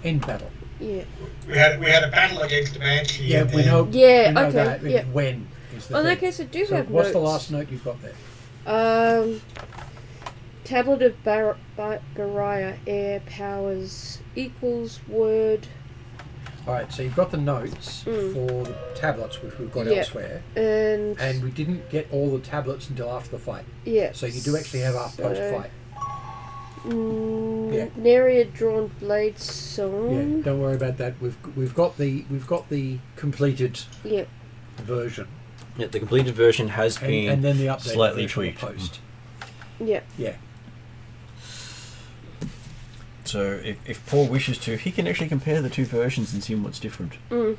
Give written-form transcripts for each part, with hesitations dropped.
End battle. Yeah. We had a battle against a Banshee. Yeah, we know. Yeah, we know okay. That. Yeah. When is the Well, in thing. that case, I do So have what's notes. the last note you've got there? Tablet of Gariah, air powers equals word. All right, so you've got the notes for the tablets, which we've got elsewhere, and we didn't get all the tablets until after the fight. Yeah. So you do actually have a post-fight. Nereid drawn blade song. Yeah, don't worry about that. We've got the completed version. Yeah, the completed version has been and then the updated slightly version tweaked. Post. Yeah. Yeah. So if Paul wishes to, he can actually compare the two versions and see what's different. Mm.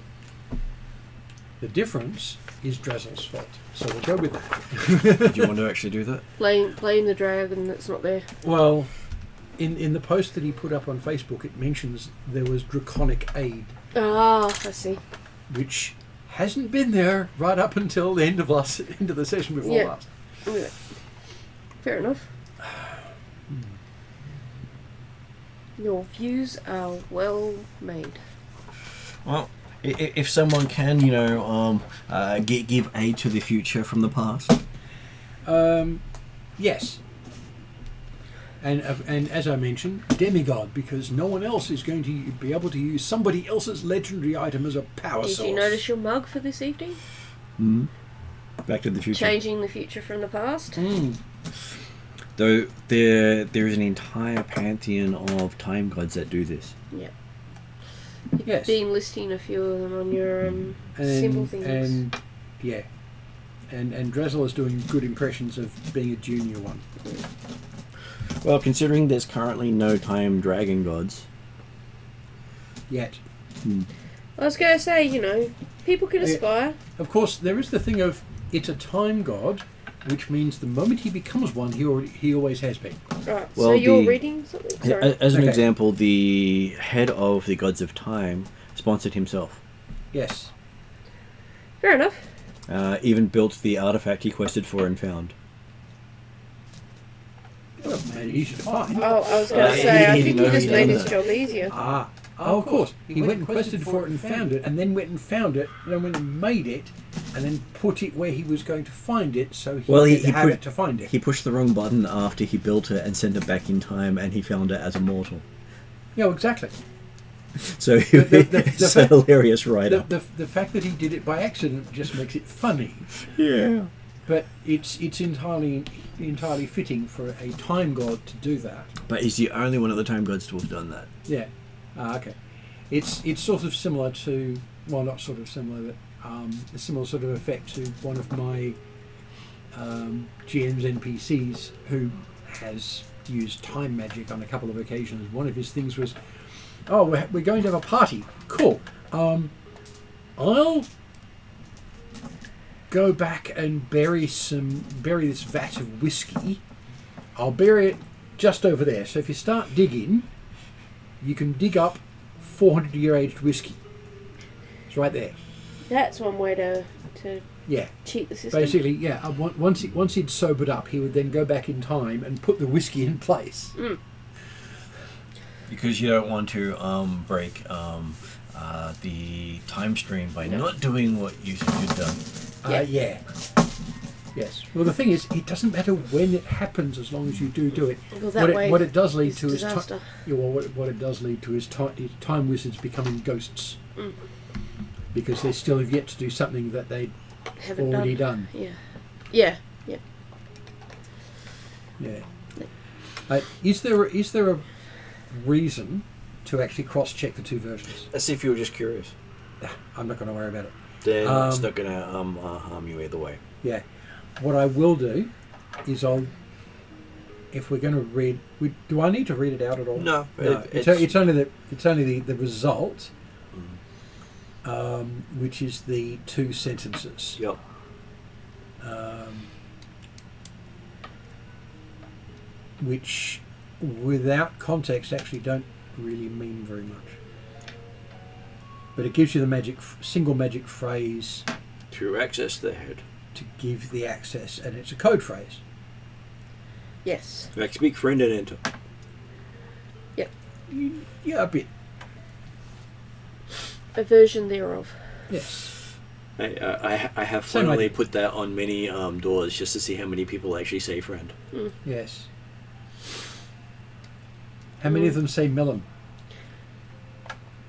The difference is Drazel's fault, so we'll go with that. Do you want to actually do that? Playing the dragon that's not there. Well, in the post that he put up on Facebook, it mentions there was draconic aid. Ah, I see. Which hasn't been there right up until the end of the session before last. Yeah. Fair enough. Your views are well made. Well, if someone can, give aid to the future from the past. Yes. And as I mentioned, demigod, because no one else is going to be able to use somebody else's legendary item as a power source. Did you notice your mug for this evening? Back to the Future. Changing the future from the past. Though there is an entire pantheon of time gods that do this. Yeah. Yes. Been listing a few of them on your symbol things. And Drazel is doing good impressions of being a junior one. Well, considering there's currently no time dragon gods. Yet. I was going to say, people can aspire. Of course, there is the thing of it's a time god, which means the moment he becomes one, he always has been. Right, well, so you're reading something? Sorry. As an example, the head of the Gods of Time sponsored himself. Yes. Fair enough. Even built the artifact he quested for and found. Well, made it easy to find. Oh, I was going to say, I think he just made his job easier. Oh, of course. He went and quested for it and found it, and then went and found it, and then went and made it, and then put it where he was going to find it, so he had it to find it. He pushed the wrong button after he built it and sent it back in time, and he found it as a mortal. Yeah, exactly. So it's a hilarious writer. The fact that he did it by accident just makes it funny. Yeah. But it's entirely fitting for a time god to do that. But he's the only one of the time gods to have done that. Yeah. Okay. It's sort of similar to, well, not sort of similar, but a similar sort of effect to one of my GM's NPCs who has used time magic on a couple of occasions. One of his things was, we're going to have a party. Cool. I'll go back and bury this vat of whiskey. I'll bury it just over there. So if you start digging, you can dig up 400-year aged whiskey. It's right there. That's one way to cheat the system. Basically, yeah. Once he'd sobered up, he would then go back in time and put the whiskey in place. Because you don't want to break the time stream by not doing what you should have done. Yes. Well, the thing is, it doesn't matter when it happens as long as you do it. Well, what it does lead to disaster. what it does lead to is time wizards becoming ghosts. Because they still have yet to do something that they haven't already done. Yeah. Is there a reason to actually cross-check the two versions? As if you were just curious. I'm not going to worry about it. Then it's not going to harm you either way. Yeah. What I will do is if we're going to read, do I need to read it out at all? No. It's only the result, which is the two sentences. Yep. Which, without context, actually don't really mean very much. But it gives you the single magic phrase to access the head. To give the access, and it's a code phrase. Yes. Like speak, friend, and enter. Yep. Yeah, a bit. A version thereof. Yes. I have Same finally idea. put that on many doors just to see how many people actually say friend. Yes. How many of them say melon?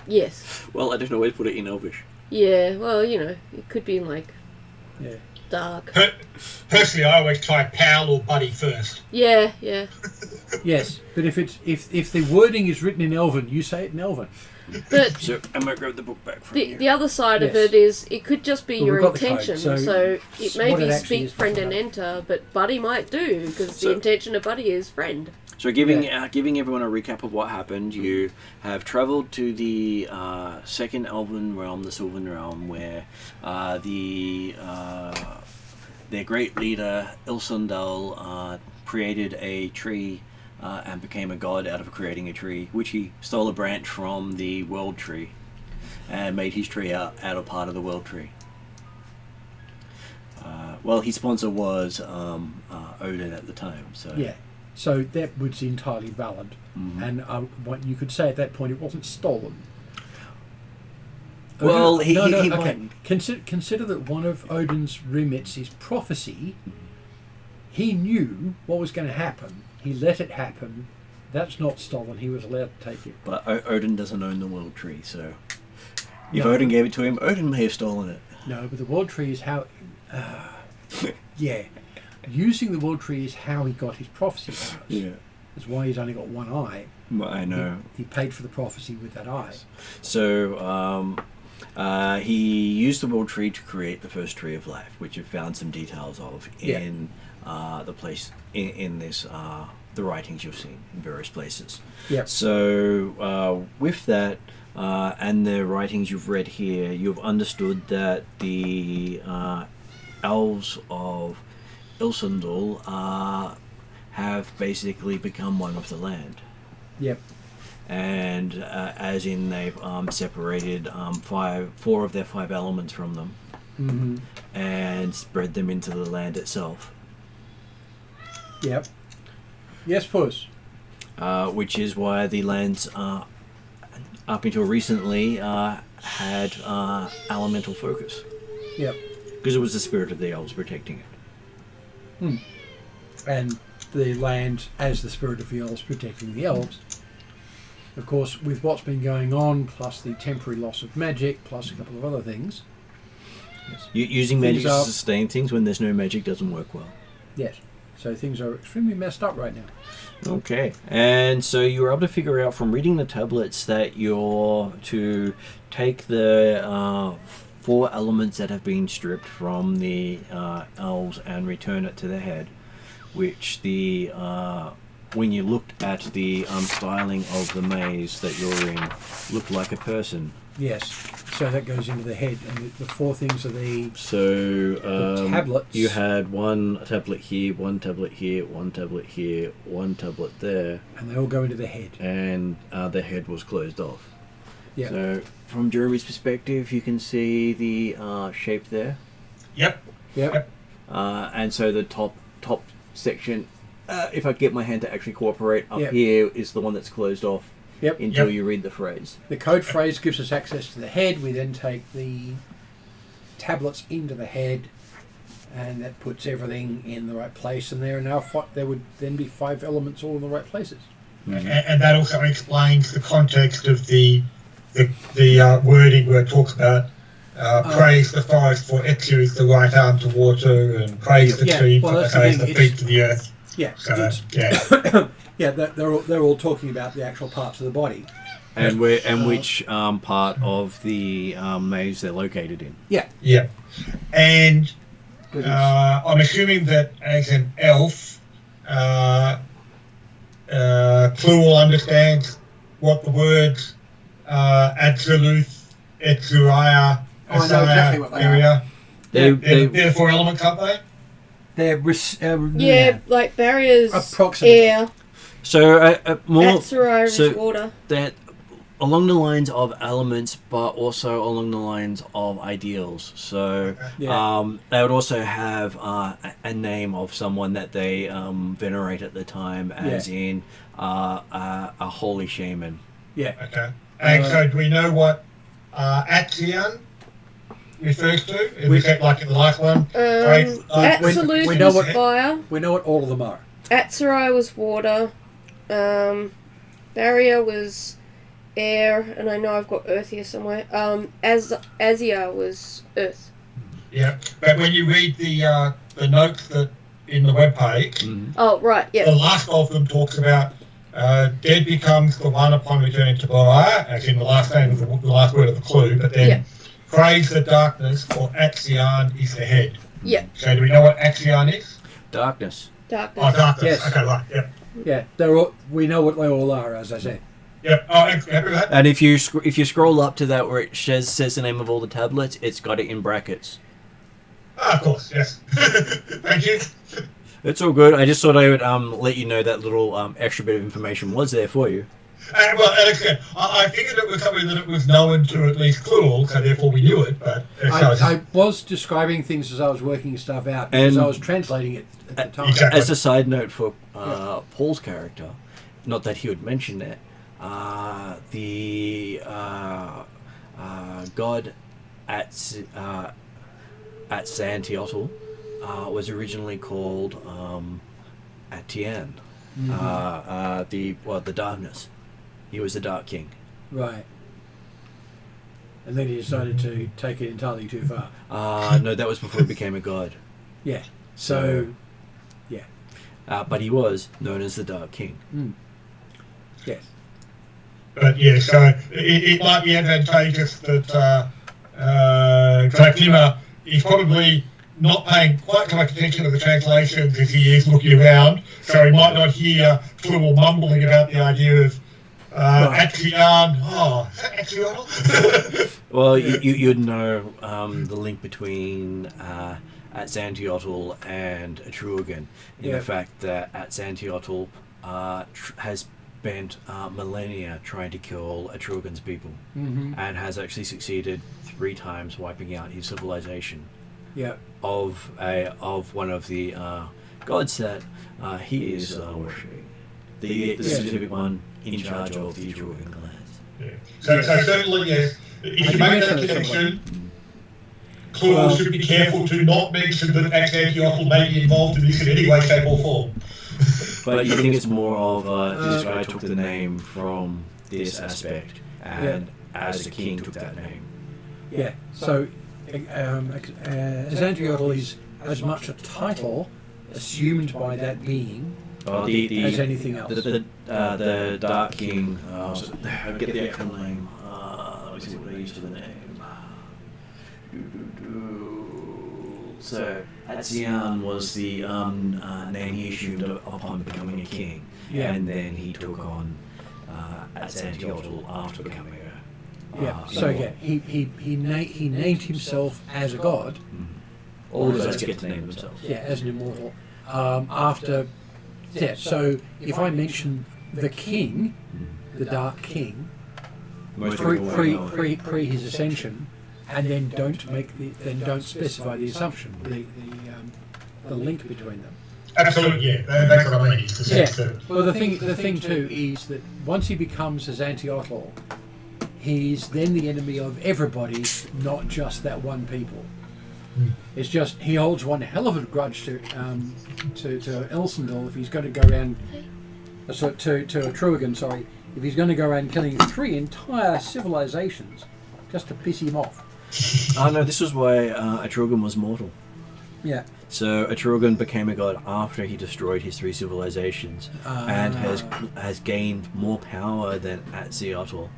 Yes. Well, I don't know where to put it in Elvish. Yeah, well, it could be in, like, Yeah. dark. Personally, I always try pal or buddy first. Yeah. Yes, but if the wording is written in Elven, you say it in Elven. But So I might grab the book back from you. the other side of Yes. it is it could just be Well, your we've got the code, intention. so So it may what it be actually speak, is friend, doesn't and enter, but buddy might do, because So- the intention of buddy is friend. So giving everyone a recap of what happened, you have travelled to the second Elven realm, the Sylvan realm, where their great leader Ilsundal created a tree and became a god out of creating a tree, which he stole a branch from the world tree and made his tree out of part of the world tree. Well, his sponsor was Odin at the time, so Yeah. So that was entirely valid, and what you could say at that point, it wasn't stolen. Well, he okay. might. Consider that one of Odin's remits is prophecy. He knew what was going to happen. He let it happen. That's not stolen. He was allowed to take it. But Odin doesn't own the world tree, so if No. Odin gave it to him, Odin may have stolen it. No, but the world tree is how. Yeah, using the world tree is how he got his prophecy powers. Yeah, That's why he's only got one eye. I know. He paid for the prophecy with that eye. So he used the world tree to create the first tree of life, which you've found some details of in the place in this the writings you've seen in various places. Yep. So with that and the writings you've read here, you've understood that the Elves of Ilsundal have basically become one with the land. Yep. And as in they've separated four of their 5 elements from them Mm-hmm. and spread them into the land itself, Yep. Yes, puss. which is why the lands up until recently had elemental focus, Yep. because it was the spirit of the elves protecting it. And the land as the spirit of the elves protecting the elves. Of course, with what's been going on, plus the temporary loss of magic, plus a couple of other things. Yes. Using Things magic to are- sustain things when there's no magic doesn't work well. Yes. So things are extremely messed up right now. Okay, and so you were able to figure out from reading the tablets that you're to take the 4 elements that have been stripped from the elves and return it to the head, which the when you looked at the styling of the maze that you're in, looked like a person. Yes. So that goes into the head, and the 4 things are the So tablets. you had one tablet here, one tablet here, one tablet here, one tablet there, and they all go into the head. and the head was closed off. Yeah. So from Jeremy's perspective, you can see the shape there, Yep. Yep. and so the top section. If I get my hand to actually cooperate, up Yep. here is the one that's closed off Yep. until Yep. you read the phrase. The code phrase gives us access to the head. We then take the tablets into the head, and that puts everything in the right place. And there are now there would then be 5 elements all in the right places. And that also explains the context of the wording where it talks about praise the forest for its is the right arm to water, and praise the Yeah, tree well, for that's it the has thing, the feet to the earth. Yeah. So, it's- yeah. Yeah, they're all talking about the actual parts of the body. And which part of the maze they're located in. Yeah. Yeah. And But I'm assuming that as an elf, Clue understands what the words Absoluth, Etruaya, I know exactly what they are. area. They, They're the 4 elements, aren't they? they're Yeah, like barriers, Approximately. air, so more Atruaghin so- water. that along the lines of elements, but also along the lines of ideals. So Yeah. they would also have a name of someone that they venerate at the time, as in a holy shaman. Yeah. Okay. And so do we know what Atruaghin refers to? Is that like in the last one? Absolute we know was what- fire. We know what all of them are. Atzerai was water. Barrier was air, and I know I've got earth here somewhere. Azia was earth. Yeah. But when you read the notes that in the webpage, Oh, right, the yeah. last of them talks about dead becomes the one upon returning to Bora, as in the last name of the last word of the clue, but then praise the darkness, or Atruaghin is the head. Yeah. So do we know what Atruaghin is? Darkness. Darkness. Oh, darkness. Yes. Okay, right. Yep. Yeah, they're all, we know what they all are, as I said. Yep. Oh, happy with that. And if you scroll up to that where it says the name of all the tablets, it's got it in brackets. Ah, of course, yes. Thank you. It's all good. I just thought I would let you know that little extra bit of information was there for you. Well, Alex, I figured it was something that it was known to at least Cluel, so therefore we knew it, but... I was describing things as I was working stuff out, because And- I was translating it at the time. Exactly. As a side note for Paul's character, not that he would mention it, the god at Xantiotl was originally called Atian, the darkness. He was the Dark King. Right. And then he decided to take it entirely too far. No, that was before he became a god. Yeah. So, yeah. But he was known as the Dark King. Yes. But yeah, so it might be advantageous that Dracula is probably not paying quite so much attention to the translations as he is looking around, so he might not hear Cluel mumbling about the idea of Atruaghin. Oh, is that Atruaghin? Well, you'd know the link between Xantiotl and Atruaghin in the fact that Xantiotl has spent millennia trying to kill Atruaghin's people and has actually succeeded 3 times wiping out his civilization. Yeah. Of one of the gods that he is worshipping. The specific one in charge of the Atruaghin clans. Yeah. So certainly, yes, if you make that connection, Cluel should be careful to not mention that Xantiotl may be involved in this in any way, shape or form. But you think it's more of this guy took the name from this aspect, and as the king took that name. Yeah. So, Xantiotl is as much a title assumed by that being as anything else. The Dark King, I get the actual name. Let me see what they use for the name. So, Atzian was the name he assumed upon becoming a king, and then he took on Xantiotl after becoming a he named himself as a god. All of us get to name themselves. Yeah, as an immortal. So if I mention the king, the Dark King, pre his ascension, and then don't specify the assumption, the link between them. Absolutely, yeah. That's what I mean. Well, the thing too is that once he becomes a Xantiotl, he's then the enemy of everybody, not just that one people. It's just he holds one hell of a grudge to Elsendil if he's going to go around to Atruaghin, sorry, if he's going to go around killing 3 entire civilizations just to piss him off. No, this was why Atruaghin was mortal. Yeah. So Atruaghin became a god after he destroyed his 3 civilizations and has gained more power than Xantiotl,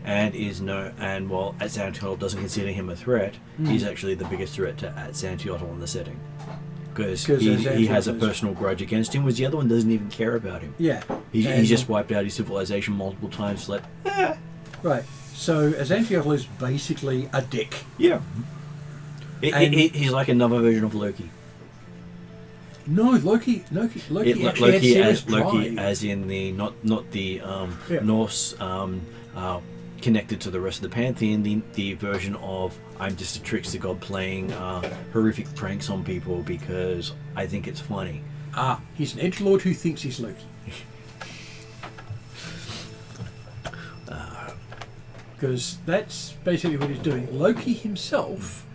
and while Xantiotl doesn't consider him a threat, he's actually the biggest threat to Xantiotl in the setting. Because he has a personal grudge against him, whereas the other one doesn't even care about him. Yeah. He just wiped out his civilization multiple times, Right. So Xantiotl is basically a dick. Yeah. He's like another version of Loki. No, Loki as in the not the Norse connected to the rest of the pantheon, the version of I'm just a trickster god playing horrific pranks on people because I think it's funny. He's an edgelord who thinks he's Loki. because that's basically what he's doing. Loki himself,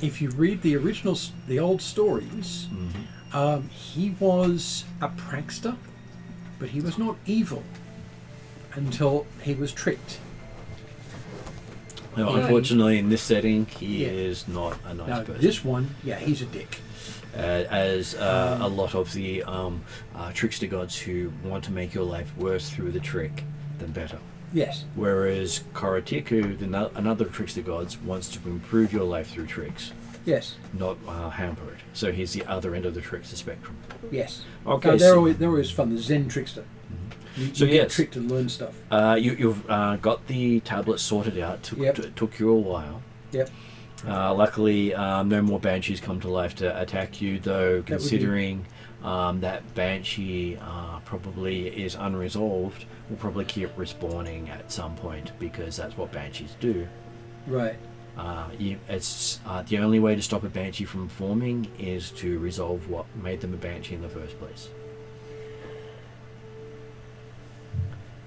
if you read the old stories, he was a prankster, but he was not evil until he was tricked. No, unfortunately, in this setting, he is not a nice person. This one, he's a dick. As a lot of the trickster gods who want to make your life worse through the trick than better. Yes. Whereas Koratiku, another trickster gods, wants to improve your life through tricks. Yes. Not hamper it. So he's the other end of the trickster spectrum. Yes. Okay. They're always fun. The Zen trickster. You get tricked and learn stuff. You've got the tablet sorted out. Took you a while. Yep. Luckily, no more banshees come to life to attack you, though, considering that banshee probably is unresolved, will probably keep respawning at some point, because that's what banshees do. Right. It's the only way to stop a banshee from forming is to resolve what made them a banshee in the first place.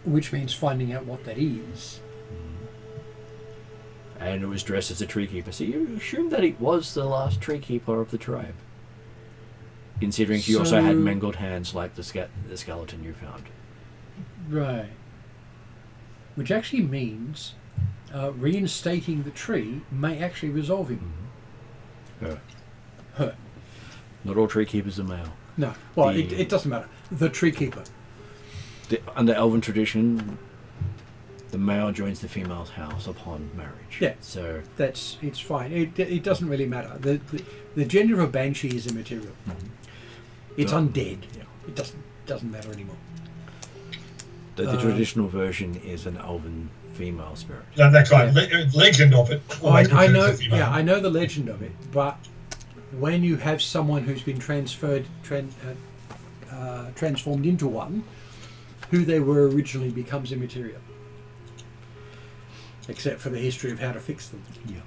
Which means finding out what that is. And it was dressed as a tree keeper. So you assume that it was the last tree keeper of the tribe. Considering she also had mangled hands like the skeleton you found. Right. Which actually means reinstating the tree may actually resolve him. Her. Not all tree keepers are male. No. Well, it doesn't matter. The tree keeper. Under Elven tradition, the male joins the female's house upon marriage. Yeah. So it's fine. It doesn't really matter. The gender of a banshee is immaterial. It's undead. Yeah. It doesn't matter anymore. The traditional version is an elven female spirit. No, that's right. Legend of it. I know. Yeah, I know the legend of it. But when you have someone who's been transformed into one, who they were originally becomes immaterial. Except for the history of how to fix them. Yeah.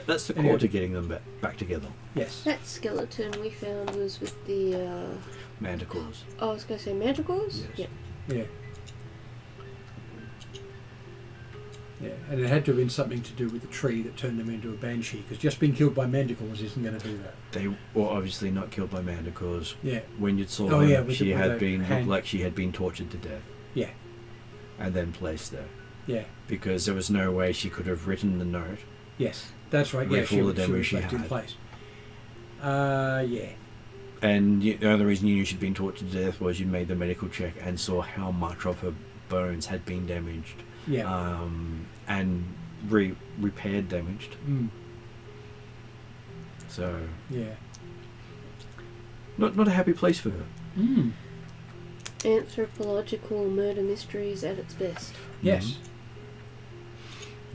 That's the core to getting them back together. Yes. That skeleton we found was with the... Manticores. Oh, I was going to say manticores? Yes. Yeah. Yeah, and it had to have been something to do with the tree that turned them into a banshee, because just being killed by manticores isn't going to do that. They were obviously not killed by manticores. Yeah. When you saw her, she looked like she had been tortured to death. Yeah. And then placed there. Yeah. Because there was no way she could have written the note. Yes, that's right. Yeah, she was left in place. Yeah. And the only reason you knew she'd been tortured to death was you made the medical check and saw how much of her bones had been damaged. Yeah. And repaired damaged. So yeah. Not a happy place for her. Anthropological murder mysteries at its best. Yes.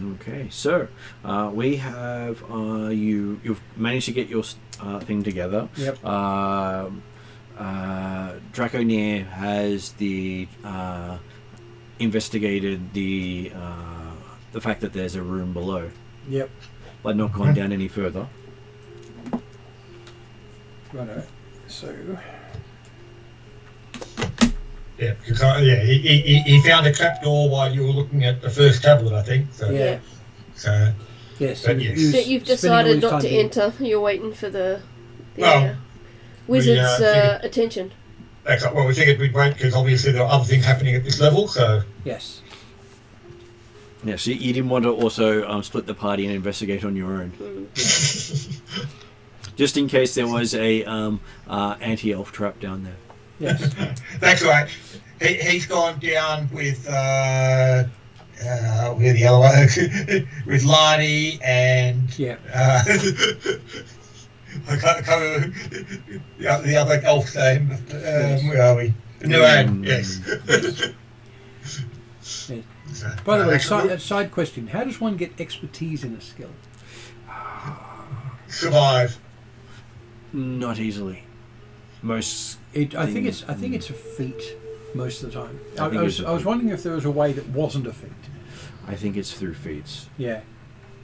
Okay, so we have you've managed to get your thing together. Yep. Draconir has investigated the fact that there's a room below. Yep. But not gone down any further. Righto. So. Yeah, because he found a trapdoor while you were looking at the first tablet, I think. So, yeah. So. Yes. But yes. That you've decided not to enter. You're waiting for the wizard's attention. That's right. Well, we figured we'd wait because obviously there are other things happening at this level. So. Yes. Yeah, so you didn't want to also split the party and investigate on your own. Just in case there was a anti-elf trap down there. Yes. That's right. He's gone down with where the other one with Lani and I can't remember the other elf's name. Where are we? Nuad. Yes. Yes. By the way, side question: how does one get expertise in a skill? Survive. Not easily. I think it's a feat most of the time. I was wondering if there was a way that wasn't a feat. I think it's through feats. Yeah.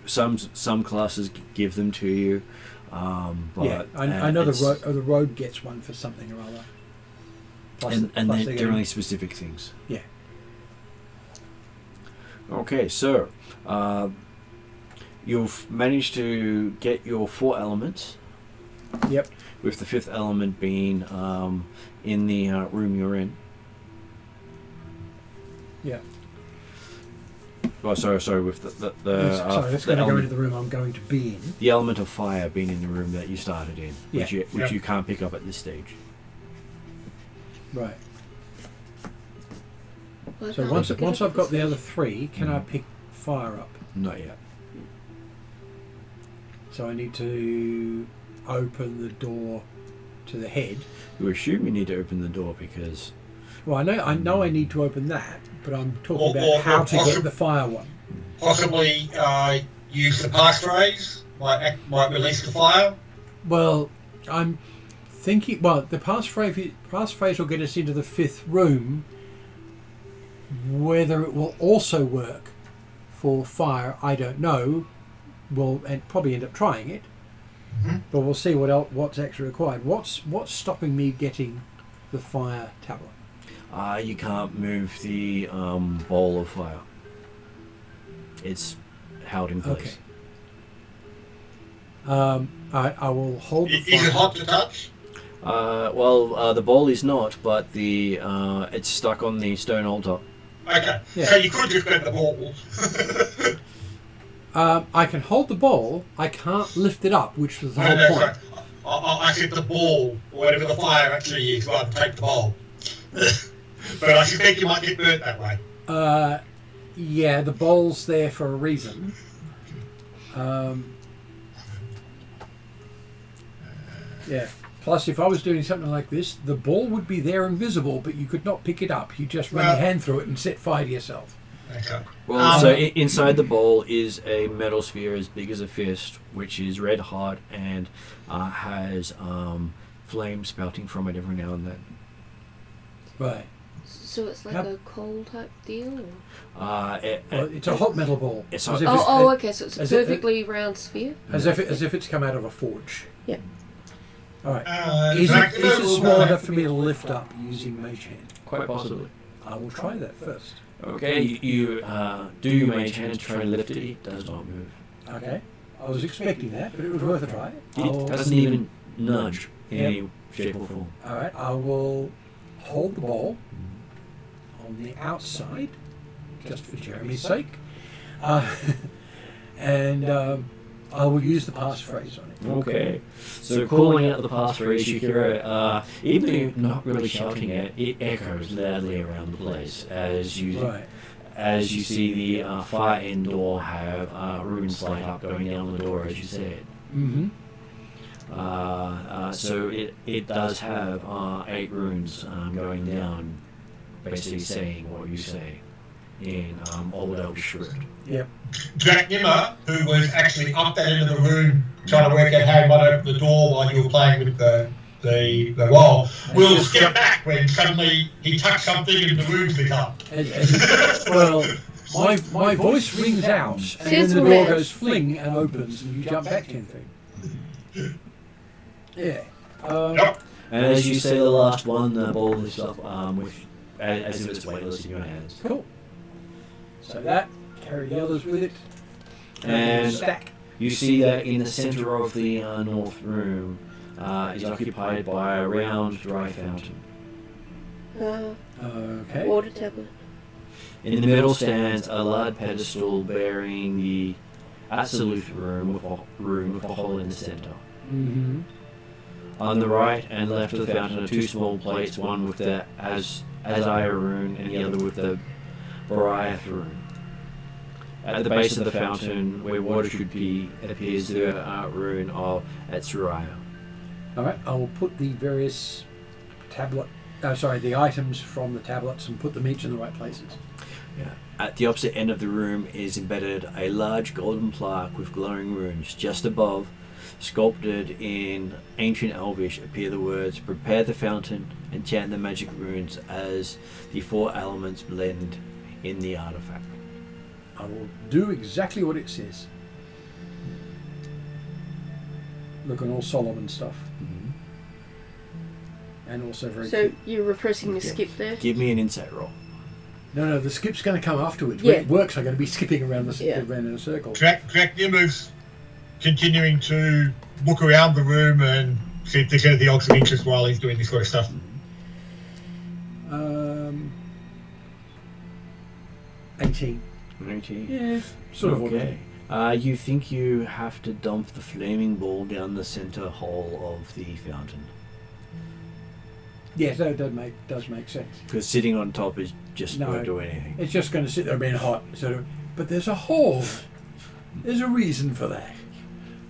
Some classes give them to you. But yeah, I know the road gets one for something or other. Plus they're only specific things. Yeah. Okay, so you've managed to get your 4 elements. Yep. With the 5th element being in the room you're in. Yeah. Oh, sorry. With the sorry, let's go into the room I'm going to be in. The element of fire being in the room that you started in, Yeah. which you can't pick up at this stage. Right. Well, So once I've got the other 3, can I pick fire up? Not yet. So I need to open the door to the head. You assume you need to open the door because... Well, I know I need to open that, but I'm talking about Or how to get the fire one. Possibly use the passphrase, might release the fire. Well, I'm thinking. Well, the passphrase will get us into the 5th room. Whether it will also work for fire, I don't know. We'll probably end up trying it, but we'll see what's actually required. What's stopping me getting the fire tablet? You can't move the ball of fire. It's held in place. Okay. I will hold the Is it fire. hot to touch? The ball is not, but it's stuck on the stone altar. Okay, Yeah. so you could just bend the ball. I can hold the ball. I can't lift it up, which was the whole No, point. sorry. I said the ball, or whatever the fire actually is, rather than take the ball. But I suspect you might get burnt that way. Yeah, the ball's there for a reason. Yeah. Plus, if I was doing something like this, the ball would be there invisible, but you could not pick it up. You just run your hand through it and set fire to yourself. Okay. Well, so inside the ball is a metal sphere as big as a fist, which is red hot and has flame spouting from it every now and then. Right. So it's like Yep. a coal type deal? Or? Well, it's a hot metal ball. It's As hot- if Okay, so it's a as if- perfectly round sphere? as if it's come out of a forge. Yeah. All right. Is it small Dracula enough for me to lift up using Mage Hand? Quite possibly. I will try that first. Okay, you do your mage hand to try and lift it. It does not move. Okay. I was expecting that, but it was worth a try. It doesn't even nudge in any shape or form. All right. I will hold the ball on the outside, just for Jeremy's sake, and I will use the passphrase on it. Okay. So calling out the passphrase, you hear it, even though you're not really shouting it, it echoes loudly around the place as you Right. as you see the far end door have runes light up going down the door as you said. Mm-hmm. So it does have 8 runes going down, basically saying what you say in Old Elvish script. Yep. Jack Nimmer, who was actually up that end of the room trying to work out how he might open the door while you were playing with the roll, will step back when suddenly he touched something and the room's lit up. Well, my voice rings out, and then the door Gentlemen. goes fling and opens, and you jump back 10 feet. Yeah. Yep. And as you say the last one, the ball lifts up as if it's weightless in your hands. Cool. So that, carry the others with it, And stack. you see that in the center of the north room is occupied by a round, dry fountain. Okay. Water tablet. In the middle stands a large pedestal bearing the absolute room with a hole in the center. Mm-hmm. On the right and left of the fountain are 2 small plates, one with the Azire rune and the other with the Bariath rune. At the base of the fountain, where water should be, appears the rune of Atruaghin. All right. I will put the various the items from the tablets and put them each in the right places. Yeah. At the opposite end of the room is embedded a large golden plaque with glowing runes. Just above, sculpted in ancient Elvish, appear the words, "Prepare the fountain and chant the magic runes as the 4 elements blend in the artifact." I will do exactly what it says. Looking all solemn and stuff. Mm-hmm. And also very So cute. you're repressing the Okay. skip there? Give me an insight roll. No, the skip's going to come afterwards. Yeah. When it works, I'm going to be skipping around Yeah. around in a circle. Nimmer's continuing to look around the room and see if there's anything else of interest while he's doing this sort of stuff. 18. 18. Yeah, sort of. Okay. You think you have to dump the flaming ball down the center hole of the fountain? Yes, that does make sense. Because sitting on top is just No. won't do anything. It's just going to sit there being hot. But there's a hole. There's a reason for that.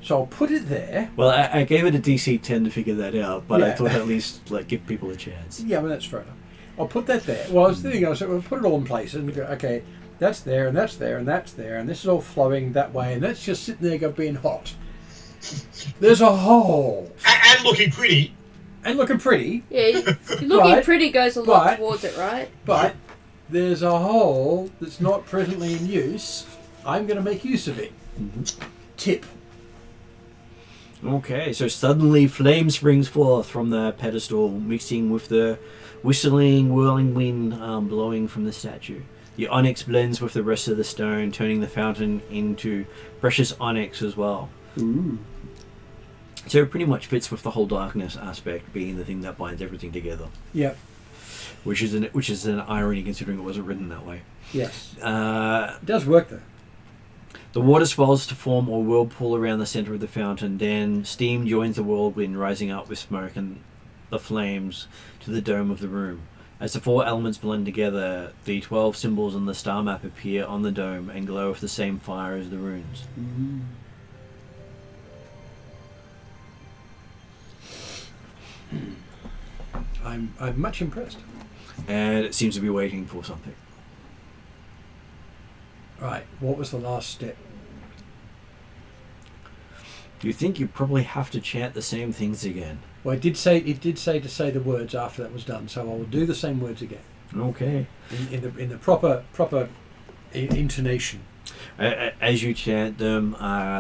So I'll put it there. Well, I gave it a DC 10 to figure that out, but I Yeah. thought at least give people a chance. Yeah, well, that's fair enough. I'll put that there. Well, I was thinking, we'll put it all in place and go, okay, that's there, and that's there, and that's there, and this is all flowing that way, and that's just sitting there being hot. There's a hole. And looking pretty. And looking pretty, Yeah, looking Right. pretty goes a lot Right. towards it, right? but there's a hole that's not presently in use. I'm going to make use of it. Tip. Okay, so suddenly flame springs forth from the pedestal, mixing with the whistling, whirling wind blowing from the statue. The onyx blends with the rest of the stone, turning the fountain into precious onyx as well. Ooh. So it pretty much fits with the whole darkness aspect being the thing that binds everything together, Yep. which is an irony considering it wasn't written that way. Yes. Uh, It does work though. The water swells to form a whirlpool around the center of the fountain. Then steam joins the whirlwind, rising up with smoke and the flames to the dome of the room. As the four elements blend together, the 12 symbols on the star map appear on the dome and glow with the same fire as the runes. I'm much impressed. And it seems to be waiting for something. Right. What was the last step? You think you probably have to chant the same things again. Well, it did say to say the words after that was done, so I will do the same words again Okay. in the proper intonation. As you chant them,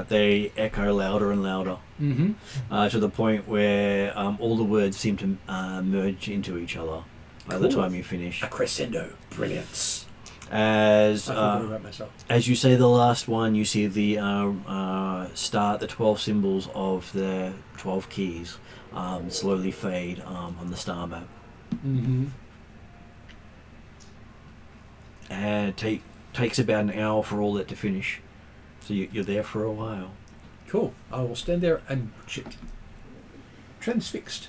they echo louder and louder. Mm-hmm. To the point where all the words seem to merge into each other by the Cool. time you finish. A crescendo, brilliance. As I forgot about myself. as you say the last one, you see the start the 12 symbols of the 12 keys slowly fade on the star map, Mm-hmm. and takes about an hour for all that to finish. So you're there for a while. Cool. I will stand there and watch it. Transfixed.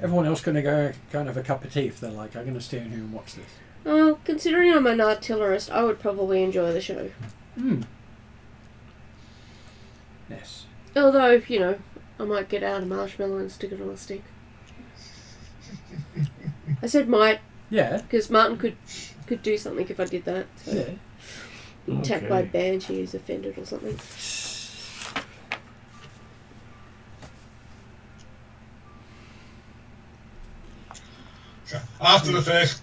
Everyone else going to go kind of a cup of tea if they're like, I'm going to stand here and watch this. Oh, considering I'm an artillerist, I would probably enjoy the show. Yes. Although, I might get out a marshmallow and stick it on a stick. I said might, Yeah. because Martin could do something if I did that. So. Yeah. Attacked by banshees, offended or something. So after the first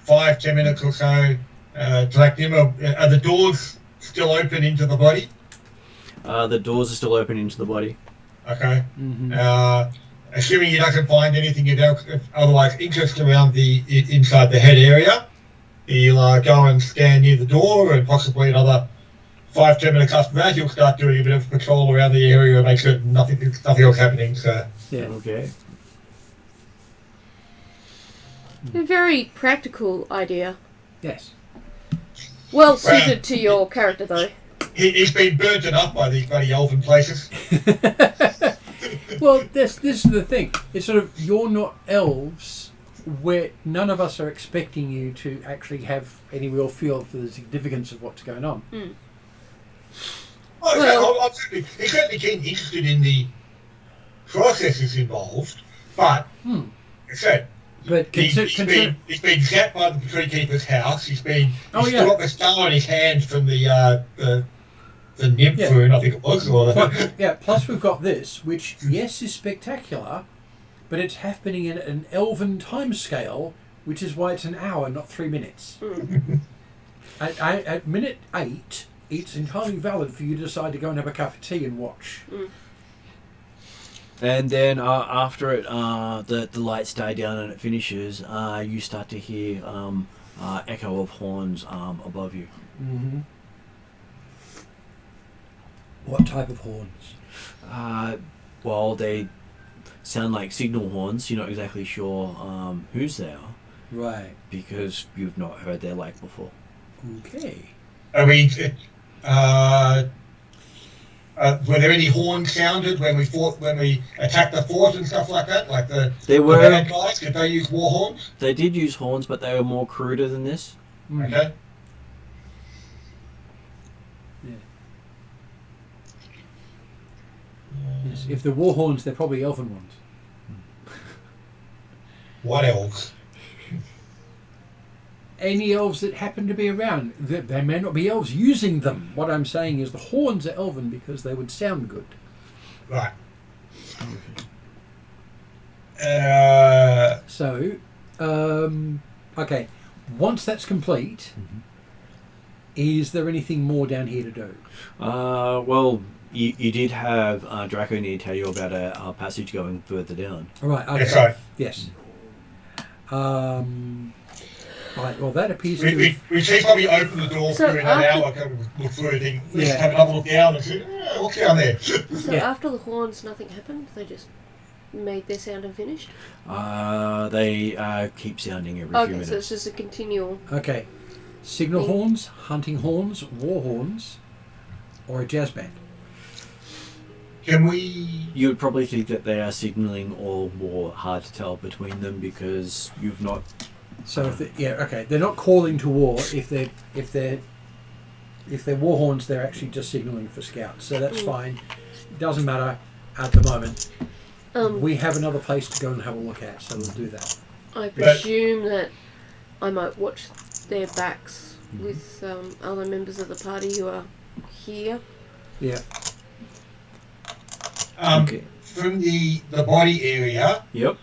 5-10 minutes or so, are the doors still open into the body? The doors are still open into the body. Okay. Mm-hmm. Assuming he doesn't find anything otherwise interest around inside the head area, he'll go and stand near the door, and possibly another 5-10 minutes after that, he'll start doing a bit of patrol around the area and make sure nothing else happening. So Yeah. Okay. A very practical idea. Yes. Well suited to your character, though. he's been burnt enough by these bloody elven places. Well, this is the thing. It's sort of, you're not elves, where none of us are expecting you to actually have any real feel for the significance of what's going on. I'm certainly interested in the processes involved, but as I said, But he's been zapped by the tree keeper's house. He's still got the star in his hand from the nymph rune, I think it was. Plus we've got this, which, yes, is spectacular, but it's happening in an elven time scale, which is why it's an hour, not 3 minutes. At minute 8, it's entirely valid for you to decide to go and have a cup of tea and watch. And then after it, the lights die down and it finishes, you start to hear echo of horns above you. Mm-hmm. What type of horns? Well, they sound like signal horns. You're not exactly sure whose they are. Right. Because you've not heard their like before. Okay. Are we? Were there any horns sounded when we attacked the fort and stuff like that? Like the bad guys, did they use war horns? They did use horns, but they were more cruder than this. Mm. Okay. Yeah. Yes. If they're war horns, they're probably elven ones. What elves? Any elves that happen to be around. They may not be elves using them. What I'm saying is the horns are elven because they would sound good. Right. Okay. Once that's complete, is there anything more down here to do? Well, you did have Draco need to tell you about a passage going further down. All right. Okay. That's right. Yes. Right, well, that appears to... We should probably open the door So through in an hour, come look through anything. Let's Yeah. have another look down and see, what's down there? So Yeah. after the horns, nothing happened? They just made their sound and finished? They keep sounding every few Okay, minutes. so it's just a continual... Okay. Signal horns, hunting horns, war horns, or a jazz band? Can we... You would probably think that they are signalling or more hard to tell between them because you've not... So they're not calling to war. If they're war horns, they're actually just signalling for scouts. So that's fine. It doesn't matter at the moment. We have another place to go and have a look at, so we'll do that. I presume that I might watch their backs with other members of the party who are here. Yeah. Okay. From the body area, Yep,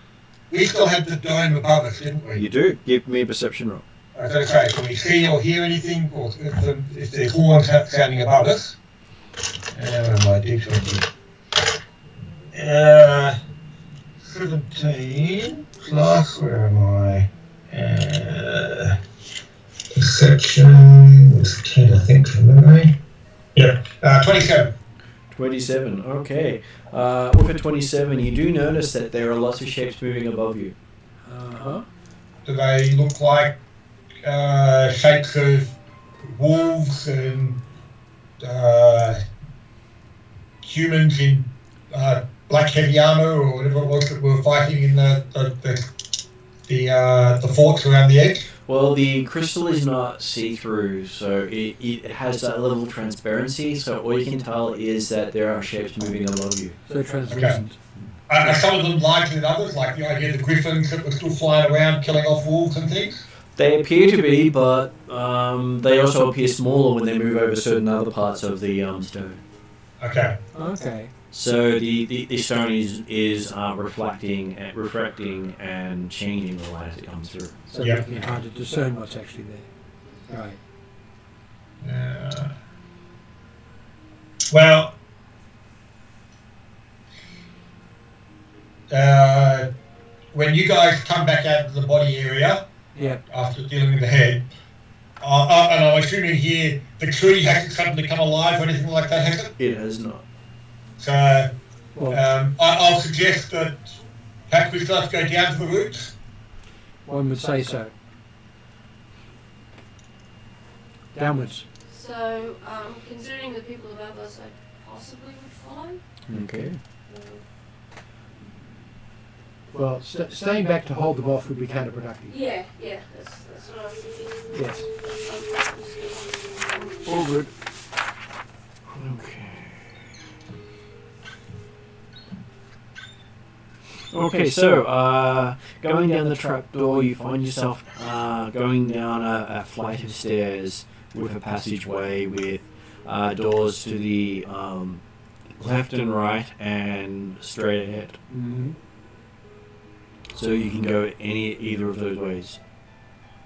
we still had the dome above us, didn't we? you do. Give me a perception roll. I was going to say, can we see or hear anything, or if there's horns sounding above us? Where am I? D20. 17 plus, where am I? Perception was 10, I think, from memory. Yeah, 27. 27, okay. With a 27, you do notice that there are lots of shapes moving above you. Uh-huh. Do they look like shapes of wolves and humans in black heavy armour or whatever it was that were fighting in the forts around the edge? Well, the crystal is not see-through, so it has that level of transparency, so all you can tell is that there are shapes moving above you. So translucent. Are some of them larger than others, like the idea of the griffins that were still flying around killing off wolves and things? They appear to be, but they also appear smaller when they move over certain other parts of the stone. Okay. Okay. So the stone is reflecting and changing the light as it comes through. So Yeah. making it hard to discern what's actually there. Right. Well, when you guys come back out of the body area Yeah. after dealing with the head, and I'm assuming here the tree hasn't suddenly come alive or anything like that, has it? It has not. So Well, I'll suggest that perhaps we start to go down to the roots. one would say so. Downwards. So, considering the people above us, I possibly would follow. Okay. Well, staying back to hold them off would be counterproductive. Yeah, that's what I was thinking. Yes. All good. Okay. Okay, so going down the trapdoor, you find yourself going down a flight of stairs with a passageway with doors to the left and right and straight ahead. Mm-hmm. So you can go either of those ways.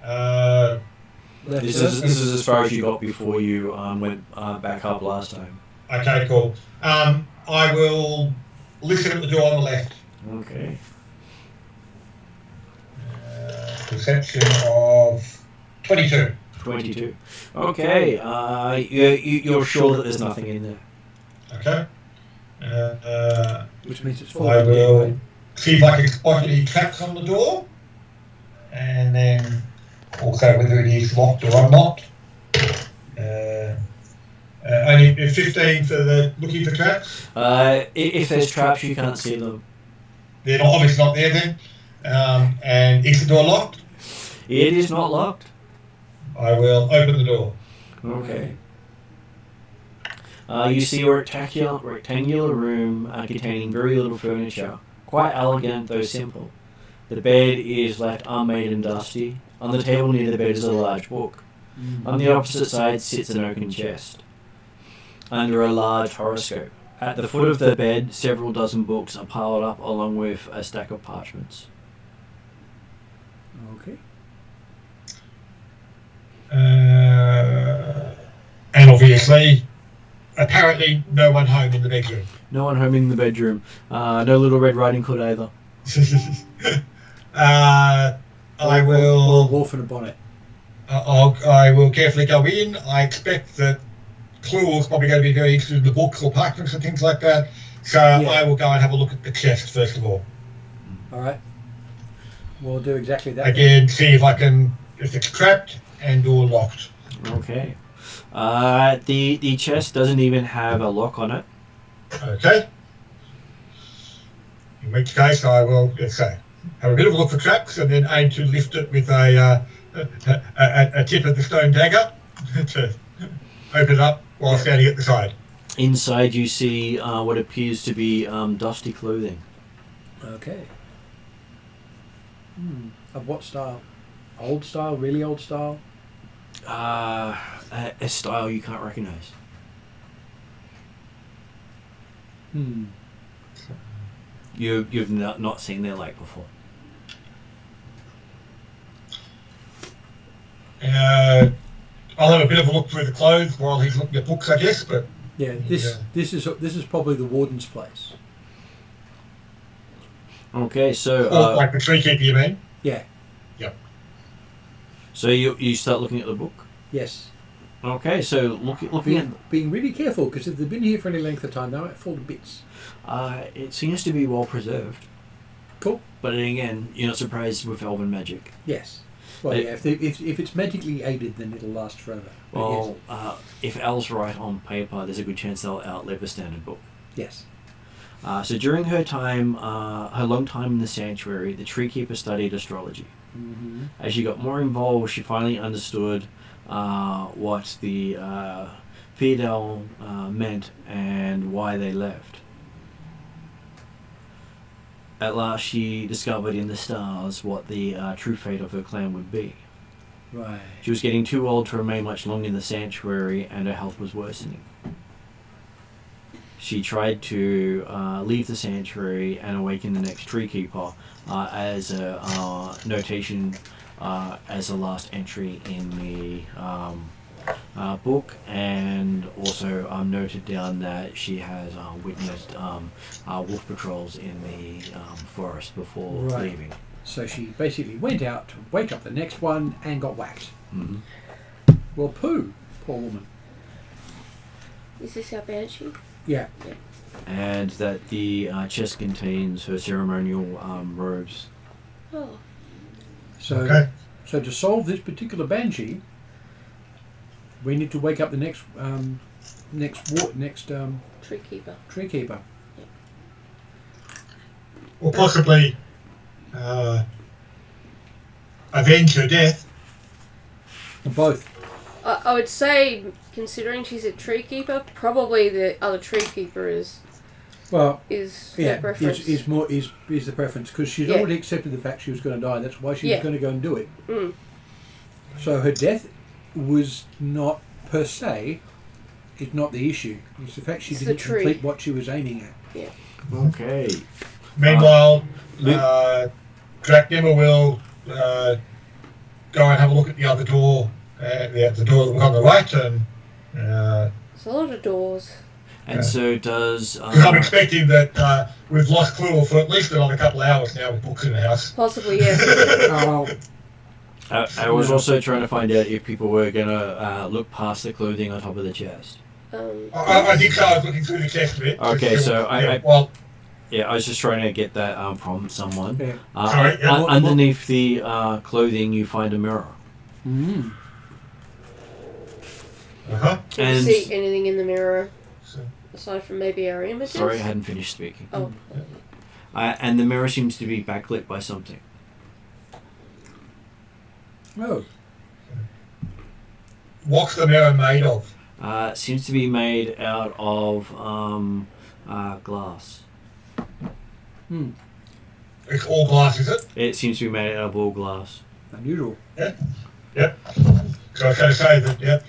This Left. is as far as you got before you went back up last time. Okay, cool. I will listen at the door on the left. Okay. Perception of 22. 22. Okay. You're sure that there's nothing in there? Okay. Which means it's I falling will dead, right? see if I can spot any traps on the door, and then also whether it is locked or unlocked. Only 15 for the looking for traps. If there's traps, you can't see them. They're obviously not there then. And is the door locked? It is not locked. I will open the door. Okay. You see a rectangular room containing very little furniture. Quite elegant, though simple. The bed is left unmade and dusty. On the table near the bed is a large book. On the opposite side sits an oaken chest. Under a large horoscope. At the foot of the bed, several dozen books are piled up along with a stack of parchments. Okay. And obviously, apparently, no one home in the bedroom. No one home in the bedroom. No Little Red Riding Hood either. I Or a will. wolf in a bonnet. I will carefully go in. I expect that Cluel's probably going to be very interested in the books or parchments and things like that. So Yeah. I will go and have a look at the chest first of all. All right. We'll do exactly that. Again, see if it's trapped and or locked. Okay. The chest doesn't even have a lock on it. Okay. In which case, I will, let's say, have a bit of a look for traps and then aim to lift it with a tip of the stone dagger to open it up while standing at the side. Inside you see what appears to be dusty clothing. Okay. Of what style? Old style? Really old style? A style you can't recognize. You've not seen their like before. I'll have a bit of a look through the clothes while he's looking at books, I guess. But Yeah. This is probably the warden's place. Okay, so like the tree keeper, you mean? Yeah. Yep. so you start looking at the book. Yes. Okay, so looking at Being really careful, because if they've been here for any length of time, they might fall to bits. it seems to be well preserved. Cool. But then again, you're not surprised with elven magic. Yes. Well, yeah. If it's magically aided, then it'll last forever. But Well, if elves write on paper, there's a good chance they'll outlive a standard book. yes. So during her long time in the sanctuary, the treekeeper studied astrology. Mm-hmm. As she got more involved, she finally understood what the Fidel meant and why they left. At last, she discovered in the stars what the true fate of her clan would be. Right. She was getting too old to remain much longer in the sanctuary, and her health was worsening. She tried to leave the sanctuary and awaken the next treekeeper as a notation, as a last entry in the book, and also noted down that she has witnessed wolf patrols in the forest before leaving. So she basically went out to wake up the next one and got whacked. Mm-hmm. Well, poo. Poor woman. Is this our banshee? Yeah. And that the chest contains her ceremonial robes. Oh. So, Okay. so to solve this particular banshee, we need to wake up the next Tree keeper. tree keeper. Or possibly avenge her death. Both. I would say, considering she's a tree keeper, probably the other tree keeper is Well, her preference. is the preference, because she's Yeah. already accepted the fact she was going to die. That's why she was Yeah. going to go and do it. Mm. So her death was not per se. It's not the issue. It's the fact she It's the didn't tree. complete what she was aiming at. Yeah. Okay. Meanwhile, Draknimmer will go and have a look at the other door, the door on the right, and There's a lot of doors. And so does... Because I'm expecting that we've lost Clue for at least another couple of hours now with books in the house. Possibly, yeah. I was also trying to find out if people were going to look past the clothing on top of the chest. I think so. I was looking through the chest a bit. Okay, so I was just trying to get that from someone. Yeah. Underneath the clothing, you find a mirror. Mm. Do you see anything in the mirror aside from maybe our images? Sorry, I hadn't finished speaking. Oh. And the mirror seems to be backlit by something. Oh. What's the mirror made of? Seems to be made out of glass. Hmm. It's all glass, is it? It seems to be made out of all glass. Unusual. Yep. So I was going to say that, yep.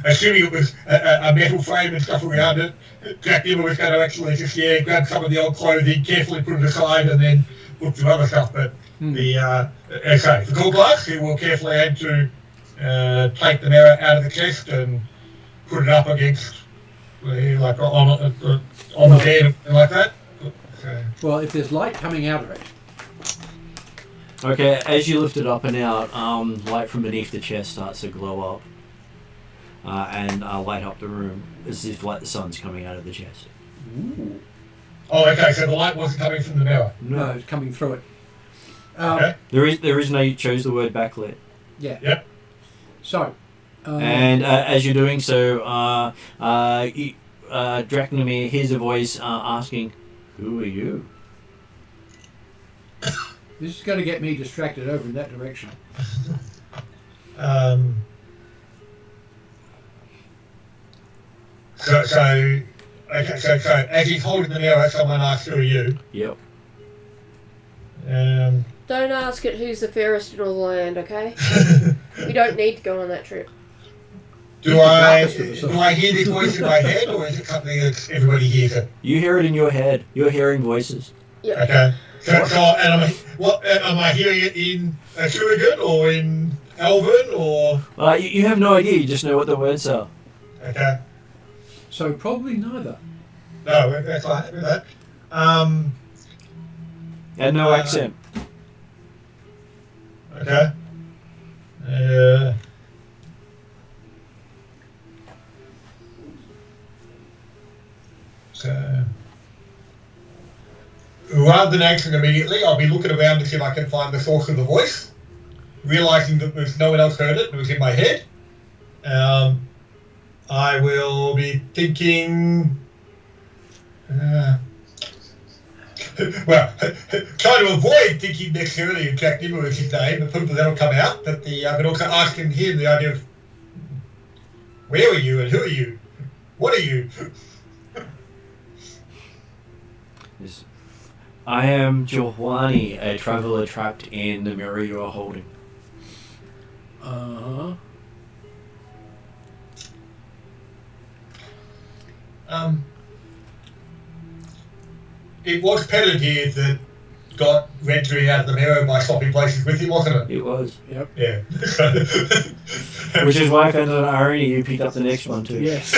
Assuming it was a metal frame and stuff around it, Jack Dimmer was going to actually just, grab some of the old clothing, carefully put it aside, and then look through other stuff. But the cool glass, he will carefully add to take the mirror out of the chest and put it up against, like on the bed and like that. So. Well, if there's light coming out of it. Okay, as you lift it up and out, light from beneath the chest starts to glow up and light up the room as if like the sun's coming out of the chest. Ooh. Oh, okay, so the light wasn't coming from the mirror. No, it's coming through it. Okay. There is no, you chose the word backlit. Yeah. Yep. So. And as you're doing so, Dracnomir hears a voice asking, "Who are you?" This is going to get me distracted over in that direction. So as he's holding the mirror, someone asks, "Who are you?" Yep. Don't ask it who's the fairest in all the land, okay? We don't need to go on that trip. Do I hear this voice in my head, or is it something that everybody hears it? You hear it in your head. You're hearing voices. Yep. Okay. Am I hearing it in Atruaghin or in Elven or? You have no idea. You just know what the words are. Okay. So probably neither. No, that's fine with that. And no accent. Okay. So, rather than answering immediately, I'll be looking around to see if I can find the source of the voice, realising that there's no one else heard it, it was in my head. I will be thinking... well, trying to avoid thinking necessarily of Jack Dimmer as his name, but hopefully that'll come out, but also asking him the idea of where are you and who are you? What are you? Yes. I am Johwani, a traveller trapped in the mirror you are holding. It was Pettigear that got Redry out of the mirror by swapping places with him, wasn't it? It was. Yep. Yeah. Which is why I found it an irony you picked up the next one too. Yes.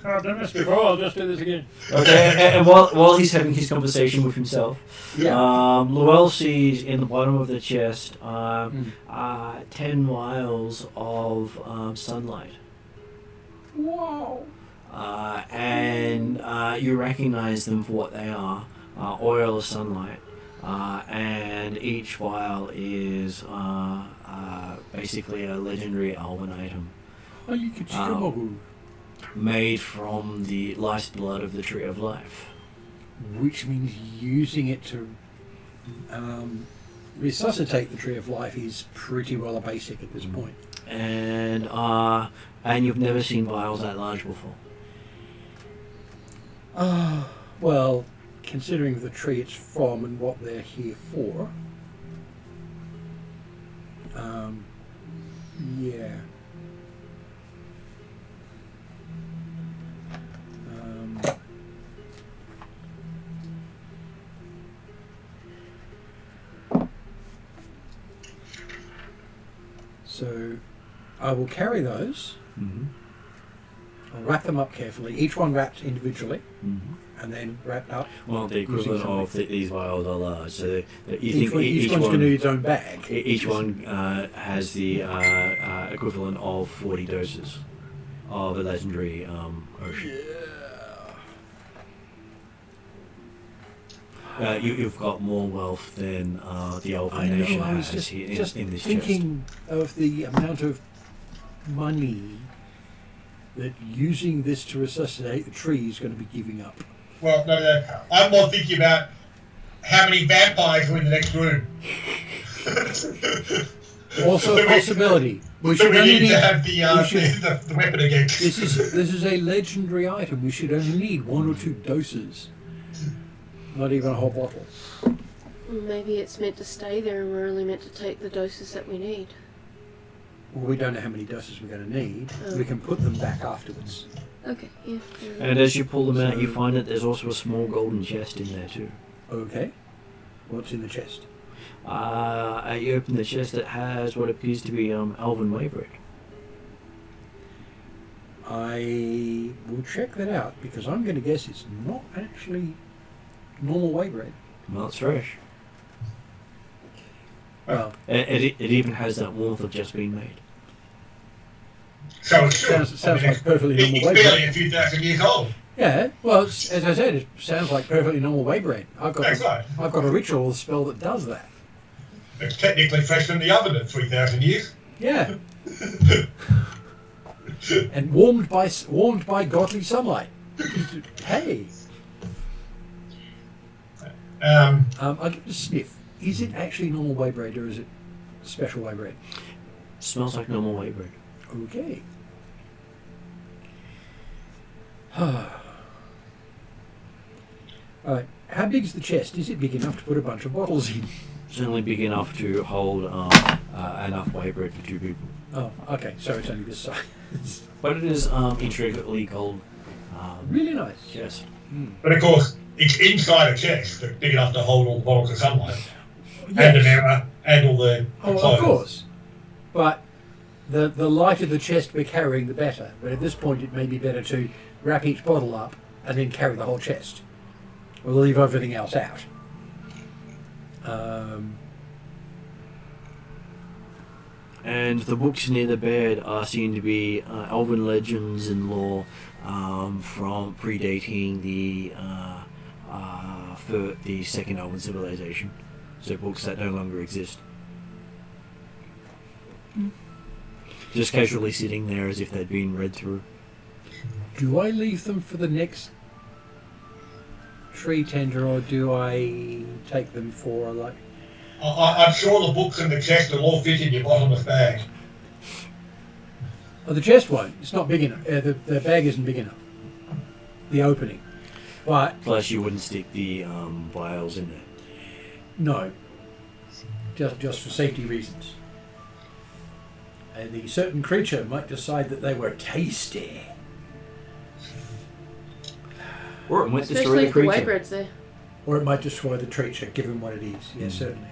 I've done this before, I'll just do this again. Okay, and while he's having his conversation with himself, Luell sees in the bottom of the chest 10 miles of sunlight. Wow. And you recognize them for what they are, oil or sunlight. And each vial is basically a legendary elven item. Oh, you could struggle. Made from the lifeblood of the Tree of Life. Which means using it to resuscitate the Tree of Life is pretty well a basic at this point. And you've never seen vials that large before. Well, considering the tree it's from and what they're here for, yeah. So I will carry those. Mm-hmm. and wrap them up carefully. Each one wrapped individually, Mm-hmm. and then wrapped up. Well, the equivalent of these vials are large, so Each one's going to need its own bag. Each one has the equivalent of 40 doses of a legendary ocean. You've got more wealth than the Elven nation I was has just, here just in this thinking of the amount of money that using this to resuscitate the tree is going to be giving up. Well, no. I'm more thinking about how many vampires are in the next room. Also a possibility. We So should we only need need. to have the weapon again. This is a legendary item. We should only need 1 or 2 doses. Not even a whole bottle. Maybe it's meant to stay there and we're only meant to take the doses that we need. Well, we don't know how many doses we're going to need. We can put them back afterwards. Okay, yeah. And as you pull them out, you find that there's also a small golden chest in there too. Okay. What's in the chest? You open the chest that has what appears to be elven waybread. I will check that out because I'm going to guess it's not actually normal waybread. Well, it's fresh. Well, It even has that warmth of just being made. So it's true. sounds like perfectly normal It's barely waybread. a few thousand years old. Yeah, well, as I said, it sounds like perfectly normal waybread. That's right. I've got a ritual spell that does that. It's technically fresh in the oven at 3,000 years. Yeah. And warmed by godly sunlight. Hey. I'll give it a sniff. Is it actually normal waybread or is it special waybread? Smells like normal waybread. Okay. Alright, how big is the chest? Is it big enough to put a bunch of bottles in? Certainly big enough to hold enough waybread for 2 people. Oh, okay, so it's only this size. But it is intricately gold. Really nice. Chest. But of course, it's inside a chest that's big enough to hold all the bottles of sunlight. Yes. And an mirror and all the Oh, clothes. of course. But the lighter the chest we're carrying, the better. But at this point, it may be better to wrap each bottle up and then carry the whole chest. We'll leave everything else out. And the books near the bed are seen to be elven legends and lore from predating the second elven civilization. So books that no longer exist. Just casually sitting there as if they'd been read through. Do I leave them for the next tree tender, or do I take them for like? I'm sure the books in the chest will all fit in your bottomless bag. Oh, the chest won't. It's not big enough. The bag isn't big enough. The opening, but Plus, you wouldn't stick the vials in there. no, just for safety reasons. And the certain creature might decide that they were tasty. Or it might destroy Especially the if the creature. waybread's there. Or it might destroy the creature, given what it is. Yes, certainly.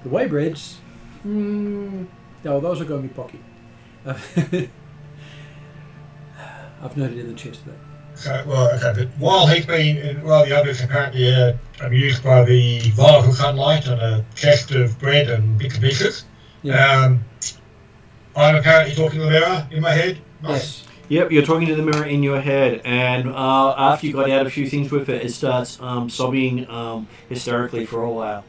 The waybreads, no, those are going to be pocky. I've noted in the chest though. So, well, okay, but while the others apparently are amused by the volatile sunlight and a chest of bread and bits and pieces, Yeah. I'm apparently talking to the mirror in my head. Yes. Yep, you're talking to the mirror in your head, and after you got out a few things with it, it starts sobbing hysterically for a while.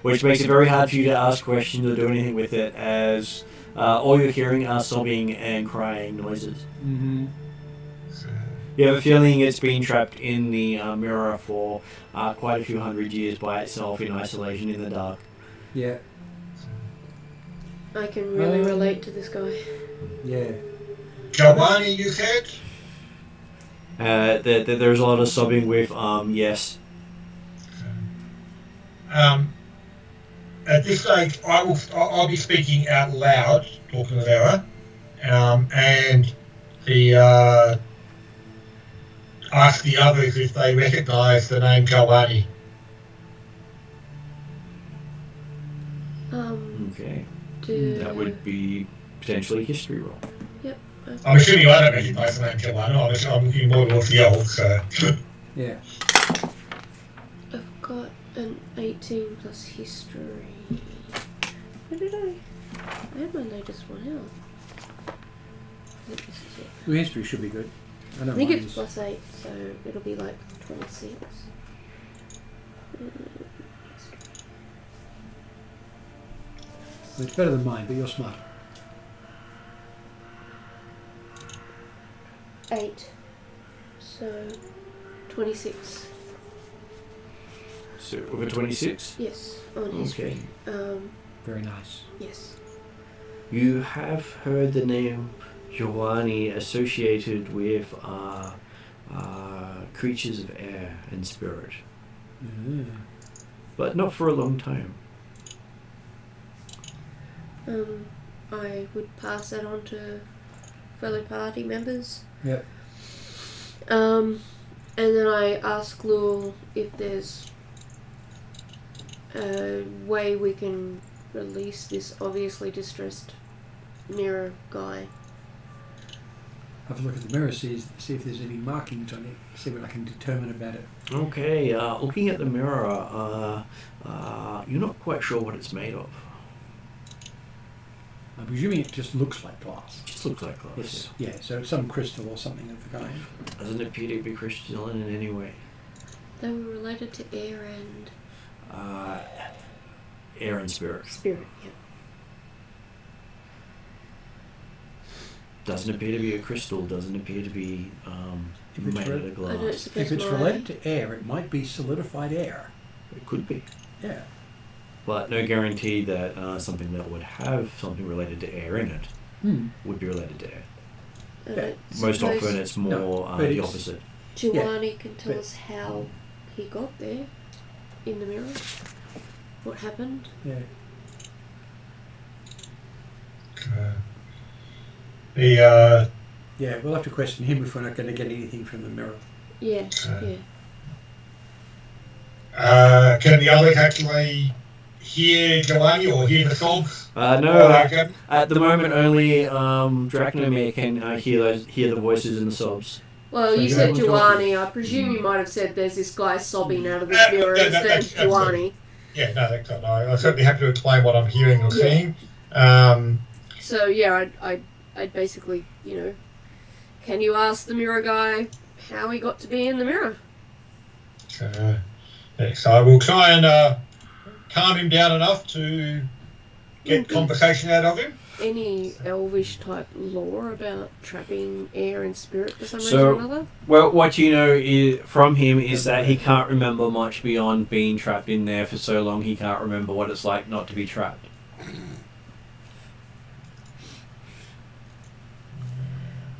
Which makes it very hard for you to ask questions or do anything with it, as all you're hearing are sobbing and crying noises. Mm-hmm. You have a feeling it's been trapped in the mirror for quite a few hundred years by itself in isolation in the dark. Yeah. I can really relate to this guy. Yeah. Giovanni, you said? There's a lot of sobbing with At this stage, I'll be speaking out loud, talking to the mirror, and ask the others if they recognise the name Giovanni. Okay. Do That would be potentially a history roll. Yep. I'm assuming I don't recognise the name Joanna. I'm looking more towards the elves, so. Yeah. I've got an 18 plus history. Where did I had my latest one out. I think this is it. Your history should be good. I think it's plus 8, so it'll be like 26. It's better than mine, but you're smart. 8. So 26. So over 26? Yes, on history. Very nice. Yes. You have heard the name Yawning associated with creatures of air and spirit, but not for a long time. I would pass that on to fellow party members. Yep. And then I ask Lul if there's a way we can release this obviously distressed mirror guy. Have a look at the mirror, see if there's any markings on it, see what I can determine about it. Okay, looking at the mirror, you're not quite sure what it's made of. I'm presuming it just looks like glass. Just looks like glass. Yes. Yeah, so it's some crystal or something of the kind. Doesn't appear to be crystalline in any way. They were related to air and... Air and spirit. Spirit, yeah. Doesn't appear to be a crystal, doesn't appear to be made out of glass. If it's related to air, it might be solidified air. It could be. Yeah. But no guarantee that something that would have something related to air in it would be related to air. Most often it's more the opposite. Giovanni can tell us how he got there in the mirror. What happened? Yeah. Yeah, we'll have to question him if we're not going to get anything from the mirror. Yeah, Can the others actually hear Giovanni or hear the sobs? No, at the moment only Dracnomir can hear the voices and the sobs. Well, So you said Giovanni. I presume you might have said there's this guy sobbing out of this mirror instead of Giovanni. Yeah, no, that's not. I certainly have to explain what I'm hearing or seeing. So yeah, I'd basically, can you ask the mirror guy how he got to be in the mirror? So I will try and calm him down enough to get conversation out of him. Any elvish type lore about trapping air and spirit for some reason or another? Well, what you know from him is that he can't remember much beyond being trapped in there for so long. He can't remember what it's like not to be trapped.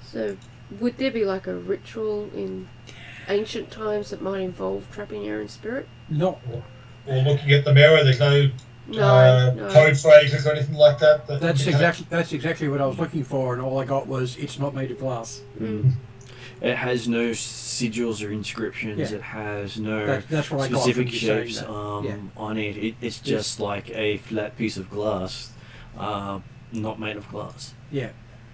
So, would there be like a ritual in ancient times that might involve trapping air and spirit? No. Or looking at the mirror, there's no code phrases or anything like that. That's exactly what I was looking for, and all I got was it's not made of glass. It has no sigils or inscriptions. Yeah. It has no that's what specific shapes on it. It's just like a flat piece of glass, not made of glass. Yeah.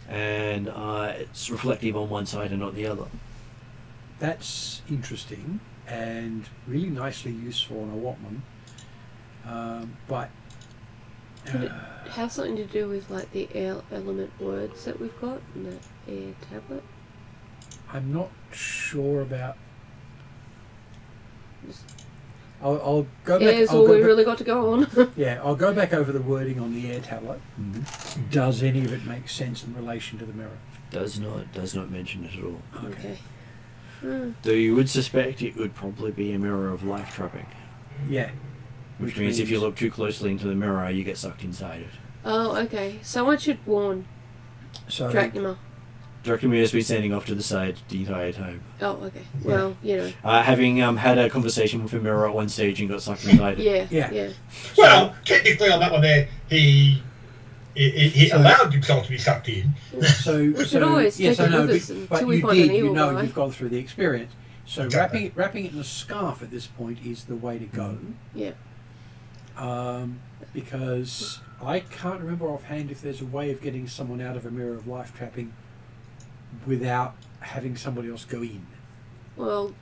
And it's reflective on one side and not the other. That's interesting and really nicely useful in a Watman. But could it have something to do with like the air element words that we've got in the air tablet? I'm not sure about. I'll go back. Air's all we really got to go on. Yeah, I'll go back over the wording on the air tablet. Mm-hmm. Does any of it make sense in relation to the mirror? Does not mention it at all. Okay. Though you would suspect it would probably be a mirror of life trapping. Yeah. Which means if you look too closely into the mirror, you get sucked inside it. Oh, okay. Someone should warn Dracnomir. Dracnomir has been standing off to the side the entire time. Oh, okay. Well, having had a conversation with a mirror at one stage and got sucked inside it. Yeah. Well, technically on that one there, he allowed himself to be sucked in. We should always take it with us until we find an evil guy. You've gone through the experience. So exactly. wrapping it in a scarf at this point is the way to go. Yeah. Because I can't remember offhand if there's a way of getting someone out of a mirror of life trapping without having somebody else go in. Well,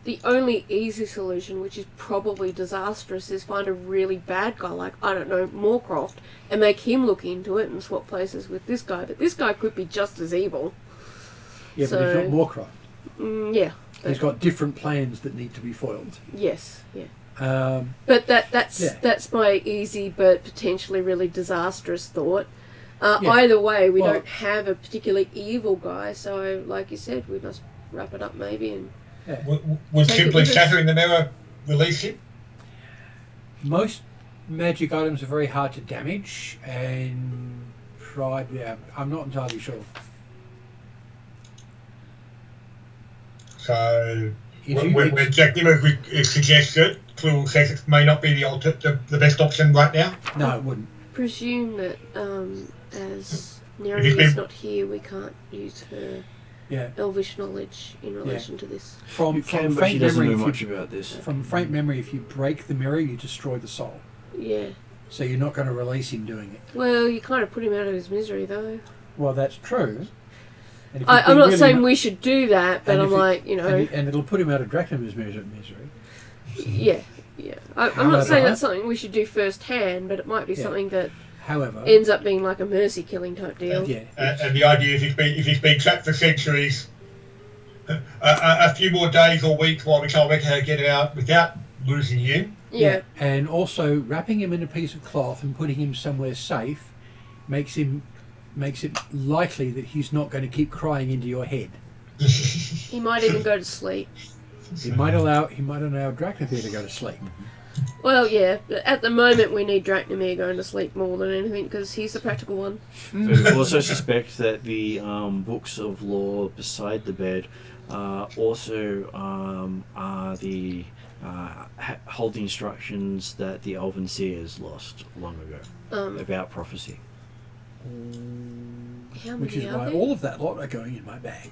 the only easy solution, which is probably disastrous, is find a really bad guy like, I don't know, Moorcroft, and make him look into it and swap places with this guy. But this guy could be just as evil. Yeah, but he's not Moorcroft. Yeah. He's got different plans that need to be foiled. Yes, yeah. But that's my easy but potentially really disastrous thought. Yeah. Either way, we don't have a particularly evil guy, so like you said, we must wrap it up maybe and... Yeah. Would simply shattering the mirror release him? Most magic items are very hard to damage, and I'm not entirely sure. So, when Jack Nimmer suggested, Clue says it may not be the best option right now? No, it wouldn't. Presume that as Neri is not here, we can't use her elvish knowledge in relation to this. From she faint doesn't memory, know much about this. From faint memory, if you break the mirror, you destroy the soul. Yeah. So you're not going to release him doing it. Well, you kind of put him out of his misery, though. Well, that's true. I'm not saying we should do that, but I'm like, you know... And it'll put him out of Draconimer's misery. Yeah. I'm not saying that's something we should do first hand, but it might be something that ends up being like a mercy killing type deal. And the idea is if he's been trapped for centuries, a few more days or weeks while we try to work out how to get him out without losing him. Yeah. And also wrapping him in a piece of cloth and putting him somewhere safe makes it likely that he's not going to keep crying into your head. He might even go to sleep. He might allow Dracnamir to go to sleep. Well, yeah, but at the moment we need Dracnamir going to sleep more than anything because he's the practical one. So we also suspect that the books of lore beside the bed also are the hold the instructions that the Elven Seers lost long ago about prophecy. Which is why all of that lot are going in my bag.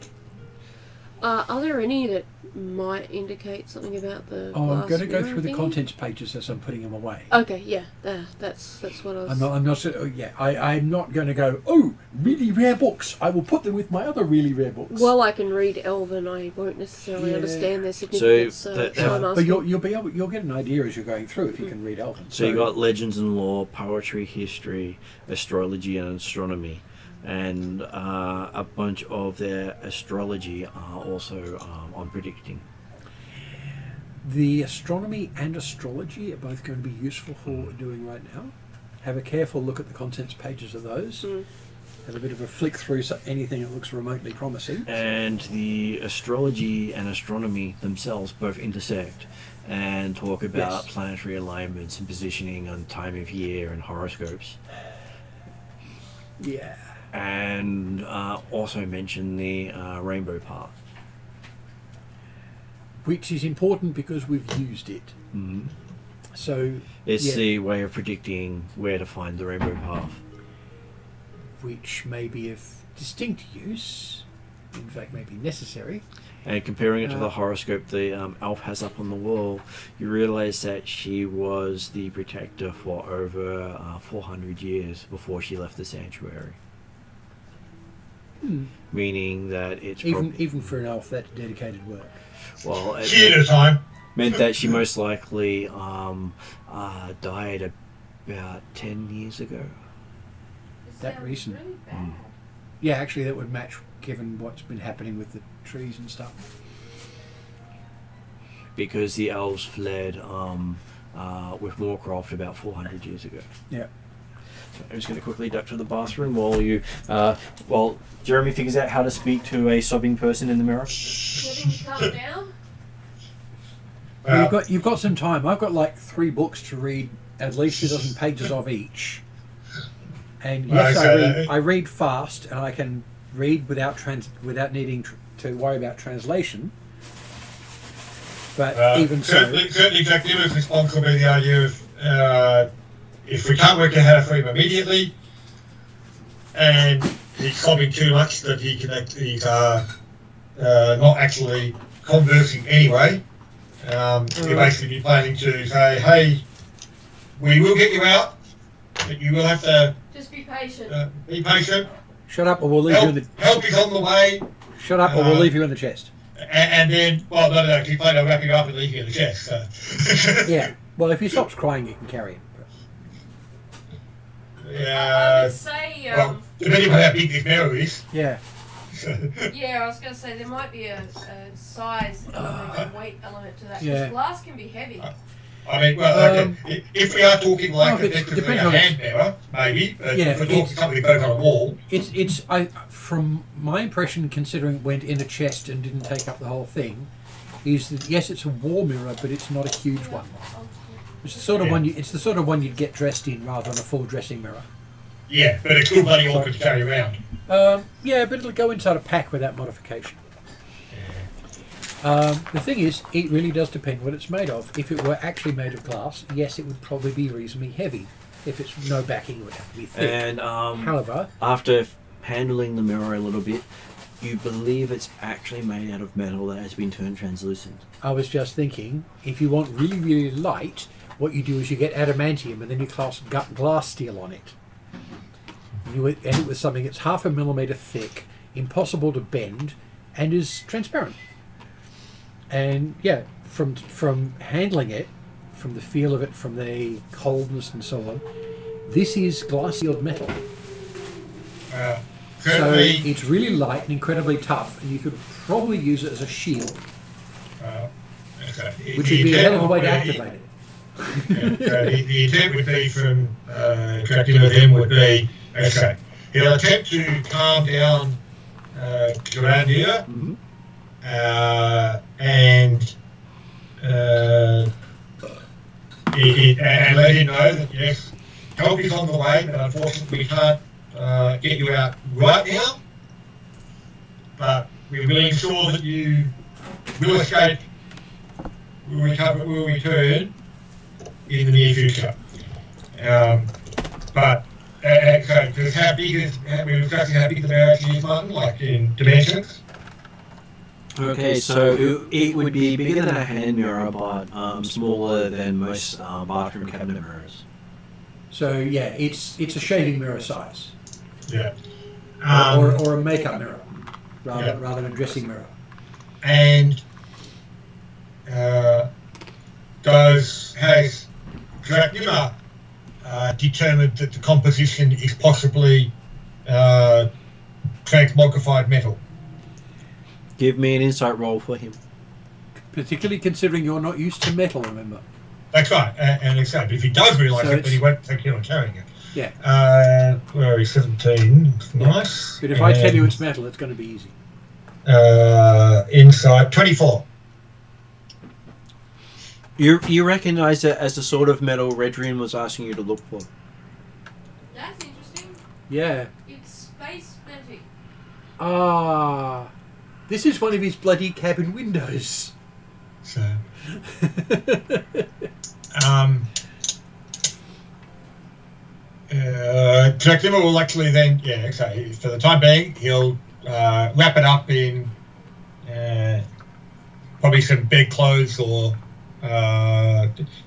Are there any that might indicate something about the I'm going to go through thingy? the contents pages as I'm putting them away. Okay, yeah, that's what I was... I'm not going to go, really rare books. I will put them with my other really rare books. Well, I can read Elven, I won't necessarily understand their significance, but you'll get an idea as you're going through if you can read Elven. So you've got legends and lore, poetry, history, astrology and astronomy. And a bunch of their astrology are also on predicting. The astronomy and astrology are both going to be useful for what we're doing right now. Have a careful look at the contents pages of those. Have a bit of a flick through anything that looks remotely promising. And the astrology and astronomy themselves both intersect and talk about planetary alignments and positioning on time of year and horoscopes. Yeah. And also mention the rainbow path, which is important because we've used it. Mm-hmm. So it's the way of predicting where to find the rainbow path, which may be of distinct use, in fact may be necessary. And comparing it to the horoscope the elf has up on the wall, you realise that she was the protector for over 400 years before she left the sanctuary. Meaning that it's even for an elf, that's dedicated work. Well, it meant that she most likely died about 10 years ago. That recent? Really yeah, actually, that would match given what's been happening with the trees and stuff. Because the elves fled with Moorcroft about 400 years ago. Yeah. I'm just going to quickly duck to the bathroom while Jeremy figures out how to speak to a sobbing person in the mirror. Calm down. Well, you've got some time. I've got like 3 books to read, at least a dozen pages of each. And yes, I read fast, and I can read without needing to worry about translation. But even certainly Jack Nimmer's response will be the idea of if we can't work out how to free him immediately, and he's sobbing too much that he's not actually conversing anyway, we basically be planning to say, hey, we will get you out, but you will have to just be patient. Shut up, or we'll leave you in the. Help is on the way. Shut up, or we'll leave you in the chest. And then, well, no, you plan on wrapping up and leaving you in the chest. So. Yeah. Well, if he stops crying, you can carry him. I would say. Well, depending on how big this mirror is. Yeah. Yeah, I was going to say there might be a size element, a weight element to that. Because Yeah. glass can be heavy. I mean, well, okay. If we are talking like effectively a on hand mirror, maybe. Yeah, if we're talking something that goes on a wall. From my impression, considering it went in a chest and didn't take up the whole thing, is that yes, it's a wall mirror, but it's not a huge one. It's the sort of one. It's the sort of one you'd get dressed in rather than a full dressing mirror. Yeah, but it's still bloody awkward to carry around. Yeah, but it'll go inside a pack without modification. The thing is, it really does depend what it's made of. If it were actually made of glass, yes, it would probably be reasonably heavy. If it's no backing, it would have to be thick. And however, after handling the mirror a little bit, you believe it's actually made out of metal that has been turned translucent. I was just thinking, if you want really, really light, what you do is you get adamantium and then you cast glass steel on it. You end it with something that's 0.5 millimeter thick, impossible to bend, and is transparent. And yeah, from handling it, from the feel of it, from the coldness and so on, this is glass sealed metal. So it's really light and incredibly tough, and you could probably use it as a shield, which would be a hell of a way to activate it. The attempt would be from Dracula then would be, okay, he'll attempt to calm down Tyranny, and let him know that yes, help is on the way, but unfortunately we can't get you out right now. But we will ensure that you will escape, will return in the near future. But because how big is we were discussing how big the barracks is, Martin, like in dimensions. Okay, so it would be bigger than a hand mirror, but smaller than most bathroom cabinet mirrors. So yeah, it's a shaving mirror size. Yeah. Or a makeup mirror, rather than a dressing mirror. And has Dracula determined that the composition is possibly transmogrified metal? Give me an insight roll for him. Particularly considering you're not used to metal, remember? That's right, and exactly. If he does realise it, then he won't take care of carrying it. Yeah. Where are we? 17. Nice. But if I tell you it's metal, it's going to be easy. Insight 24. You recognise it as the sort of metal Redrin was asking you to look for. That's interesting. Yeah. It's space magic. Ah. This is one of his bloody cabin windows. So. Dracula will actually then, for the time being, he'll wrap it up in probably some bed clothes or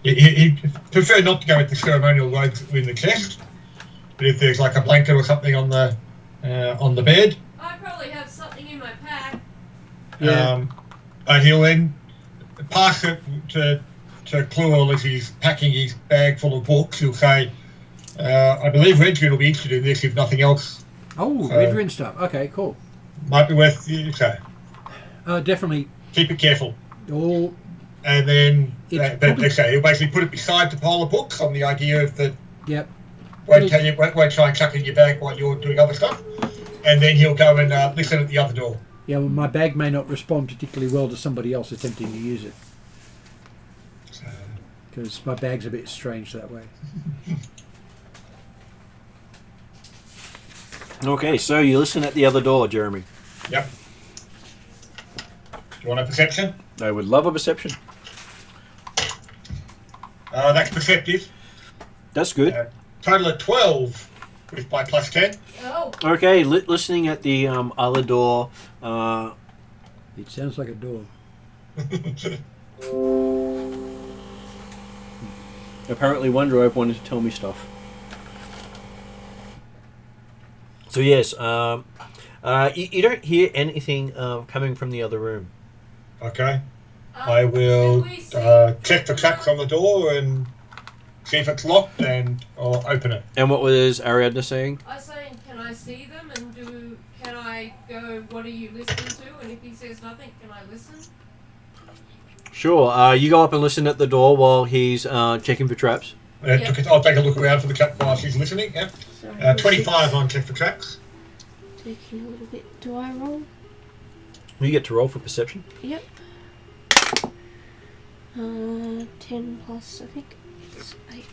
he'd prefer not to go with the ceremonial robes in the chest, but if there's like a blanket or something on the bed. I probably have something in my pack. Yeah. But he'll then pass it to Cluel as he's packing his bag full of books. He'll say, I believe Redrin will be interested in this, if nothing else. Oh, Redrin stuff. Okay, cool. Might be worth you say. Definitely. Keep it careful. Oh. And then he'll basically put it beside the pile of books on the idea of that. Yep. Won't try and chuck it in your bag while you're doing other stuff. And then he'll go and listen at the other door. Yeah, well, my bag may not respond particularly well to somebody else attempting to use it. Because my bag's a bit strange that way. Okay, so you listen at the other door, Jeremy. Yep. Do you want a perception? I would love a perception. That's perceptive. That's good. Total of 12 with my plus 10. Oh. Okay, listening at the other door. It sounds like a door. Apparently one droid wanted to tell me stuff. So yes, you don't hear anything coming from the other room. Okay. I will Can we see check the tracks on the door and see if it's locked, and I'll open it. And what was Ariadne saying? I was saying, can I see them and can I go, what are you listening to? And if he says nothing, can I listen? Sure. You go up and listen at the door while he's checking for traps. I'll take a look around for the track while she's listening. Yep. Sorry, 25 on check for tracks. taking a little bit. Do I roll? You get to roll for perception. Yep. 10 plus, I think it's 8.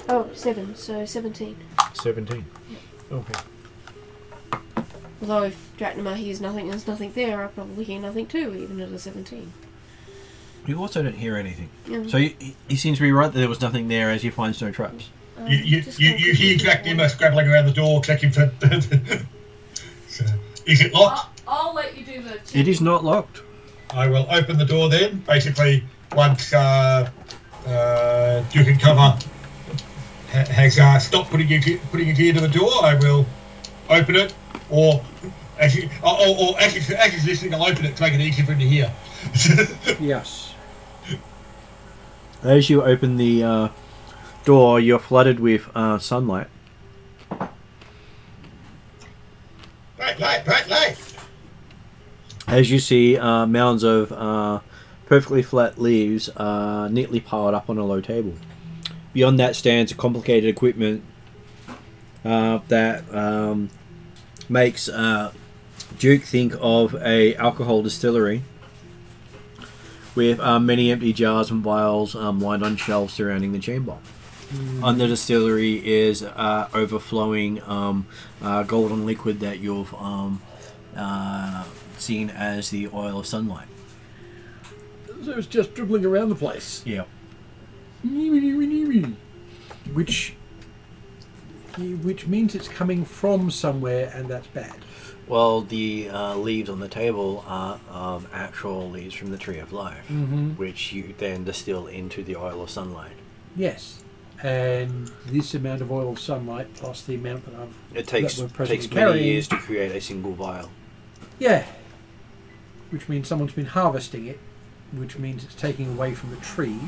Oh, 7, so 17. 17. Yep. Okay. Although if Dratnamar hears nothing, there's nothing there, I probably hear nothing too, even at a 17. You also don't hear anything. Yeah. So he seems to be right that there was nothing there as he finds no traps. You hear Jack Nimmer scrabbling around the door, checking for... So, is it locked? I'll let you do the check. It is not locked. I will open the door then. Basically, once Duke and Cover has stopped putting it ear to the door, I will open it, or as he's listening, I'll open it to make it easier for him to hear. Yes. As you open the door, you're flooded with sunlight. Right. As you see mounds of perfectly flat leaves neatly piled up on a low table. Beyond that stands complicated equipment that makes Duke think of a alcohol distillery with many empty jars and vials lined on shelves surrounding the chamber. On the distillery is overflowing golden liquid that you've seen as the oil of sunlight. So it's just dribbling around the place. Yeah. Which means it's coming from somewhere, and that's bad. Well, the leaves on the table are actual leaves from the Tree of Life, which you then distill into the oil of sunlight. Yes. And this amount of oil of sunlight plus the amount that I've... It takes that we're presently many carrying, years to create a single vial. Yeah. Which means someone's been harvesting it, which means it's taking away from the tree.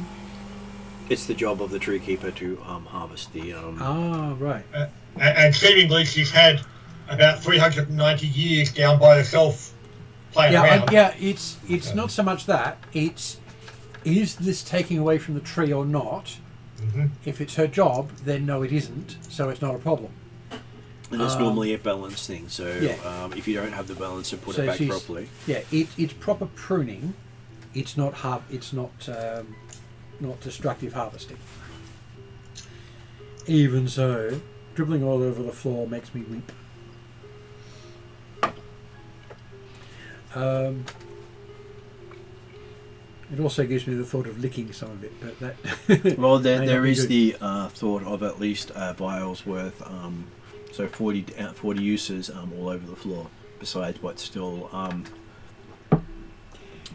It's the job of the tree keeper to harvest the... right. And seemingly she's had about 390 years down by herself playing around. It's not so much that. It's, is this taking away from the tree or not? If it's her job, then no, it isn't. So it's not a problem. And it's normally a balance thing. So Yeah. if you don't have the balance to put So it back she's- properly... Yeah, it's proper pruning. It's not not destructive harvesting. Even so, dribbling all over the floor makes me weep. It also gives me the thought of licking some of it, but that... Well, may not there be is good. the thought of at least vials worth, so 40 uses all over the floor, besides what's still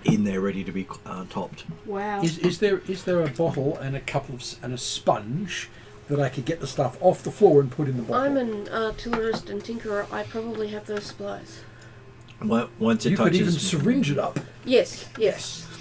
in there ready to be topped. Wow. Is there a bottle and a sponge that I could get the stuff off the floor and put in the bottle? I'm an artillerist and tinkerer. I probably have those supplies. Once it You could even touches... syringe it up. Yes.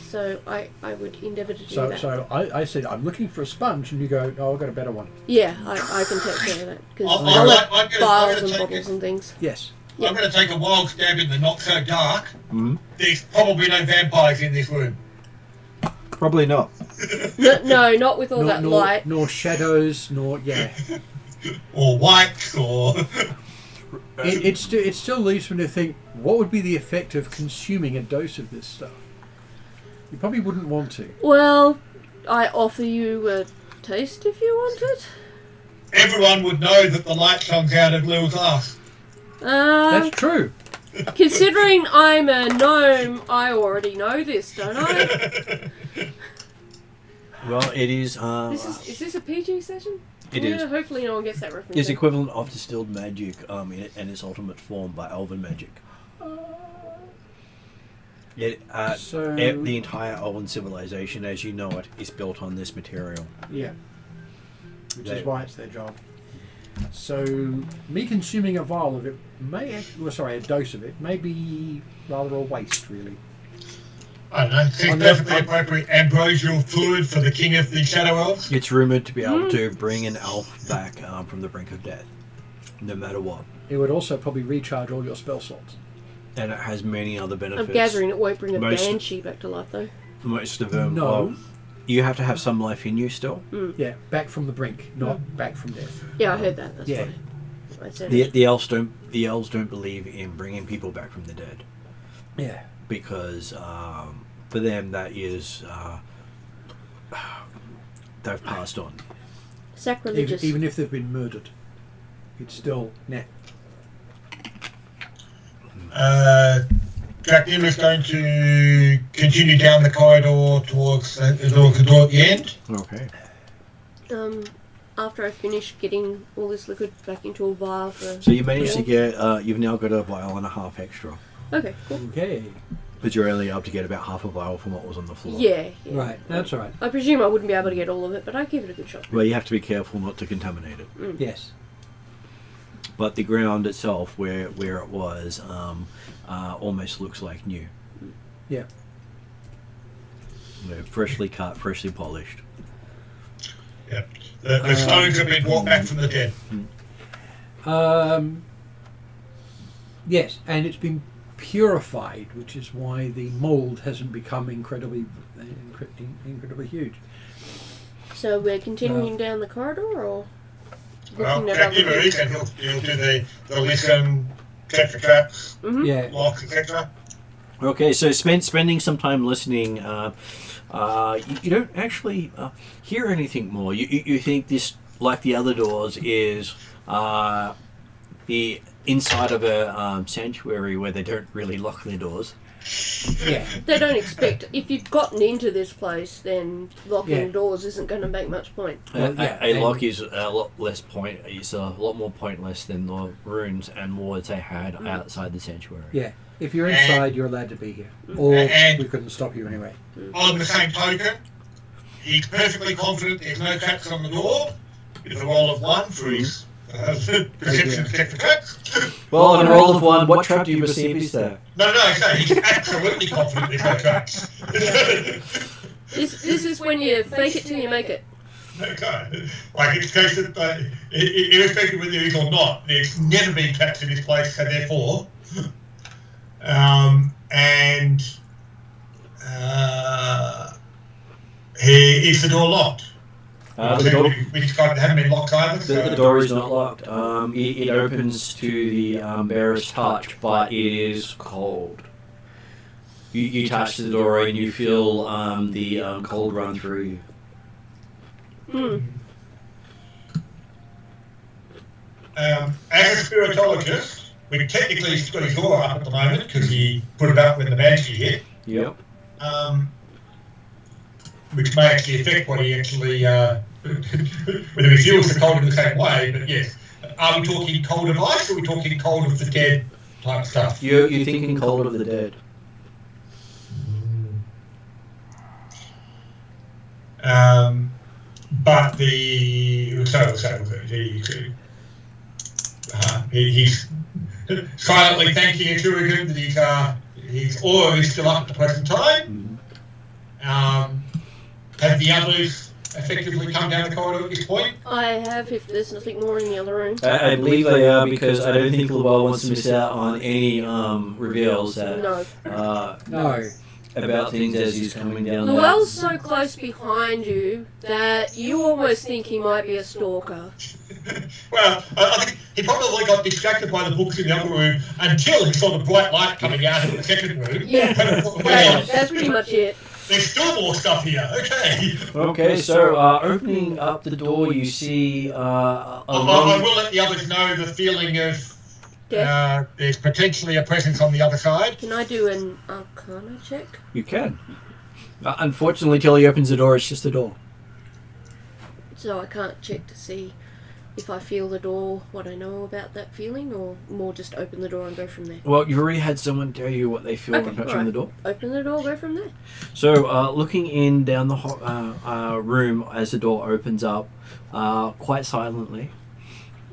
So I would endeavour to do that. So I said, I'm looking for a sponge, and you go, oh, I've got a better one. Yeah, I can take care of that. Because I'm I'll have gonna vials and take bottles it. and things. Yes. I'm going to take a wild stab in the not so dark. Mhm. There's probably no vampires in this room. Probably not. No, not with all that light. Nor shadows, nor... Yeah. Or whites, or... It still leaves me to think, what would be the effect of consuming a dose of this stuff? You probably wouldn't want to. Well, I offer you a taste if you want it. Everyone would know that the light comes out of Lil's ass. That's true. Considering I'm a gnome, I already know this, don't I? Well, it is... Is this a PG session? It Yeah, is. hopefully no one gets that reference. Is equivalent of distilled magic in its ultimate form by elven magic. The entire elven civilization, as you know it, is built on this material. Yeah. which is why it's their job. So me consuming a vial of it a dose of it may be rather a waste, really. I don't know. Seems perfectly appropriate ambrosial fluid for the king of the Shadow Elves. It's rumoured to be able to bring an elf back from the brink of death, no matter what. It would also probably recharge all your spell slots. And it has many other benefits. I'm gathering it won't bring a banshee back to life, though. Most of them. No. Well, you have to have some life in you still. Yeah, back from the brink, not back from death. Yeah, I heard that. That's Yeah. fine. I said The elves don't believe in bringing people back from the dead, Yeah. because for them that is they've passed on. sacrilegious. Even if they've been murdered, it's still net. Dracnim is going to continue down the corridor towards the door at the end. Okay. After I finish getting all this liquid back into a vial for... So you managed to get. You've now got a vial and a half extra, Okay, cool. Okay. but you're only able to get about half a vial from what was on the floor. Yeah. Right, that's all right. I presume I wouldn't be able to get all of it, but I'd give it a good shot. Well, you have to be careful not to contaminate it. Yes. But the ground itself, where it was, almost looks like new. Yeah. You know, freshly cut, freshly polished. Yep. The stones have been brought back from the dead. Yes, and it's been purified, which is why the mold hasn't become incredibly huge. So we're continuing down the corridor, or Well, looking at Dracnim other is, and he'll do the listen, check for traps, Yeah. locks, etc. Okay, so spending some time listening, you don't actually hear anything more. You think this, like the other doors, is the inside of a sanctuary where they don't really lock their doors. Yeah. They don't expect... If you've gotten into this place, then locking Yeah. doors isn't going to make much point. Well, yeah, A lock and- is a lot less it's a lot more pointless than the runes and wards they had outside the sanctuary. Yeah. If you're inside, you're allowed to be here. Or And- we couldn't stop you anyway. On the same token, he's perfectly confident there's no traps on the door. With a roll of 1 for his perception check for traps. Well, on a roll of 1, what trap do you perceive is there? No, he's absolutely confident there's no traps. This is when you fake it till you make it. Okay. Like, it's a case that, irrespective of whether there is or not, there's never been traps in this place, so therefore... is the door locked? The door, We described it haven't been locked either. the door is not locked. It opens to the barest touch, but it is cold. You touch the door and you feel the cold run through you. As a spiritologist, we technically got his door up at the moment because he put it up when the banshee hit. Yep. Which may actually affect what he actually, whether he feels the cold in the same way, but yes. Are we talking cold of ice or are we talking cold of the dead type stuff? You're thinking cold of the dead. But he's silently thanking Atruaghin that his aura is still up at the present time. Have the others effectively come down the corridor at this point? I have, if there's nothing more in the other room. I believe they are, because I don't think Lawell wants to miss out on any reveals that No. No. about things as he's coming down. The well's so close behind you that you almost think he might be a stalker. Well, I think he probably got distracted by the books in the other room until he saw the bright light coming out of the second room. Yeah. Well, That's pretty much it. there's still more stuff here. Okay. Okay, so opening up the door, you see a I long... will let the others know the feeling of Death. there's potentially a presence on the other side. Can I do an Arcana check? You can. Unfortunately, till he opens the door, it's just a door. So I can't check to see if I feel the door, what I know about that feeling, or more just open the door and go from there? Well, you've already had someone tell you what they feel when touching alright. the door. Open the door, go from there. So, looking in down the room as the door opens up, quite silently,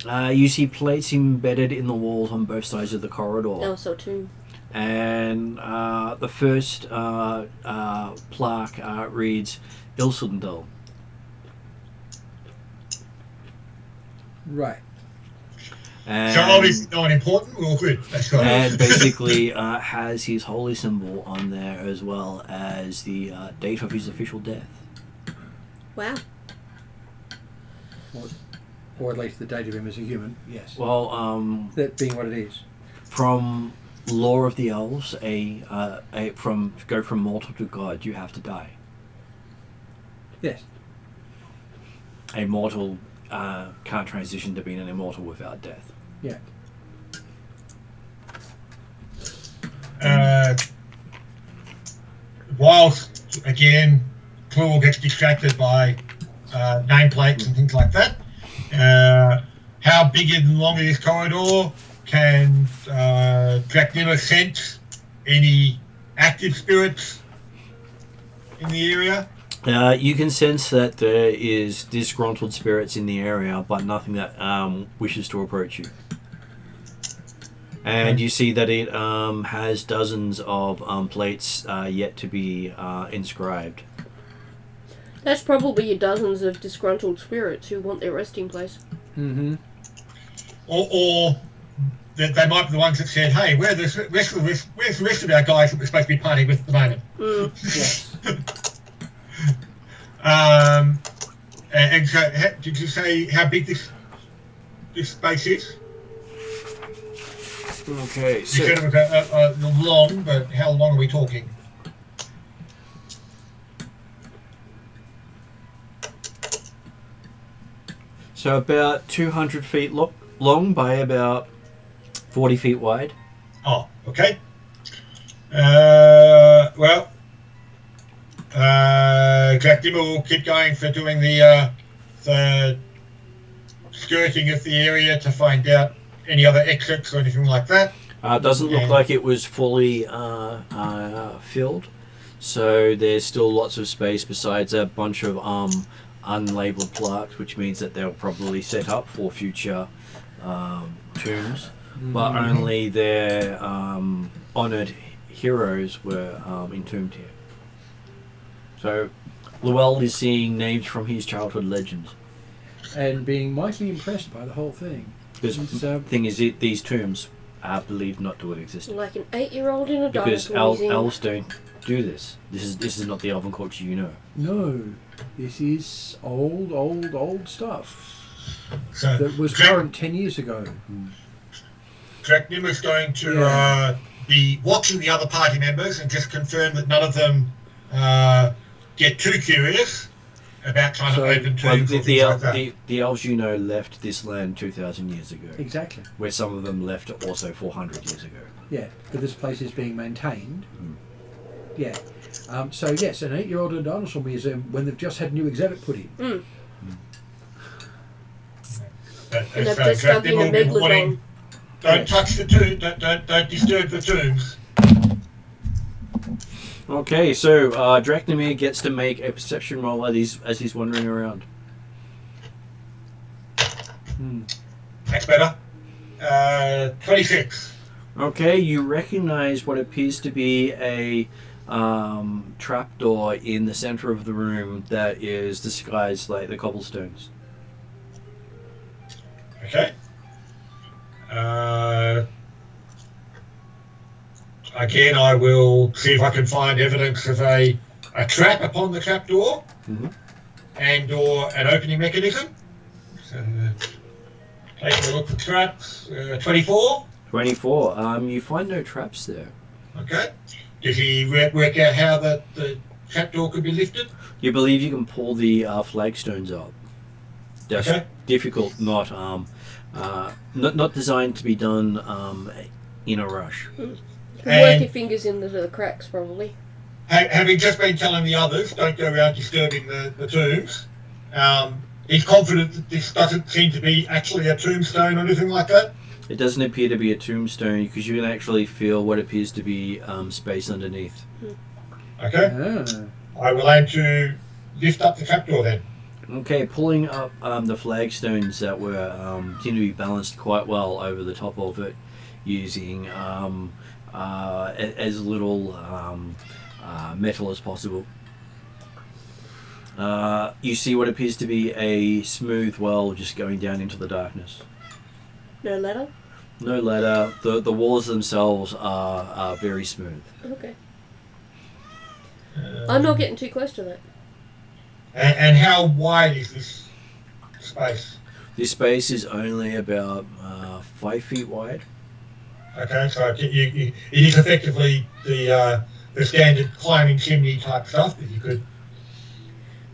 you see plates embedded in the walls on both sides of the corridor. Oh, so too. And the first plaque reads Ilsundal. Right. And, So obviously not important. Well, good. That's good. and basically has his holy symbol on there as well as the date of his official death. Wow. Or at least the date of him as a human, yes. Well, That being what it is. from lore of the elves, to go from mortal to god, you have to die. Yes. A mortal can't transition to being an immortal without death. Yeah. Whilst, again, Claw gets distracted by nameplates and things like that, how big and long is this corridor? Can Dracnima sense any active spirits in the area? You can sense that there is disgruntled spirits in the area, but nothing that wishes to approach you. And you see that it has dozens of plates yet to be inscribed. That's probably your dozens of disgruntled spirits who want their resting place. Mm-hmm. Or that they might be the ones that said, "Hey, where's the rest of our guys that we're supposed to be partying with at the moment?" Yes. And so, did you say how big this space is? Okay, You said it was long, but how long are we talking? So about 200 feet long by about 40 feet wide. Oh, okay. Well, Dracnima will keep going for doing the skirting of the area to find out any other exits or anything like that. Doesn't look like it was fully filled, so there's still lots of space besides a bunch of unlabeled plaques, which means that they'll probably set up for future tombs, but only their honoured heroes were entombed here. So Llewellyn is seeing names from his childhood legends. And being mightily impressed by the whole thing. Because the thing is, these tombs are believed not to have existed. Like an 8-year-old in a Because dinosaur museum. elves don't do this. This is not the elven culture you know. No. This is old stuff. So That was current 10 years ago. Dracnima's going to be watching the other party members and just confirm that none of them get too curious about trying to open tombs or things like that. The elves you know left this land 2,000 years ago. Exactly. Where some of them left also 400 years ago. Yeah, but this place is being maintained. Yeah. So yes, an 8-year-old in a dinosaur museum when they've just had new exhibit put in. And they've just dug in a megalodon. Don't touch the tomb. Don't disturb the tombs. Okay, so Dracnima gets to make a perception roll as he's wandering around. That's better. 26. Okay, you recognize what appears to be a trapdoor in the center of the room that is disguised like the cobblestones. Okay. Again, I will see if I can find evidence of a trap upon the trapdoor and or an opening mechanism. So, taking a look for traps. 24. 24. You find no traps there. Okay. Did he work out how the trapdoor could be lifted? You believe you can pull the flagstones up. That's difficult, not designed to be done in a rush. You can work your fingers into the cracks, probably. Having just been telling the others, don't go around disturbing the tombs, he's confident that this doesn't seem to be actually a tombstone or anything like that? It doesn't appear to be a tombstone because you can actually feel what appears to be space underneath. Okay. I will aim to lift up the trapdoor then. Okay, pulling up the flagstones that were seem to be balanced quite well over the top of it, using as little metal as possible. You see what appears to be a smooth well just going down into the darkness. No ladder? No ladder. The walls themselves are very smooth. Okay. I'm not getting too close to that. And how wide is this space? This space is only about 5 feet wide. Okay, so it is effectively the standard climbing chimney type stuff that you could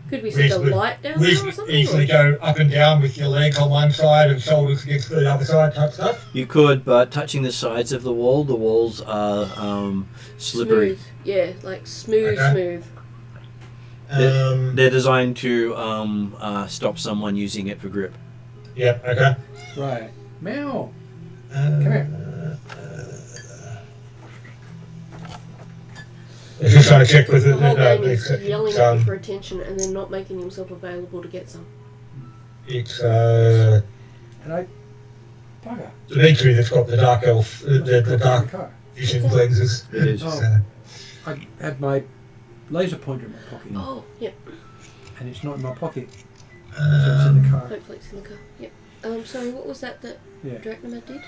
Could we set a light down there or something? easily go up and down with your legs on one side and shoulders against the other side type stuff? You could, but touching the sides of the walls are slippery. Smooth. Yeah, like smooth. They're designed to stop someone using it for grip. Yeah, okay. Right. Meow. Come here. I'm just trying to check with The it. whole game is yelling at you for attention and then not making himself available to get some. It's And I... Bugger. Dimitri that's got the dark elf, the The dark car. vision lenses. It is. Oh. I had my laser pointer in my pocket. Oh, yep. And it's not in my pocket. So it's in the car. Hopefully it's in the car. Yep. Sorry, what was that Yeah. Dracnomad did?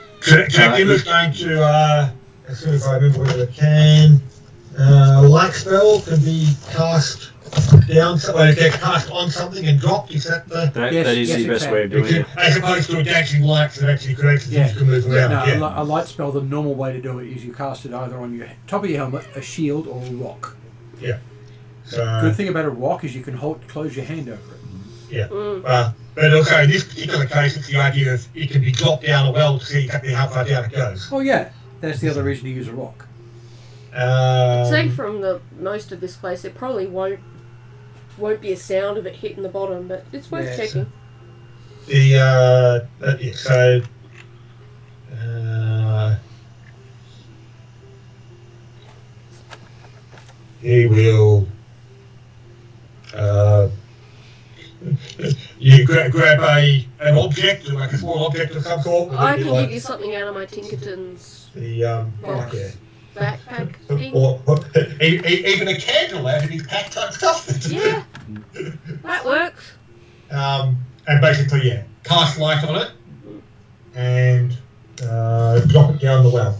Jackie was going to, as soon as I remember whether it can, light spell can be cast down, or get cast on something and dropped. Is that the... That Yes, is yes, the it best can. way of doing it. As opposed to a dancing light that actually creates the things to move around. No, a light spell, the normal way to do it is you cast it either on your top of your helmet, a shield, or a rock. Yeah. So, Good thing about a rock is you can close your hand over it. yeah. But also in this particular case, it's the idea of it can be dropped down a well to see exactly how far down it goes. Oh yeah, that's the other reason to use a rock. I'd say from the most of this place, it probably won't be a sound of it hitting the bottom, but it's worth checking. He will. You grab an object, like a small object of some sort. I can give you something out of my Tinkerton's box. Backpack thing. Or even a candle out of his pack type stuff. Yeah, that works. And basically, cast light on it and drop it down the well.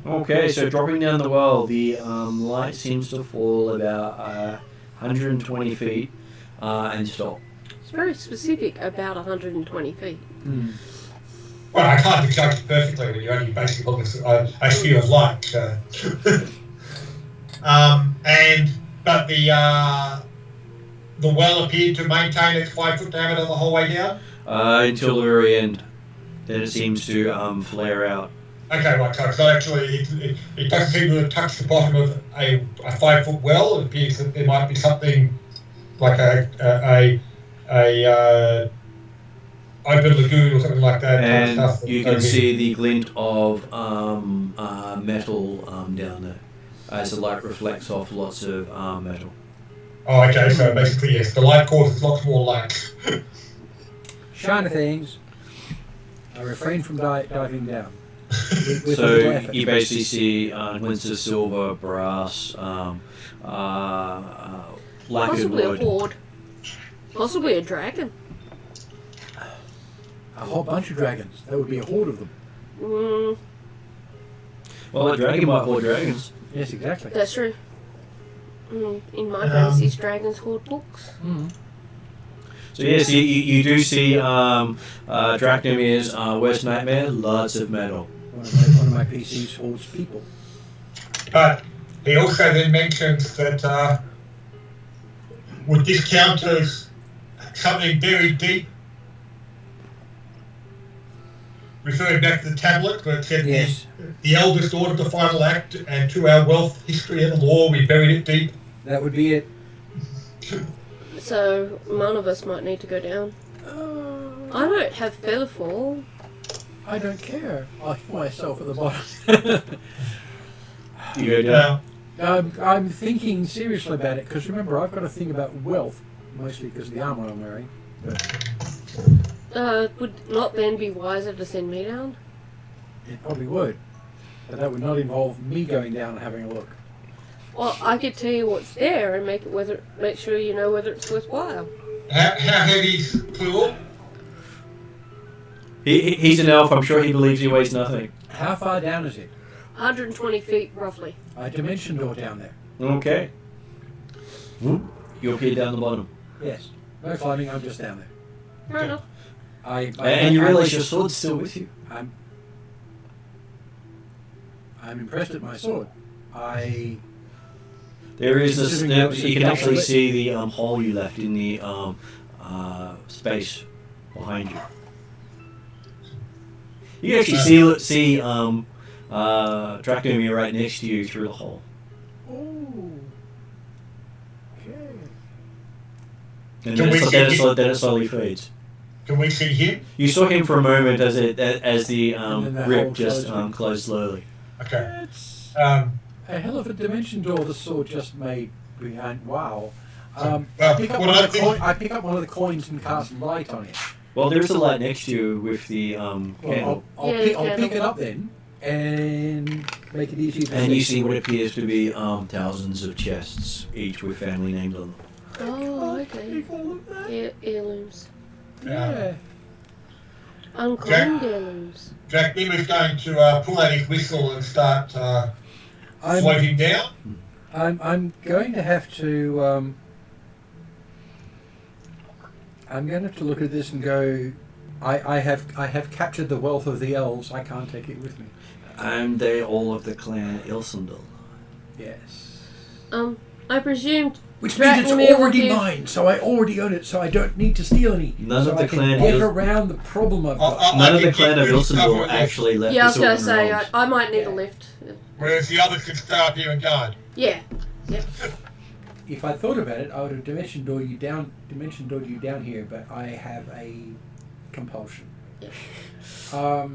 Okay, so dropping down the well, the light seems to fall about 120 feet and stop. It's very specific about 120 feet. Well, I can't judge it perfectly when you only basically look at a sphere of light. So. But the well appeared to maintain its 5 foot diameter the whole way down? Until the very end. Then it seems to flare out. Okay, right, so actually it doesn't seem to have touched the bottom of a 5 foot well. It appears that there might be something like a open lagoon or something like that. And type stuff you can see the glint of metal down there as the light reflects off lots of metal. Oh, okay, so basically, yes, the light causes lots more light. Shiny things. I refrain from diving down. With So little effort. you basically see glints of silver, brass, lacquered Possibly wood. a horde. Possibly a dragon. A whole bunch of dragons. That would be a horde of them. Well, a dragon might hold dragons. Yes, exactly. That's true. In my fantasies, dragons hoard books. So yes, you do see Drachnomir's worst nightmare, lots of metal. One of my PCs holds people. But he also then mentions that would this count as something very deep? Referring back to the tablet where it said the eldest ordered the final act, and to our wealth, history and law we buried it deep. That would be it. So one of us might need to go down. I don't have featherfall. I don't care. I'll hit myself at the bottom. You go down. I'm thinking seriously about it because remember I've got a thing about wealth, mostly because of the armor I'm wearing. Would not then be wiser to send me down? It probably would, but that would not involve me going down and having a look. Well, I could tell you what's there and make sure you know whether it's worthwhile. How heavy's Plural? He's an elf. I'm sure he believes he weighs nothing. How far down is it? 120 feet, roughly. A dimension door down there. Okay. You appear down the bottom. Yes. No climbing. I'm just down there. Fair enough. And you realise your sword's still with you. I'm impressed at my sword. There is this. You can actually see the hole you left in the space behind you. You can actually see Dracomir right next to you through the hole. Oh. Okay. And then it slowly fades. Can we see him? You saw him for a moment as the rip just closed. closed slowly. Okay. It's a hell of a dimension door the sword just made behind. Wow. I pick up one of the coins and cast light on it. Well, there's a light next to you with the candle. I'll pick it up then and make it easier to And you see what appears to be thousands of chests, each with family names on them. Oh, okay. Heirlooms. Yeah. Uncommon heirlooms. Jack Nimmer's going to pull out his whistle and start floating down. I'm going to have to. I'm going to have to look at this and go. I have captured the wealth of the elves. I can't take it with me. And they're all of the clan Ilsendal. Yes. I presumed. Which means it's already mine, so I already own it, so I don't need to steal any. None of the I can clan get around the problem I've got. None of the clan of Ilsendal actually left. Yeah, I was the going to Sylvan say, Realms. I might need a lift. Whereas the others can stay up here and guard. Yeah. Yep. If I thought about it, I would have dimension doored you down here, but I have a compulsion. Yeah.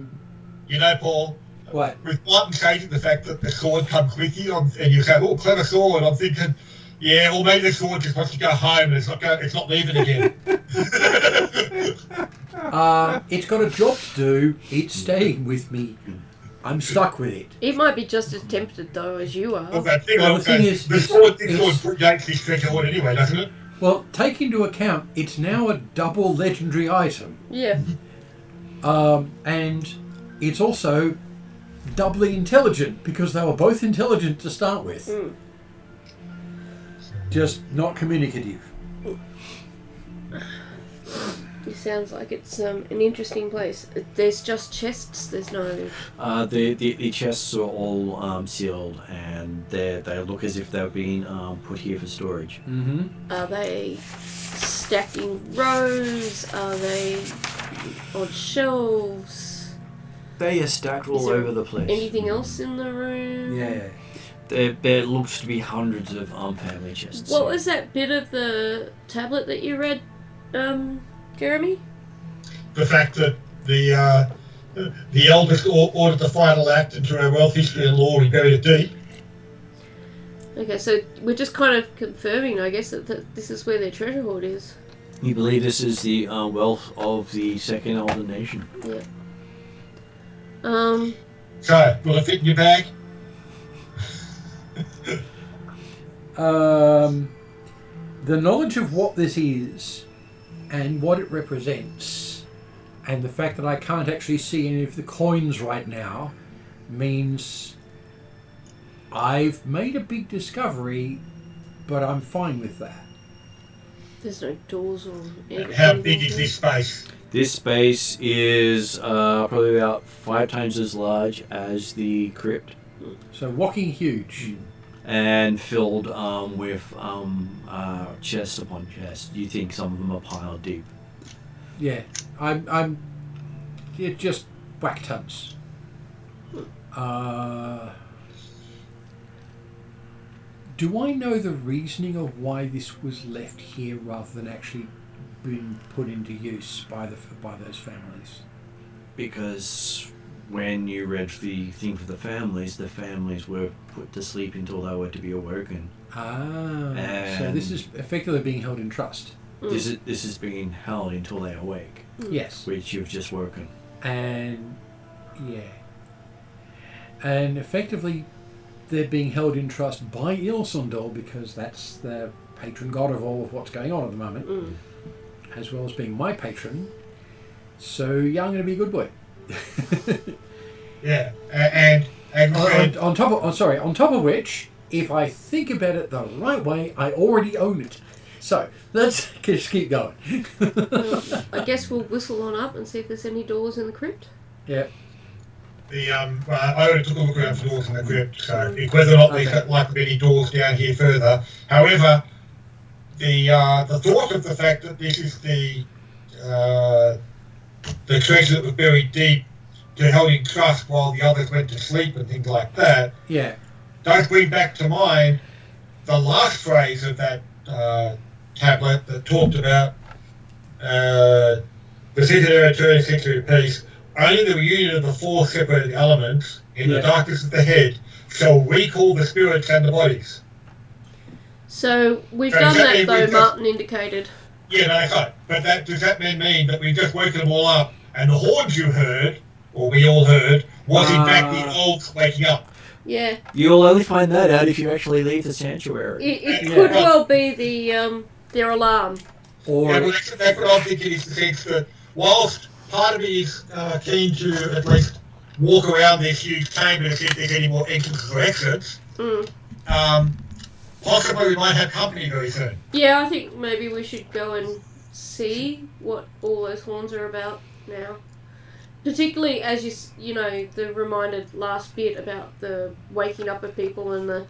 You know, Paul, What? with Martin stating the fact that the sword comes with you, and you say, "Oh, clever sword," I'm thinking, yeah, well, maybe the sword just wants to go home and it's not leaving again. It's got a job to do. It's staying with me. I'm stuck with it. It might be just as tempted, though, as you are. Well, the thing is, the sword creates this treasure hoard anyway, doesn't it? Well, take into account, it's now a double legendary item. Yeah. And it's also doubly intelligent, because they were both intelligent to start with. Mm. Just not communicative. It sounds like it's an interesting place. There's just chests, there's no... The chests are all sealed, and they look as if they've been put here for storage. Mm-hmm. Are they stacked in rows? Are they on shelves? They are stacked all over the place. Anything else in the room? Yeah. There looks to be hundreds of family chests. What was that bit of the tablet that you read, Jeremy? The fact that the eldest ordered the final act into her wealth, history and law and buried it deep. Okay, so we're just kind of confirming, I guess, that this is where their treasure hoard is. You believe this is the wealth of the second older nation? Yeah. So, will it fit in your bag? The knowledge of what this is and what it represents, and the fact that I can't actually see any of the coins right now, means I've made a big discovery, but I'm fine with that. There's no doors or anything. How big is this space? This space is probably about 5 times as large as the crypt, So walking huge. and filled with chest upon chest. You think some of them are piled deep. Yeah, it just whack tons. Do I know the reasoning of why this was left here rather than actually been put into use by those families? Because when you read the thing for the families were put to sleep until they were to be awoken. So this is effectively being held in trust. This is being held until they awake. Yes. Which you've just woken. And effectively they're being held in trust by Ilsundal because that's the patron god of all of what's going on at the moment, as well as being my patron. So yeah, I'm going to be a good boy. Yeah, and on top of which, if I think about it the right way, I already own it. So let's just keep going. I guess we'll whistle on up and see if there's any doors in the crypt. Yeah. I already took a look around for doors in the crypt, so whether or not there's likely to be any doors down here further. However, the thought of the fact that this is the treasure that was buried deep, to held in trust while the others went to sleep and things like that, does bring back to mind the last phrase of that tablet that talked about the Citadel returning century of peace. Only the reunion of the four separated elements in the darkness of the head shall recall the spirits and the bodies. So we've done that though, Martin indicated. Yeah, no, that's right. But does that mean that we've just woken them all up and the horns you heard, or we all heard, was in fact the Elves waking up? Yeah. You'll only find that out if you actually leave the sanctuary. It could well be their alarm. Or that's what I'm thinking, is the sense that whilst part of me is keen to at least walk around this huge chamber to see if there's any more entrances or exits, possibly we might have company very soon. Yeah, I think maybe we should go and see what all those horns are about now. Particularly as you know, the reminded last bit about the waking up of people and the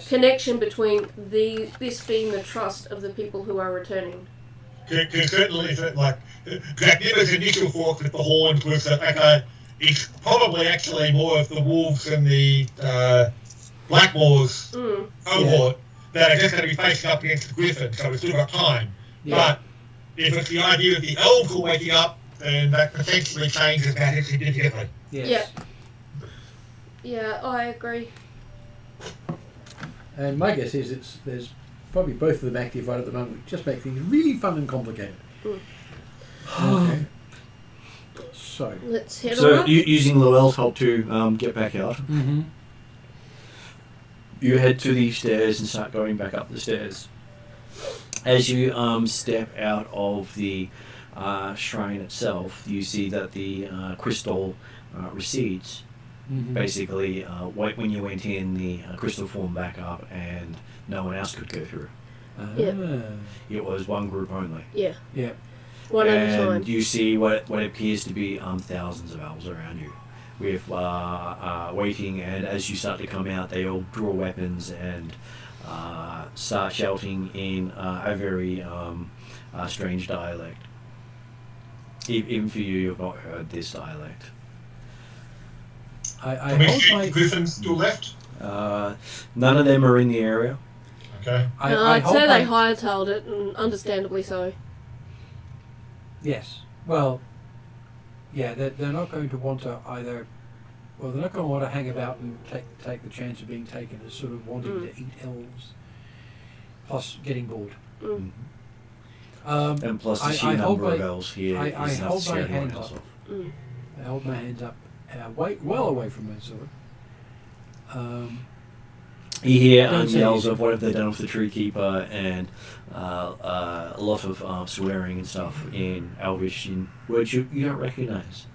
connection between this being the trust of the people who are returning. Because certainly, like, Jack Nibber's initial thought with the horns was that, it's probably actually more of the wolves and the Blackmoors cohort that are just going to be facing up against the Griffin, so we've still got time. Yeah. But if it's the idea of the Elves who are waking up, then that potentially changes matters significantly. Yes. Yeah, I agree. And my guess is there's probably both of them active right at the moment, which just make things really fun and complicated. Okay. So let's head on up. Using Llewell's help to get back out, you head to the stairs and start going back up the stairs. As you step out of the shrine itself, you see that the crystal recedes. Basically, when you went in, the crystal formed back up and no one else could go through. It was one group only. Yeah. One at a time. And you see what appears to be thousands of elves around you, with waiting. And as you start to come out, they all draw weapons and start shouting in a very strange dialect. Even for you, you've not heard this dialect. Can we see the Griffins still left? None of them are in the area. Okay. I'd say they hightailed it, and understandably so. Yes. Well, yeah, they're not going to want to either. Well, they're not going to want to hang about and take the chance of being taken as sort of wanting to eat elves, plus getting bored. And plus the sheer number of elves here is enough to scare anyone else off. I hold my hands up, well away from my sword. You hear yells of what have they done with the tree keeper, and a lot of swearing and stuff in Elvish, in words you don't recognise.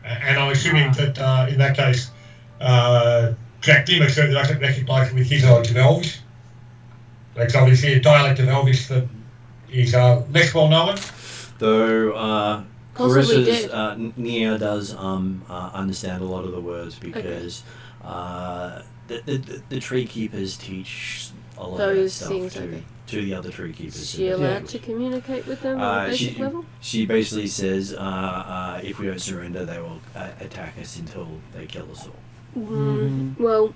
And I'm assuming that in that case, Jack Dimmock certainly doesn't recognise with his knowledge of Elvish. Like obviously a dialect of Elvish that is less well known. Though Clarissa's Nia does understand a lot of the words because the tree keepers teach a lot of that stuff to the other tree keepers. Is she allowed to communicate with them on a basic level? She basically says if we don't surrender, they will attack us until they kill us all. Well,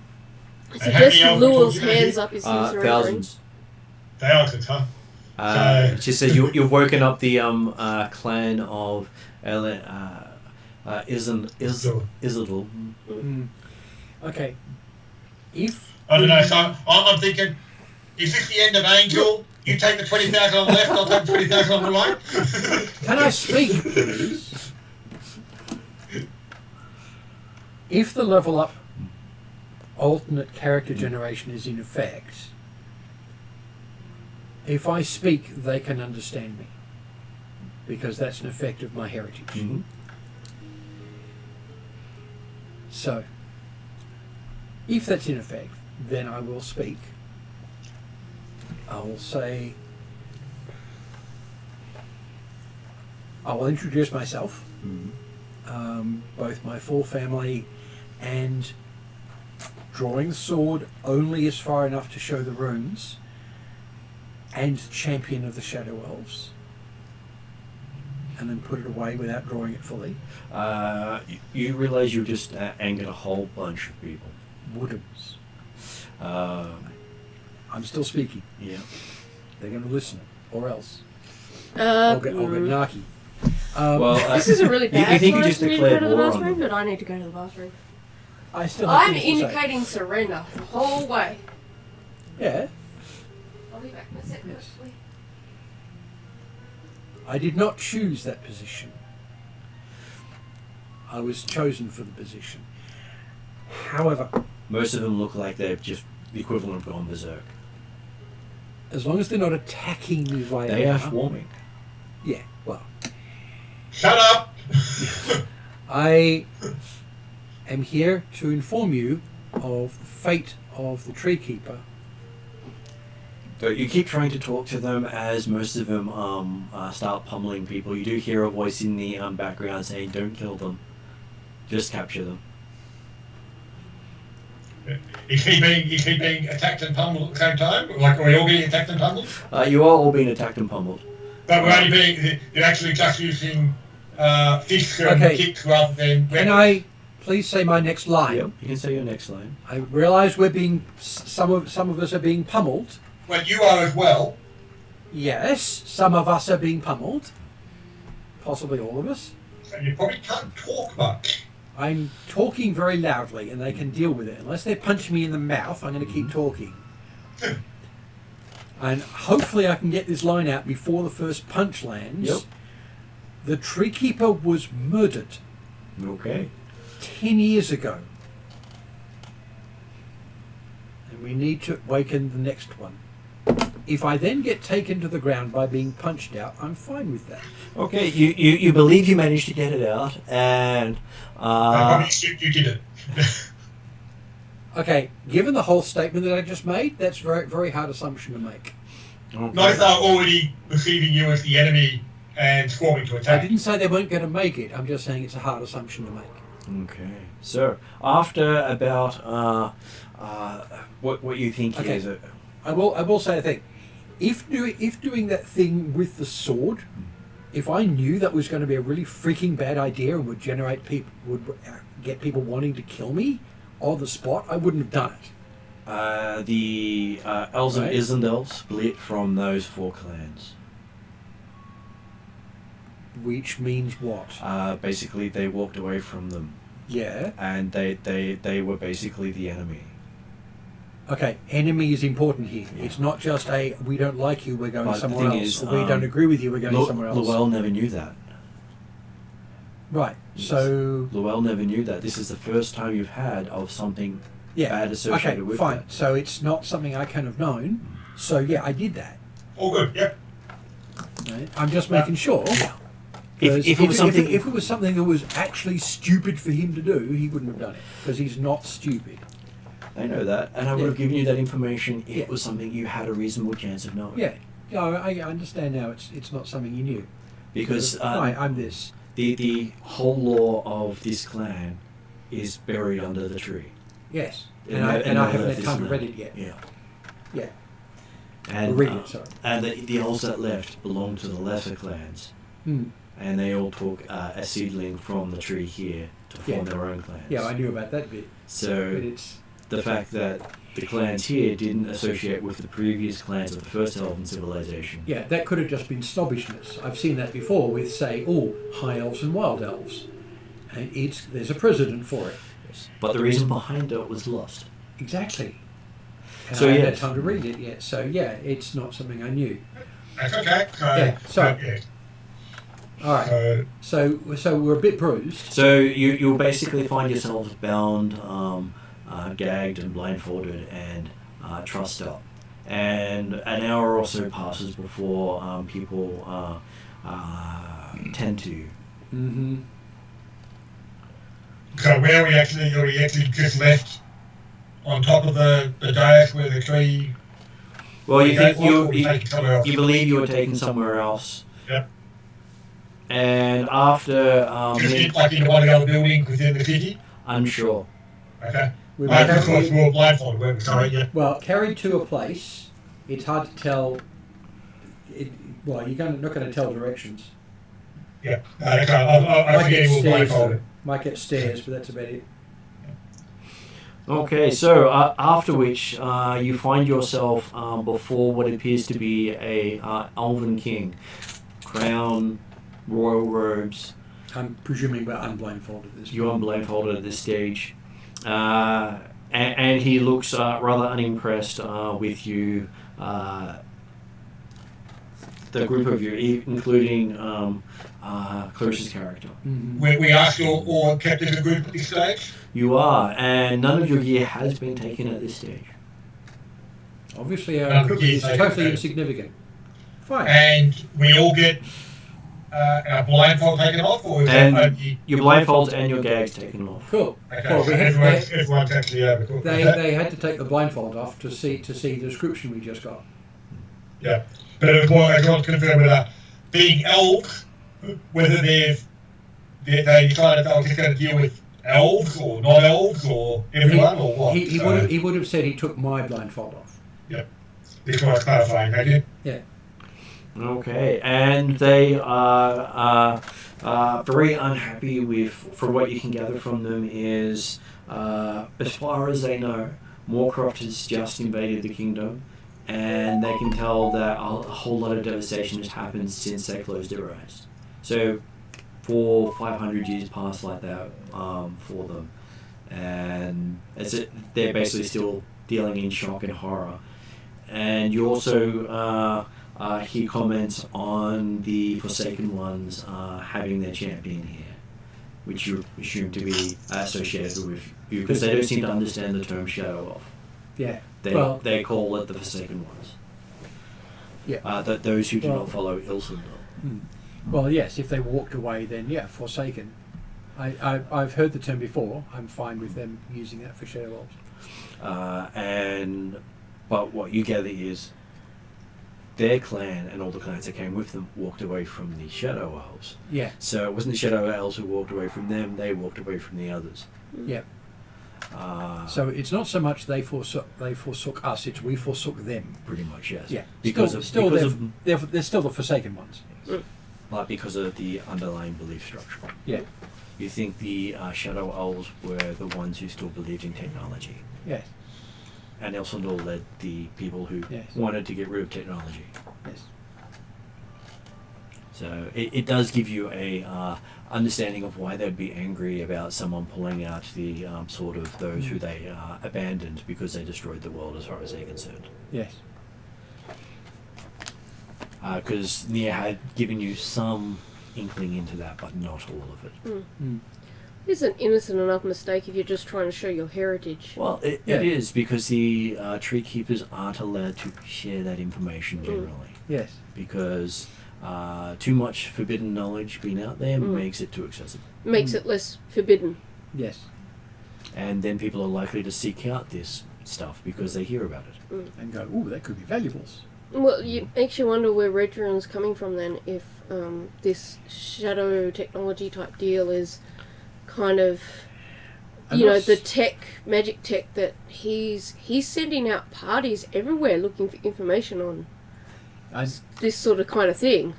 I suggest Lewell's hands up is surrendering. Thousands. Thousands, huh? She says you've woken up the clan of Isidore. Okay. If I don't know, so I'm thinking, is this the end of Angel? You take the 20,000 on the left, I'll take the 20,000 on the right? Can I speak, please? If the level up alternate character generation is in effect, if I speak, they can understand me. Because that's an effect of my heritage. Mm-hmm. So, if that's in effect, then I will speak. I will say, I will introduce myself, both my full family and drawing the sword only as far enough to show the runes, and champion of the Shadow Elves, and then put it away without drawing it fully. You realise you've just angered a whole bunch of people. Woodhams. I'm still speaking. Yeah. They're going to listen, or else I'll get narky. This is a really bad you think you time just for me to declared go to the war on bathroom, them. but I need to go to the bathroom. I still have I'm things to say. indicating surrender the whole way. Yeah. I'll be back in a second. Yes. I did not choose that position. I was chosen for the position. However, Most of them look like they're just the equivalent of gone berserk. as long as they're not attacking me right They now. are swarming. Yeah, well, Shut up! I am here to inform you of the fate of the Tree Keeper. But you keep trying to talk to them as most of them start pummeling people. You do hear a voice in the background saying, "Don't kill them, just capture them." Is he being attacked and pummeled at the same time? Like, are we all getting attacked and pummeled? You are all being attacked and pummeled. But we're only you're actually just using fists and Okay. kicks rather than Can weapons. I please say my next line? Yep, you can say your next line. I realise we're being some of us are being pummeled. Well, you are as well. Yes, some of us are being pummeled. Possibly all of us. And you probably can't talk much. I'm talking very loudly and they can deal with it. Unless they punch me in the mouth, I'm going to keep talking. And hopefully I can get this line out before the first punch lands. Yep. The Tree Keeper was murdered Okay. 10 years ago. And we need to awaken the next one. If I then get taken to the ground by being punched out, I'm fine with that. Okay, you believe you managed to get it out, and Probably you did it. Okay, given the whole statement that I just made, that's very, very hard assumption to make. Most are already perceiving you as the enemy and swarming to I attack. didn't say they weren't going to make it. I'm just saying it's a hard assumption to make. Okay. So after about what you think Okay. is I will say a thing. If doing that thing with the sword, if I knew that was going to be a really freaking bad idea and would get people wanting to kill me on the spot, I wouldn't have done it. the Elves of Right. Isendel split from those 4 clans. Which means what? Basically, they walked away from them, Yeah. and they were basically the enemy. Okay, enemy is important here. Yeah. It's not just a we don't like you, we're going But the somewhere thing else. is, Or we don't agree with you, we're going somewhere else. Llewellyn never knew that. Right. So Llewellyn never knew that. This is the first time you've had of something yeah. bad associated Okay, with fine. that. So it's not something I can have known. So yeah, I did that. All good, yep. Right? I'm just making sure. Yeah. 'Cause If it was something, if it was something that was actually stupid for him to do, he wouldn't have done it because he's not stupid. I know that, and I would Yeah. have given you that information if Yeah. it was something you had a reasonable chance of knowing. Yeah, I understand now. It's not something you knew. Because I'm this. the whole lore of this clan is buried under the tree. Yes, It and I never haven't left had this time to land. read it yet. Yeah. Yeah, And read it. Sorry. and the elves that left belong to the lesser clans, Hmm. and they all took a seedling from the tree here to form Yeah. their own clans. Yeah, I knew about that bit, So but it's the fact that the clans here didn't associate with the previous clans of the first Elven civilization. Yeah, that could have just been snobbishness. I've seen that before with, say, high elves and wild elves. And there's a precedent for it. Yes. But the reason behind it was lost. Exactly. And So, I haven't yes. had time to read it yet. So, yeah, it's not something I knew. That's okay. Yeah, all right. So we're a bit bruised. So you'll basically find yourselves bound, gagged and blindfolded and trussed up. And an hour or so passes before people tend to you. Mm-hmm. So where are we actually just left on top of the dais where the tree... Well, you think you you believe you were taken somewhere else. Yep. And after... just like in one of the other buildings within the city? unsure. Okay. We Of course, we were blindfolded, weren't we? Sorry, yeah. Well, carried to a place, it's hard to tell. You're not going to tell directions. Yeah. Okay. I forget we were blindfolded. Might get stairs, but that's about it. Okay, so after which you find yourself before what appears to be a elven king. Crown, royal robes. I'm presuming we're unblindfolded at this point. You're unblindfolded at this stage. And he looks rather unimpressed with you, the group of you, including Clarissa's character. Mm-hmm. We asked all kept in the group at this stage? You are, and none of your gear has been taken at this stage. Obviously, our equipment is totally insignificant. Fine. And we all get our blindfold taken off? Or is And your blindfolds and your gags taken off. Cool. Okay, Well, so everyone's actually over. Cool. They had to take the blindfold off to see the description we just got. Yeah. But it was more, I want to confirm that being elves, whether they decided they were just going to deal with elves or not elves or everyone or what. He would have said he took my blindfold off. Yeah. This was clarifying, thank you. Yeah. Okay, and they are very unhappy with, from what you can gather from them, is, as far as they know, Moorcroft has just invaded the kingdom, and they can tell that a whole lot of devastation has happened since they closed their eyes. So, 400-500 years passed like that for them, and they're basically still dealing in shock and horror. And you also hear comments on the Forsaken Ones having their champion here, which you assume to be associated with you, because they don't seem to understand the term Shadow Elf. Yeah. They call it the Forsaken Ones. Yeah. Those who do not follow Ilsendal. Well, yes. If they walked away, then yeah, Forsaken. I've heard the term before. I'm fine with them using that for Shadow Elves. But what you gather is their clan and all the clans that came with them walked away from the Shadow Elves. Yeah. So it wasn't the Shadow Elves who walked away from them, they walked away from the others. Yeah. So it's not so much they forsook us, it's we forsook them. Pretty much, yes. Yeah. Because they're still the Forsaken Ones. Yes. But because of the underlying belief structure. Yeah. You think the Shadow Elves were the ones who still believed in technology. Yes. And Elsendal led the people who wanted to get rid of technology. Yes. So it does give you a understanding of why they'd be angry about someone pulling out the sort of those who they abandoned because they destroyed the world as far as they're concerned. Yes. Because Nia had given you some inkling into that, but not all of it. It's an innocent enough mistake if you're just trying to show your heritage. Well, it is, because the tree keepers aren't allowed to share that information generally. Yes. Because too much forbidden knowledge being out there makes it too accessible. Makes it less forbidden. Yes. And then people are likely to seek out this stuff because they hear about it. And go, ooh, that could be valuables. Well, it makes you wonder where Redrune's coming from then, if this shadow technology type deal is kind of, the magic tech that he's sending out parties everywhere looking for information on this sort of kind of thing.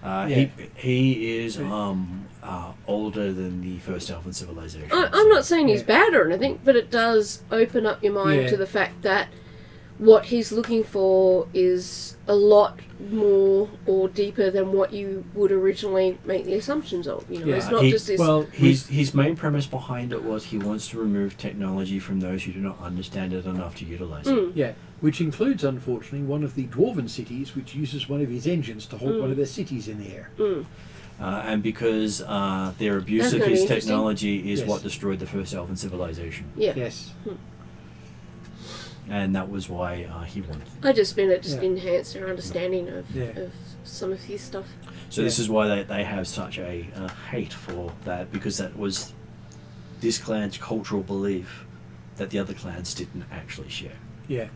He is older than the first Elven civilization. I'm not saying he's bad or anything, but it does open up your mind to the fact that what he's looking for is a lot more or deeper than what you would originally make the assumptions of. You know, Yeah, it's not just this. Well, his main premise behind it was he wants to remove technology from those who do not understand it enough to utilize it. Yeah, which includes, unfortunately, one of the dwarven cities, which uses one of his engines to hold one of their cities in the air. And because their abuse That's of gonna be his interesting. technology is Yes. what destroyed the first elven civilization. Yeah. Yes. And that was why he wanted. I just meant it just Yeah. enhanced our understanding of Yeah. some of his stuff. So this is why they have such a hate for that, because that was this clan's cultural belief that the other clans didn't actually share. Yeah.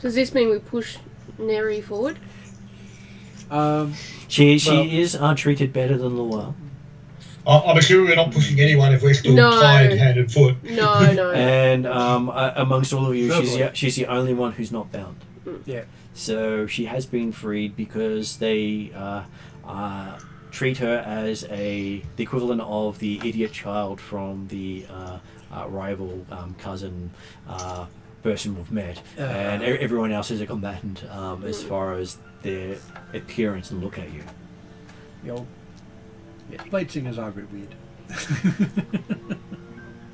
Does this mean we push Neri forward? She Well- is treated better than Luau. I'm assuming we're not pushing anyone if we're still No. tied hand and foot. No, no. And amongst all of you, Oh, boy. she's the only one who's not bound. Yeah. So she has been freed because they treat her as the equivalent of the idiot child from the rival cousin person we've met, and everyone else is a combatant as far as their appearance and look at you. The old blade singers are a bit weird.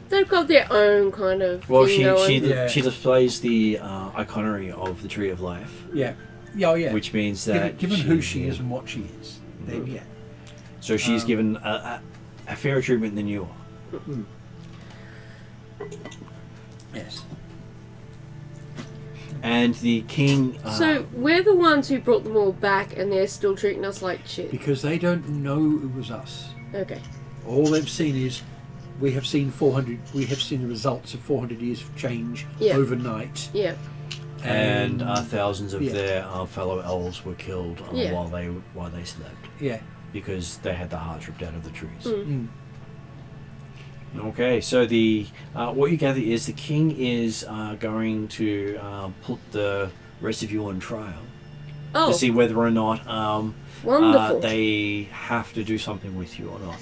They've got their own kind of Well, thing going. Yeah. she displays the iconography of the Tree of Life, Yeah. Yeah, oh, yeah. which means that Given who she is and what she is, then yeah. So she's given a fairer treatment than you are. Yes. And the king. So we're the ones who brought them all back, and they're still treating us like shit. Because they don't know it was us. Okay. All they've seen is we have seen the results of 400 years of change Yeah. overnight. Yeah. and thousands of yeah. their fellow elves were killed Yeah. while they slept Yeah. because they had the hearts ripped out of the trees. Mm. Okay, so the what you gather is the king is going to put the rest of you on trial Oh, to see whether or not wonderful. they have to do something with you or not,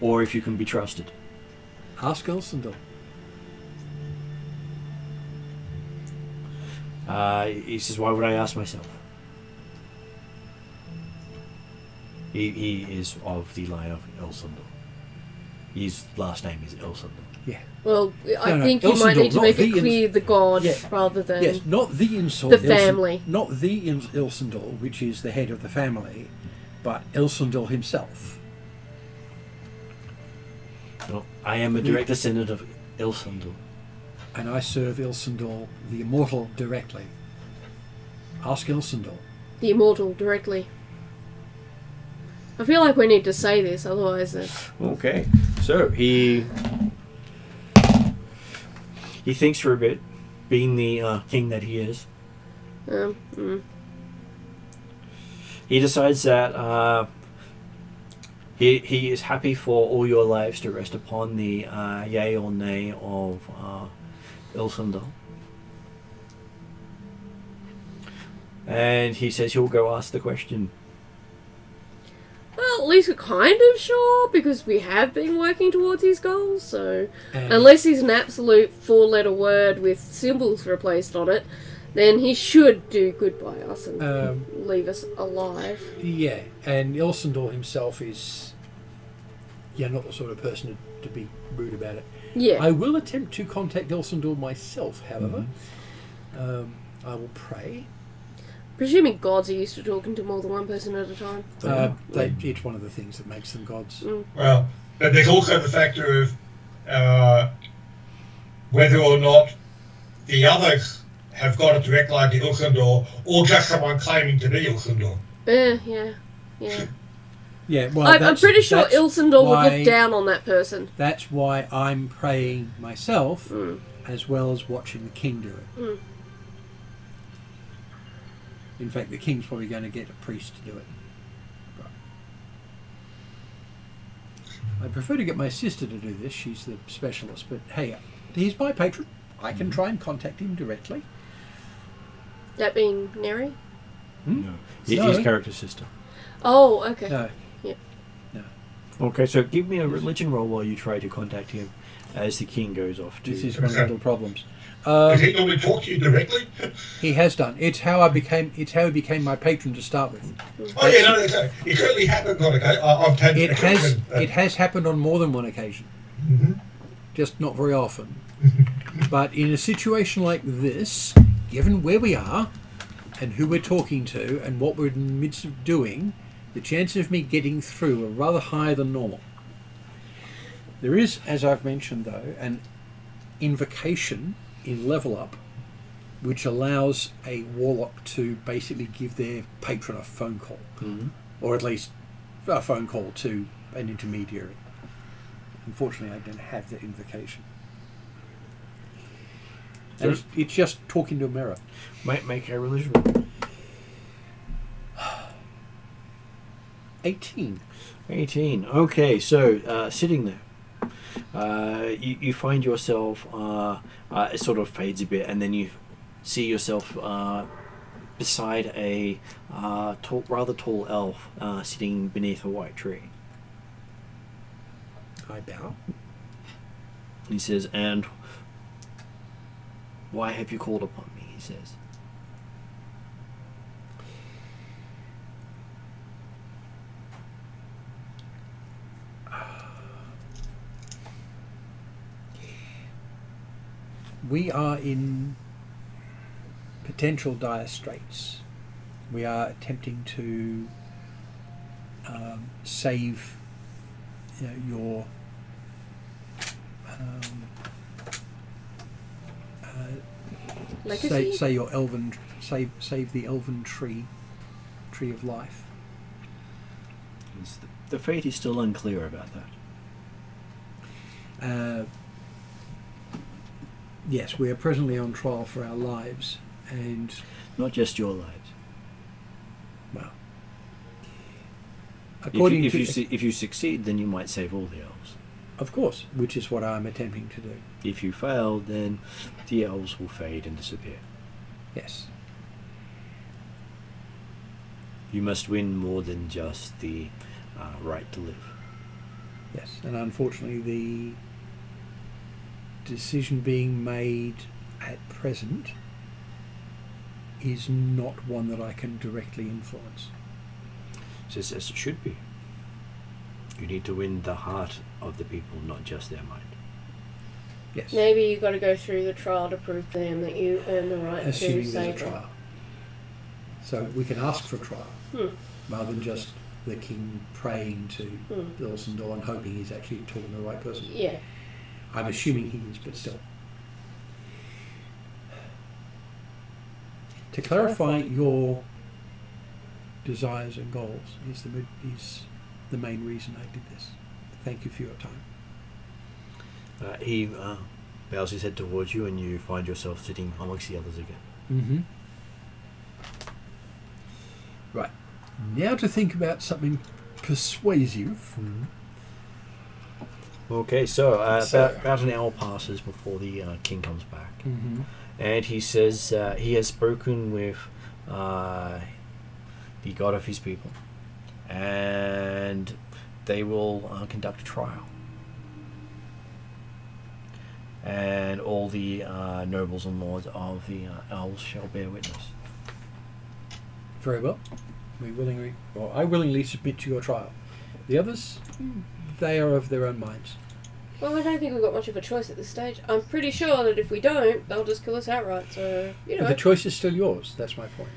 or if you can be trusted. Ask Elsendal. He says, "Why would I ask myself?" He is of the line of Elsendal. His last name is Elsendal. Yeah. Well, I No, think you might Elsendal, need to not make it the clear the god Yeah. rather than. Yes, not the Insel. The family. Not the Elsendal, which is the head of the family, but Elsendal himself. No, I am a direct descendant of Elsendal. And I serve Elsendal, the Immortal, directly. Ask Elsendal. The immortal directly. I feel like we need to say this, otherwise it's... Okay, so he thinks for a bit, being the king that he is. He decides that he is happy for all your lives to rest upon the yay or nay of Ilsundal. And he says he'll go ask the question. Well, at least we're kind of sure, because we have been working towards his goals, so... And Unless he's an absolute four-letter word with symbols replaced on it, then he should do good by us and leave us alive. yeah, and Elsendal himself is, not the sort of person to be rude about it. Yeah. I will attempt to contact Elsendal myself, however. I will pray. Presuming gods are used to talking to more than one person at a time. It's one of the things that makes them gods. Well, but there's also the factor of whether or not the others have got a direct line to Ilsundor, or just someone claiming to be Ilsundor. Yeah. Yeah, well, I'm pretty sure that's Ilsundor would why- look down on that person. That's why I'm praying myself, as well as watching the king do it. In fact, the king's probably going to get a priest to do it. But I prefer to get my sister to do this. She's the specialist. But hey, he's my patron. I can try and contact him directly. That being Neri? No. No. His character's sister. Oh, okay. No. Okay, so give me a religion roll while you try to contact him as the king goes off to... This is one of the little problems. Does he normally talk to you directly? He has done. It's how he became my patron to start with. Oh yeah, no, it certainly happens on occasion. I've had It has happened on more than one occasion. Mm-hmm. Just not very often. But in a situation like this, given where we are and who we're talking to and what we're in the midst of doing, the chances of me getting through are rather higher than normal. There is, as I've mentioned though, an invocation in Level Up which allows a warlock to basically give their patron a phone call. Mm-hmm. Or at least a phone call to an intermediary. Unfortunately, I don't have that invocation. And it's just talking to a mirror. Make a religion roll. 18. 18. Okay, so sitting there, you find yourself, it sort of fades a bit, and then you see yourself beside a rather tall elf sitting beneath a white tree. I bow. He says, "And why have you called upon me?" He says. We are in potential dire straits. We are attempting to save your Legacy? say your elven save the elven tree of life. The fate is still unclear about that. Yes, we are presently on trial for our lives, and Not just your lives. well, according if to you succeed, then you might save all the elves. of course, which is what I'm attempting to do. If you fail, then the elves will fade and disappear. Yes. You must win more than just the right to live. Yes, and unfortunately the decision being made at present is not one that I can directly influence. Just as it should be. You need to win the heart of the people, not just their mind. Yes. Maybe you've got to go through the trial to prove to them that you earn the right Assuming to there's a save them. trial. So we can ask for a trial, rather than just the king praying to Ilsendor and hoping he's actually talking to the right person. Yeah. I'm assuming he is, but still. To clarify your desires and goals is the main reason I did this. Thank you for your time. He bows his head towards you, and you find yourself sitting amongst the others again. Mm-hmm. Right. Now to think about something persuasive. Okay, so about an hour passes before the king comes back. Mm-hmm. And he says he has spoken with the god of his people, and they will conduct a trial. And all the nobles and lords of the elves shall bear witness. Very well. I willingly submit to your trial. The others, they are of their own minds. Well, I don't think we've got much of a choice at this stage. I'm pretty sure that if we don't, they'll just kill us outright. So, But the choice is still yours. That's my point.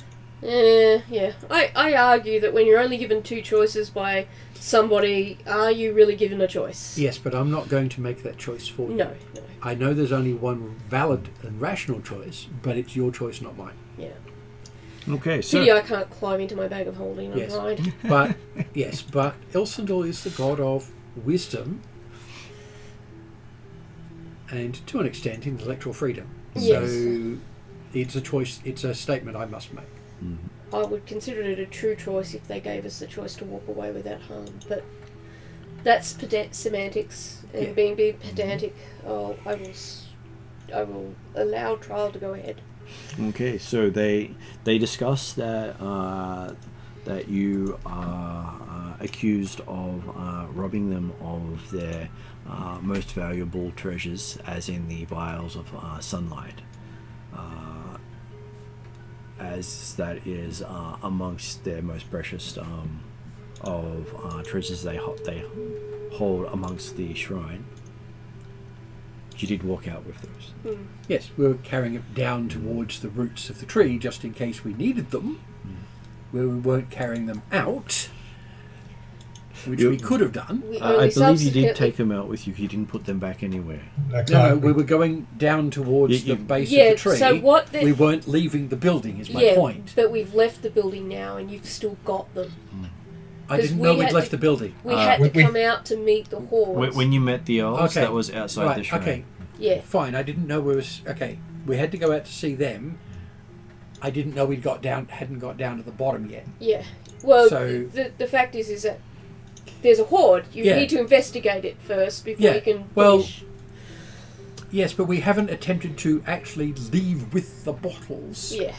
Yeah. I argue that when you're only given two choices by somebody, are you really given a choice? Yes, but I'm not going to make that choice for you. No. I know there's only one valid and rational choice, but it's your choice, not mine. Yeah. Okay, so Pity I can't climb into my bag of holding and Yes. hide. But Ilsendor is the god of wisdom and, to an extent, intellectual freedom. Yes. So it's a choice. It's a statement I must make. I would consider it a true choice if they gave us the choice to walk away without harm. But that's semantics, and being pedantic. I will allow trial to go ahead. Okay, so they discuss that that you are accused of robbing them of their most valuable treasures, as in the vials of sunlight. as that is amongst their most precious of treasures they hold amongst the shrine. You did walk out with those. Yes, we were carrying it down towards the roots of the tree just in case we needed them. Where we weren't carrying them out, which we could have done. I believe you did take them out with you. You didn't put them back anywhere. No, we were going down towards the base of the tree. So we weren't leaving the building, is my point. But we've left the building now and you've still got them. I didn't know we'd left the building. We had to come out to meet the hordes. When you met the elves, that was outside the shrine. Okay. Yeah. Fine, I didn't know we was... Okay, we had to go out to see them. I didn't know hadn't got down to the bottom yet. Yeah. Well, So- the fact is that there's a horde. You need to investigate it first before you can finish. Yes, but we haven't attempted to actually leave with the bottles. Yeah.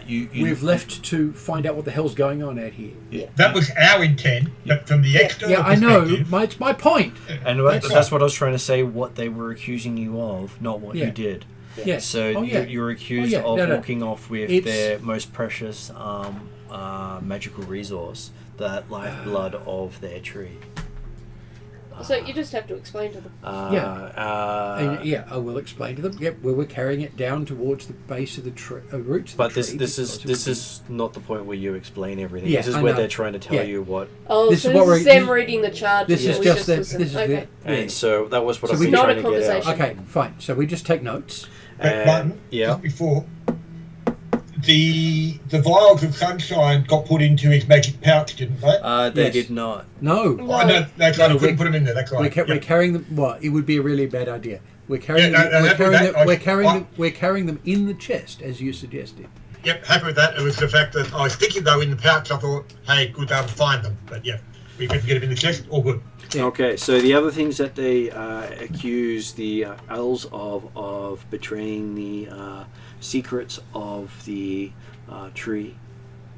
We've left to find out what the hell's going on out here. Yeah. That was our intent, but from the external I know. perspective... It's my point. And that's what I was trying to say, what they were accusing you of, not what you did. Yes. So you were accused of walking off with their most precious magical resource, the lifeblood of their tree. So you just have to explain to them. I will explain to them. Yep, we were carrying it down towards the base of the roots of but the tree. this is not the point where you explain everything. Yeah, this is I where know. they're trying to tell you what. Oh, This so is this what is them reading the charges. This is just them. This is okay. And so that was what I was we- trying Not a to get out. conversation. Okay, fine. So we just take notes. But Martin, yeah. just before, the vials of sunshine got put into his magic pouch, didn't they? They Yes. did not. No. I know, that's right, I couldn't put them in there, that's right. We're carrying them. Well, it would be a really bad idea. We're carrying Yeah, them. no, We're carrying them in the chest, as you suggested. Yep, happy with that. It was the fact that I was thinking they were in the pouch, I thought, hey, good, I'll find them. But yeah, we could get them in the chest, all good. Yeah. Okay, so the other things that they accuse the elves of betraying the secrets of the tree,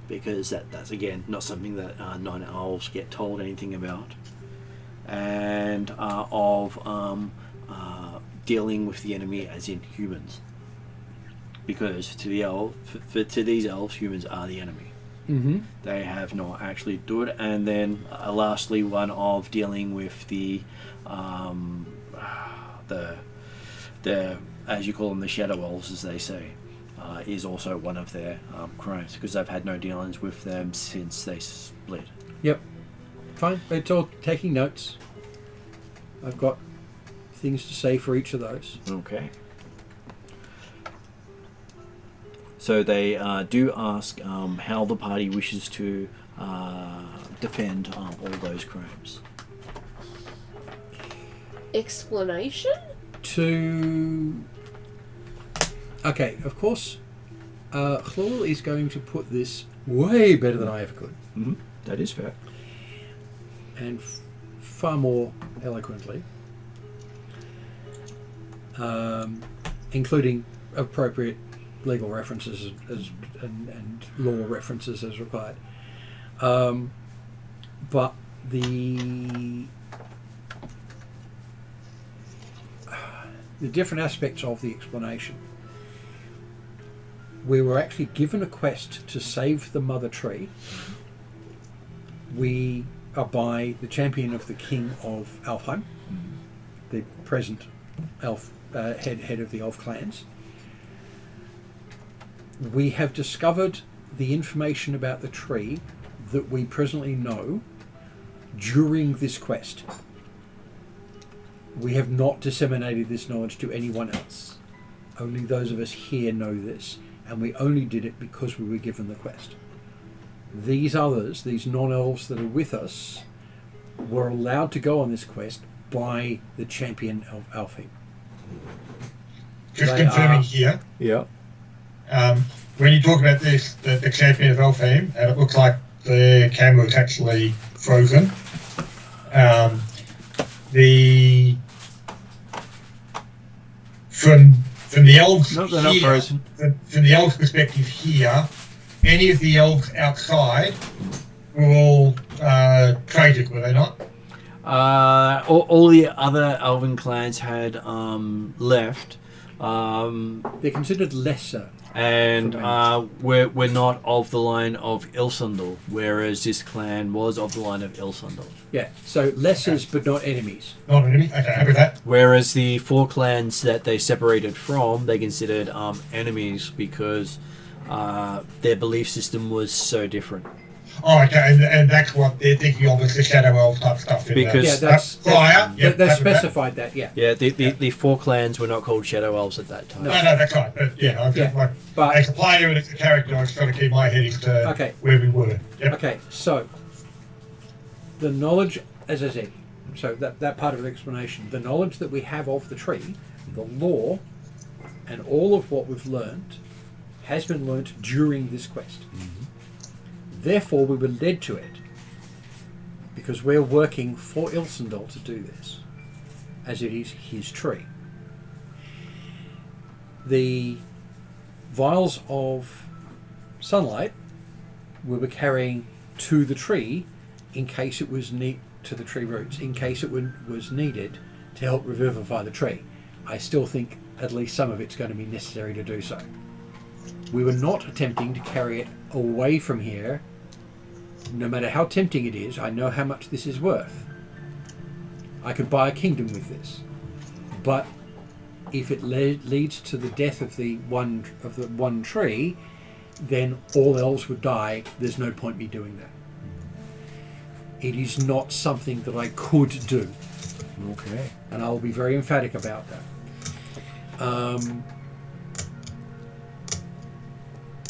because that's again not something that non-elves get told anything about, and of dealing with the enemy as in humans, because to these elves, humans are the enemy. Mm-hmm. They have not actually do it. And then lastly, one of dealing with the as you call them, the shadow elves, as they say, is also one of their crimes, because they've had no dealings with them since they split. Yep. Fine. It's all taking notes. I've got things to say for each of those. Okay. So they do ask how the party wishes to defend all those crimes. Explanation? Okay, of course, Chlorel is going to put this way better than I ever could. Mm-hmm. That is fair. And far more eloquently. Including appropriate legal references and law references as required. But the different aspects of the explanation. We were actually given a quest to save the mother tree. We are by the champion of the king of Alfheim, the present elf head of the elf clans. We have discovered the information about the tree that we presently know during this quest. We have not disseminated this knowledge to anyone else. Only those of us here know this, and we only did it because we were given the quest. These others, these non-elves that are with us, were allowed to go on this quest by the champion of Alfheim. Just confirming here. Yeah. When you talk about this, the champion of Alfheim, and it looks like the camera is actually frozen. From the elves No, they're not here, frozen. from the elves' perspective here, any of the elves outside were all traded, were they not? All the other elven clans had left, They're considered lesser. And we're not of the line of Ilsundal, whereas this clan was of the line of Ilsundal. Yeah, so lessers but not enemies. Not enemy. Okay, happy with that. Whereas the 4 clans that they separated from, they considered enemies because their belief system was so different. Oh, okay, and that's what they're thinking of as the Shadow Elf type stuff. Because they specified that. Yeah. Yeah, the 4 clans were not called Shadow Elves at that time. No, that's right. But yeah, I'm just like, but as a player and as a character, I was trying to keep my head to where we were. Yep. Okay, so the knowledge, as I said, so that part of the explanation, the knowledge that we have of the tree, the lore, and all of what we've learned has been learnt during this quest. Therefore, we were led to it because we're working for Ilsundal to do this, as it is his tree. The vials of sunlight we were carrying to the tree in case it was to the tree roots, in case it was needed to help revivify the tree. I still think at least some of it's going to be necessary to do so. We were not attempting to carry it away from here. No matter how tempting it is, I know how much this is worth. I could buy a kingdom with this. But if it leads to the death of the one tree, then all elves would die. There's no point me doing that. It is not something that I could do. Okay. And I will be very emphatic about that.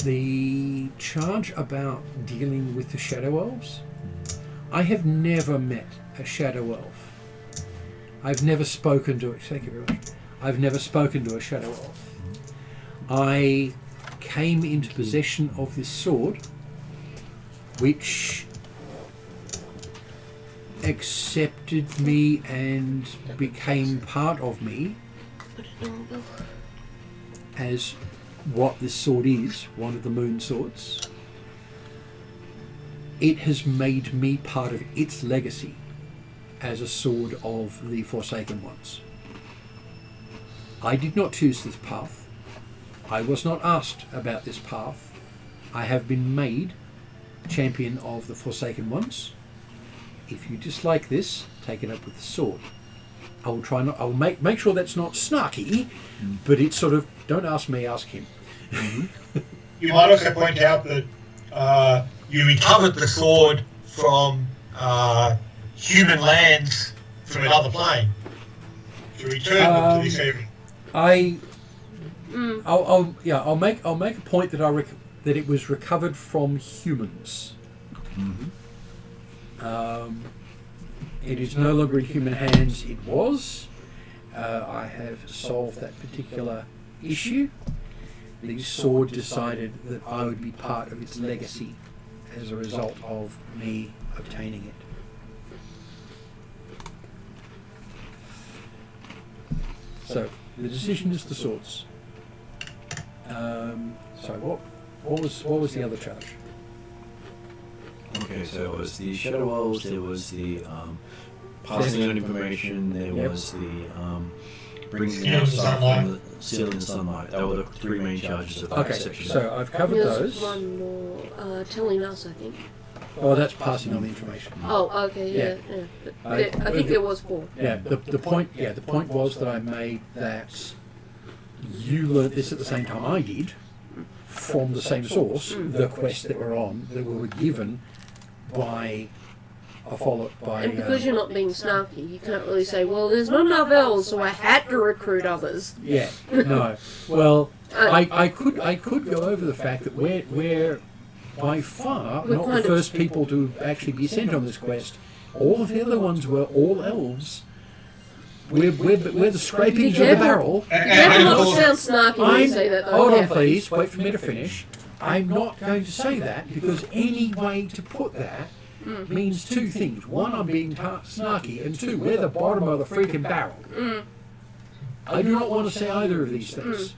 The charge about dealing with the Shadow Elves, I have never met a Shadow Elf. I've never spoken to it. Thank you very much. I've never spoken to a Shadow Elf. I came into possession of this sword, which accepted me and became part of me as what this sword is, one of the moon swords. It has made me part of its legacy as a sword of the Forsaken Ones. I did not choose this path. I was not asked about this path. I have been made champion of the Forsaken Ones. If you dislike this, take it up with the sword. I will try not. I will make sure that's not snarky, but it's sort of, don't ask me, ask him. You might also point out that you recovered the sword from human lands from another plane to return them to this area. I'll make a point that that it was recovered from humans. It is no longer in human hands. It was. I have solved that particular issue. The sword decided that I would be part of its legacy as a result of me obtaining it. So the decision is the swords. Sorry, what was the other charge? Okay, so it was the Shadow Elves, there was the passing on information, there was the bringing out stuff from the Sealing Sunlight. They were the 3 main charges of that section. So I've covered There's those. one more, telling us, I think. Oh, that's passing on the information. Oh, okay, yeah. I think there was 4. Yeah, the point was that I made that you learnt this at the same time I did, from the same source, the quest that we're on, that we were given by and because you're not being snarky, you can't really say, well, there's not enough elves, so I had to recruit others. Yeah, no. Well, I could go over the fact that we're by far not the first people to actually be sent on this quest. All of the other ones were all elves. We're the scrapings of the barrel. You have not sound snarky when you say that, though. Hold on, please. Wait for me to finish. I'm not going to say that because any way to put that means 2 things. 1, I'm being snarky, and 2, we're the bottom of the freaking barrel. I do not want to say either of these things.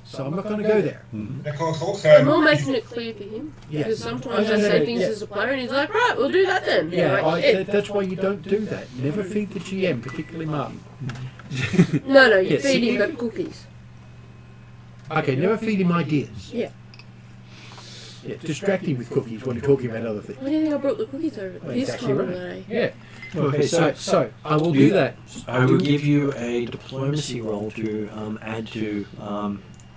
So I'm not going to go there. Of course, also, I'm more making it clear for him. Yes. Because sometimes I say things as a player and he's like, right, we'll do that then. Yeah, that's why you don't do that. Never feed the GM, particularly Martin. No, you feed him but cookies. Okay, never feed him ideas. Yeah. Yeah, distract him with cookies when you're talking about other things. Why do you think I brought the cookies over? Well, This exactly time of right. the day. Yeah. Okay, So I will do that. I will give you a diplomacy roll to add to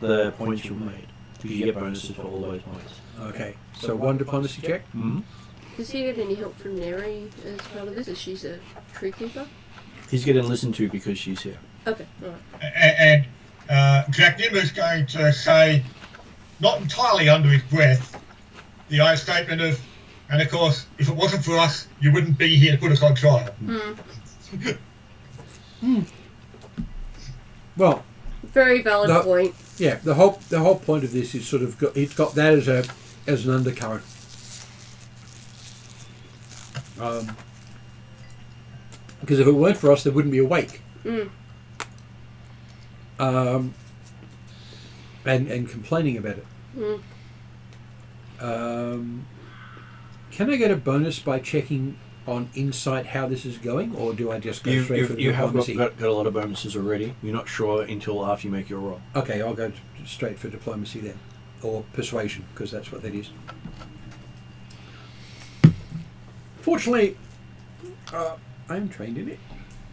the points you've made. Because you get bonuses for all those points. Okay. So one diplomacy check. Mm-hmm. Does he get any help from Neri as part of this? Is she's a tree keeper? He's getting listened to because she's here. Okay, alright. And Jack Nim is going to say, not entirely under his breath, the old statement of, and of course, if it wasn't for us, you wouldn't be here to put us on trial. Well, Very valid point. yeah. The whole point of this is sort of it's got that as an undercurrent. Because if it weren't for us, there wouldn't be a wake. And complaining about it. Can I get a bonus by checking on insight how this is going, or do I just go straight for the You have diplomacy? got a lot of bonuses already. You're not sure until after you make your roll. Okay, I'll go straight for diplomacy then, or persuasion, because that's what that is. Fortunately, I'm trained in it,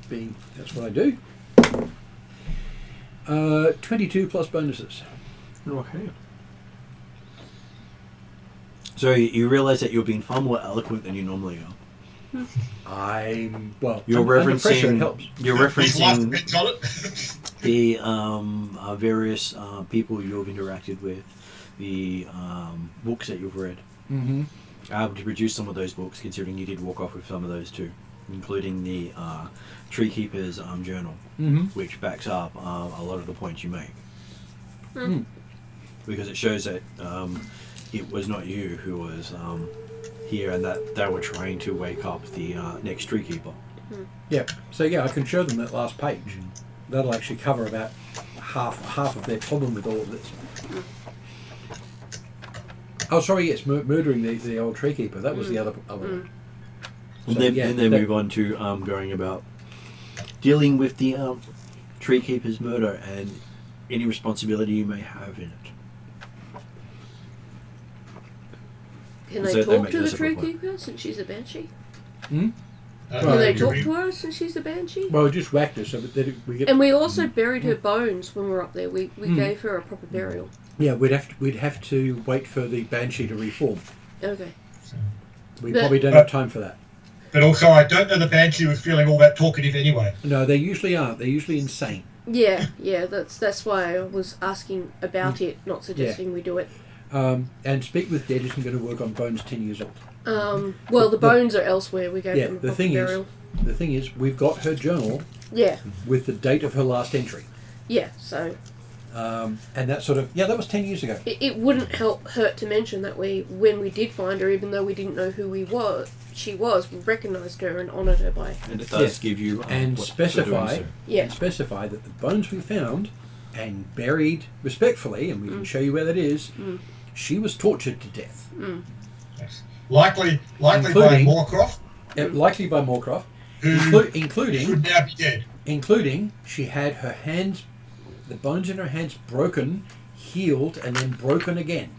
being that's what I do. 22 plus bonuses. Okay. So you realise that you're being far more eloquent than you normally are. I'm You're under pressure, it referencing. helps. You're His life referencing depends on it. the various people you've interacted with, the books that you've read. Mm-hmm. Able to produce some of those books, considering you did walk off with some of those too, including the Tree Keeper's journal, which backs up a lot of the points you make. Because it shows that it was not you who was here, and that they were trying to wake up the next Tree Keeper. Yeah. So yeah, I can show them that last page. That'll actually cover about half of their problem with all of this. Oh, sorry. Yes, murdering the old tree keeper. That was the other one. And So, then, yeah, and then that- move on to going about dealing with the Tree Keeper's murder and any responsibility you may have in it. Can So they they talk make to no the separate tree point. keeper since she's a banshee? Well, Can they you talk read- to her since she's a banshee? Well, we just whacked her, so that we get. And we also buried her bones when we were up there. We gave her a proper burial. Yeah, we'd have to wait for the banshee to reform. Okay. We But- probably don't have time for that. But also, I don't know the Banshee was feeling all that talkative anyway. No, they usually aren't. They're usually insane. Yeah, that's why I was asking about it, not suggesting we do it. And Speak with Dead isn't going to work on bones 10 years old. Well, the bones are elsewhere. We gave Yeah, them a the proper thing burial. the thing is, we've got her journal Yeah, with the date of her last entry. yeah. So And that sort of, that was 10 years ago. it wouldn't hurt to mention that when we did find her, even though we didn't know who she was, we recognised her and honoured her by. And it does give you And what for doing specify, so. Yeah. and specify that the bones we found and buried respectfully, and we can show you where that is, she was tortured to death. Yes. Likely by Including- Moorcroft, Likely by Moorcroft, who including should now be dead. including she had her hands, the bones in her hands broken, healed, and then broken again.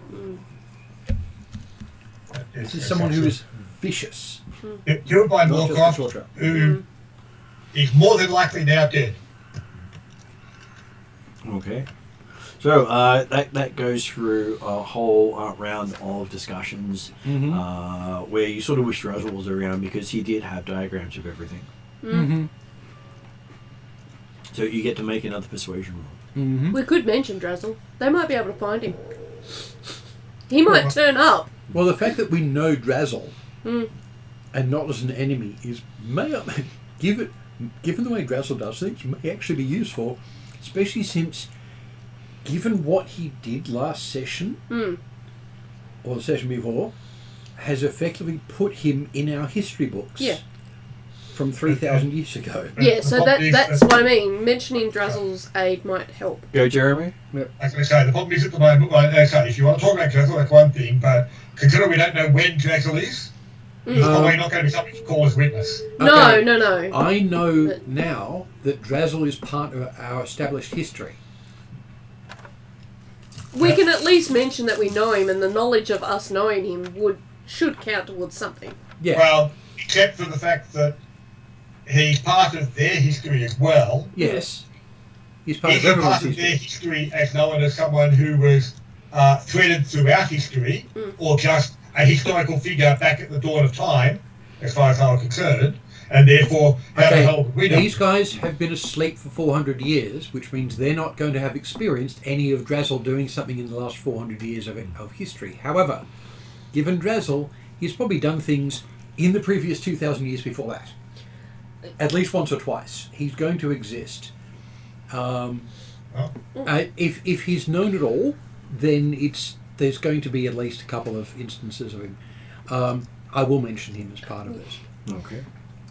This is someone who is vicious. Killed by Not just a Moorcroft, torturer. who is more than likely now dead. Okay. So that goes through a whole round of discussions where you sort of wish Razzle was around because he did have diagrams of everything. Mm-hmm. So you get to make another persuasion roll. Mm-hmm. We could mention Drazzle. They might be able to find him. He might turn up. Well, the fact that we know Drazzle and not as an enemy is given the way Drazzle does things, may actually be useful, especially since, given what he did last session or the session before, has effectively put him in our history books. Yeah. From 3,000 years ago. Yeah, so that's what I mean. Mentioning Drazzle's aid might help. Go, Jeremy. I was going to say, the problem is at the moment, if you want to talk about Drexel, that's one thing, but consider we don't know when Drexel is, it's probably not going to be something to call as witness. No, Okay. no. I know now that Drazzle is part of our established history. we can at least mention that we know him, and the knowledge of us knowing him should count towards something. Yeah. Well, except for the fact that he's part of their history as well. Yes. He's part He's of a everyone's part of their history. history as known as someone who was threaded throughout history, or just a historical figure back at the dawn of time, as far as I'm concerned, and therefore how the hell would we know? These guys have been asleep for 400 years, which means they're not going to have experienced any of Drazzle doing something in the last 400 years of history. However, given Drazzle, he's probably done things in the previous 2,000 years before that. At least once or twice. He's going to exist. If he's known at all, then there's going to be at least a couple of instances of him. I will mention him as part of this. Okay.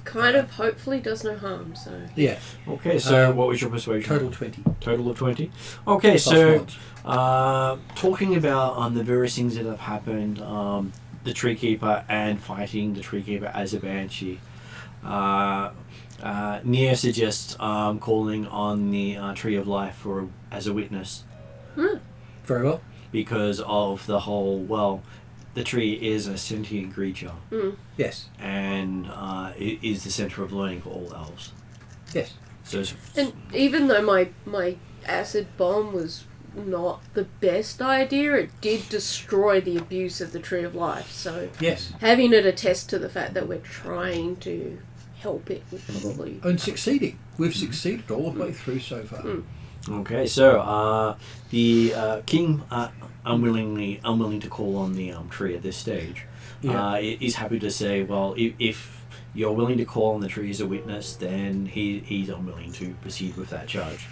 Kind of hopefully does no harm, so... Yeah. Okay, so what was your persuasion? Total 20. Total of 20? Okay, so talking about the various things that have happened, the Tree Keeper and fighting the Tree Keeper as a Banshee, Nia suggests calling on the Tree of Life as a witness. Very well. Because of the whole, the tree is a sentient creature. Yes. And it is the centre of learning for all elves. Yes. So, and even though my acid bomb was not the best idea, it did destroy the abuse of the Tree of Life. So yes, having it attest to the fact that we're trying to help it would probably... And succeeding. We've succeeded all the way through so far. Okay, so the king, unwilling to call on the tree at this stage, is happy to say, well, if you're willing to call on the tree as a witness, then he's unwilling to proceed with that charge.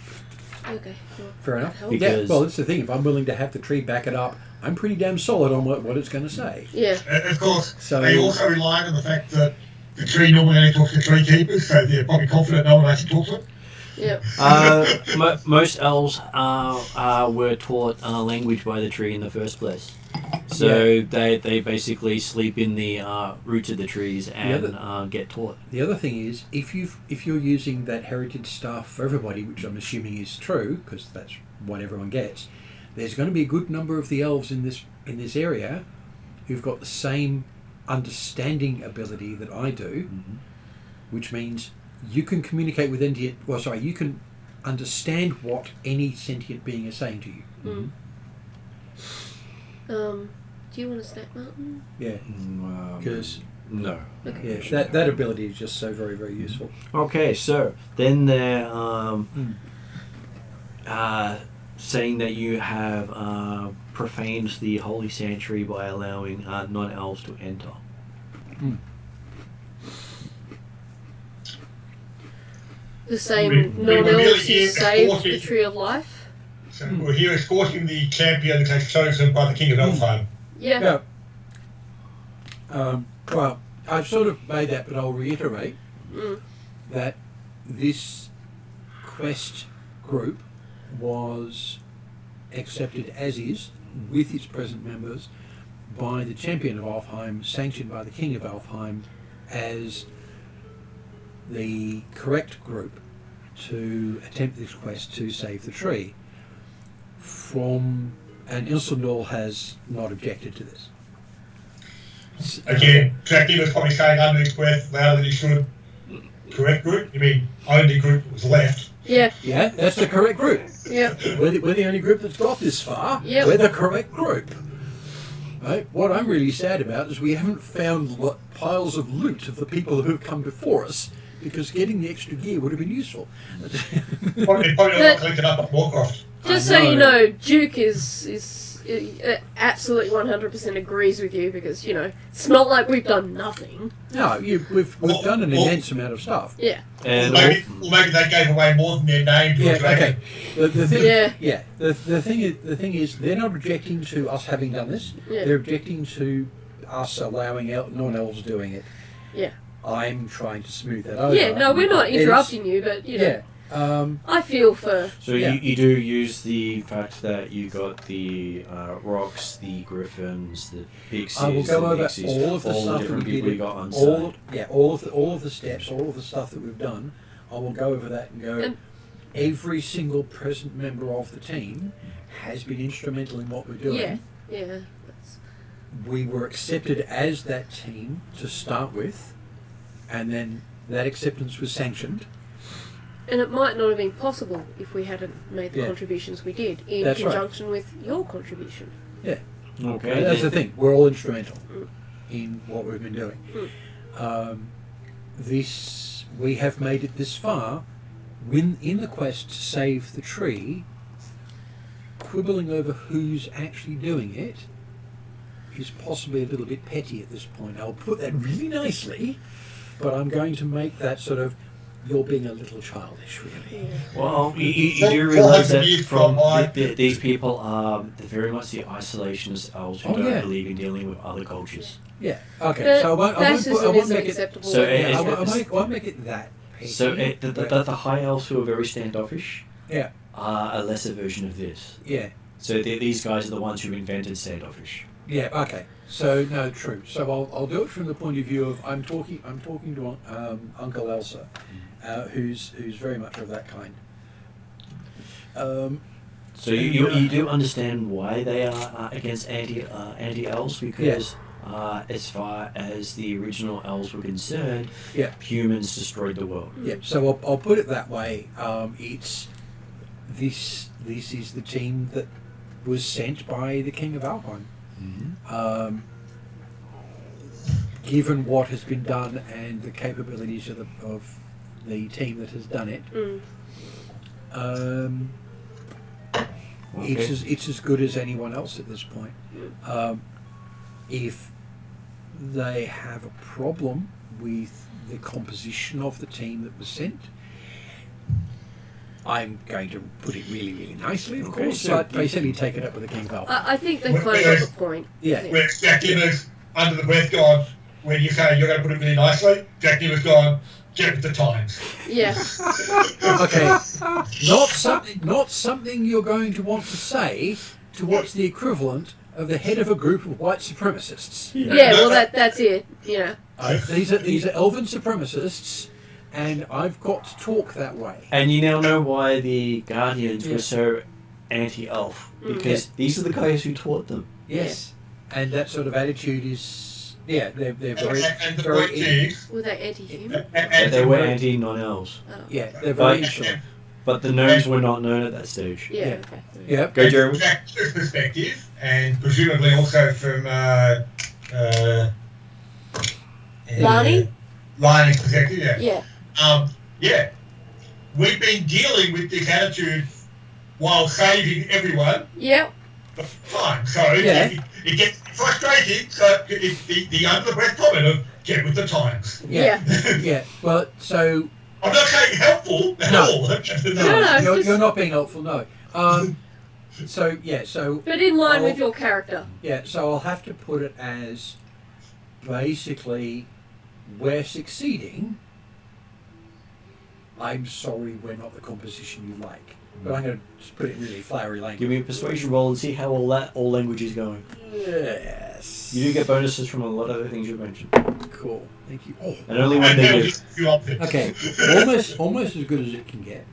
Okay. Well, fair enough. Because, well, that's the thing. If I'm willing to have the tree back it up, I'm pretty damn solid on what it's going to say. Yeah. Of course, so, they also rely on the fact that the tree normally only talks to tree keepers, so they're probably confident no one actually talks to it. Yep. Most elves were taught language by the tree in the first place. So they basically sleep in the roots of the trees and get taught. The other thing is, if you're using that heritage stuff for everybody, which I'm assuming is true, because that's what everyone gets, there's going to be a good number of the elves in this area who've got the same understanding ability that I do, which means you can communicate with you can understand what any sentient being is saying to you. Do you want a snack, Martin? Yeah. Because no. Okay. Yeah, that ability is just so very, very useful. Okay, so then they're saying that you have profaned the holy sanctuary by allowing non-elves to enter. The same non-elves who saved the Tree of Life? So we're here escorting the champion that's chosen by the King of Elfheim. Yeah. Well, I've sort of made that, but I'll reiterate that this quest group was accepted as is, with its present members, by the champion of Elfheim, sanctioned by the King of Elfheim, as the correct group to attempt this quest to save the tree. And Ilsendal has not objected to this. Again, Dracula's probably saying under his breath louder than he should. Correct group? You mean only group that was left? Yeah. Yeah, that's the correct group. Yeah. We're the only group that's got this far. Yep. We're the correct group. Right? What I'm really sad about is we haven't found piles of loot of the people who've come before us, because getting the extra gear would have been useful. Probably not collected up at Warcraft. Just so you know, Duke is absolutely 100% agrees with you, because, it's not like we've done nothing. No, we've done an immense amount of stuff. Yeah. And maybe they gave away more than their name to a dragon. Okay. The thing is, they're not objecting to us having done this. Yeah. They're objecting to us allowing non-elves doing it. Yeah. I'm trying to smooth that over. Yeah, no, we're not interrupting you, but, I feel for... So you do use the fact that you got the rocks, the griffins, the pixies, I will go over nixies, all of the stuff that we people did. you got on site. All of the steps, all of the stuff that we've done. I will go over that and go. Every single present member of the team has been instrumental in what we're doing. Yeah, yeah. That's, We were accepted as that team to start with, and then that acceptance was sanctioned. and it might not have been possible if we hadn't made the Yeah. contributions we did in That's right. conjunction with your contribution. Yeah. Okay. That's the thing. We're all instrumental in what we've been doing. We have made it this far. In the quest to save the tree, quibbling over who's actually doing it is possibly a little bit petty at this point. I'll put that really nicely, but I'm going to make that sort of, you're being a little childish, really. Well, you do realise that from these people are very much the isolationist elves who don't believe in dealing with other cultures. Yeah. Okay. But So I won't make it. acceptable. So Yeah, I it's- won't make it that petty. So the high elves who are very standoffish Yeah. are a lesser version of this. Yeah. So these guys are the ones who invented standoffish. Yeah. Okay. So no, true. So I'll do it from the point of view of I'm talking to Uncle Elsa, who's very much of that kind. So you do understand why they are against anti-elves, because as far as the original elves were concerned, Yeah. humans destroyed the world. Yeah. So I'll put it that way. It's this is the team that was sent by the King of Alpine. Given what has been done and the capabilities of the team that has done it, it's as good as anyone else at this point. If they have a problem with the composition of the team that was sent, I'm going to put it really, really nicely, of course, so but basically take it up with the King of Alpine. I think they kind of got the point. Yeah. Where Jack Dimmer's under the breath gone, when you say you're going to put it really nicely, Jack Dimmer's gone, get with the times. Yeah. Okay, not something you're going to want to say to what's the equivalent of the head of a group of white supremacists. Yeah, well, that's it. Yeah. These are elven supremacists, and I've got to talk that way. And you now know why the Guardians were so anti-elf, because these are the guys who taught them. Yes, and that sort of attitude is they're very And the very point is, Were they anti-human? and They were anti-non-elves. Oh. they're very insular. But the gnomes were not known at that stage. Yeah. Yeah. Okay. Yeah. Go, Jeremy. Jack's perspective, and presumably also from Lani? Lani's perspective, yeah. Yeah. Yeah. We've been dealing with this attitude while saving everyone Yep. for time. So Yeah. it gets frustrating. So it's the under the breath comment of get with the times. Yeah. Yeah. Well, so I'm not saying helpful at No. all. No, you're just- not being helpful. No. So But in line I'll- with your character. yeah. So I'll have to put it as basically we're succeeding. I'm sorry, we're not the composition you like. But I'm going to just put it in really flowery language. Give me a persuasion roll and see how all language is going. Yes. You do get bonuses from a lot of the things you've mentioned. Cool. Thank you. Oh. And only one negative. Okay. Almost as good as it can get.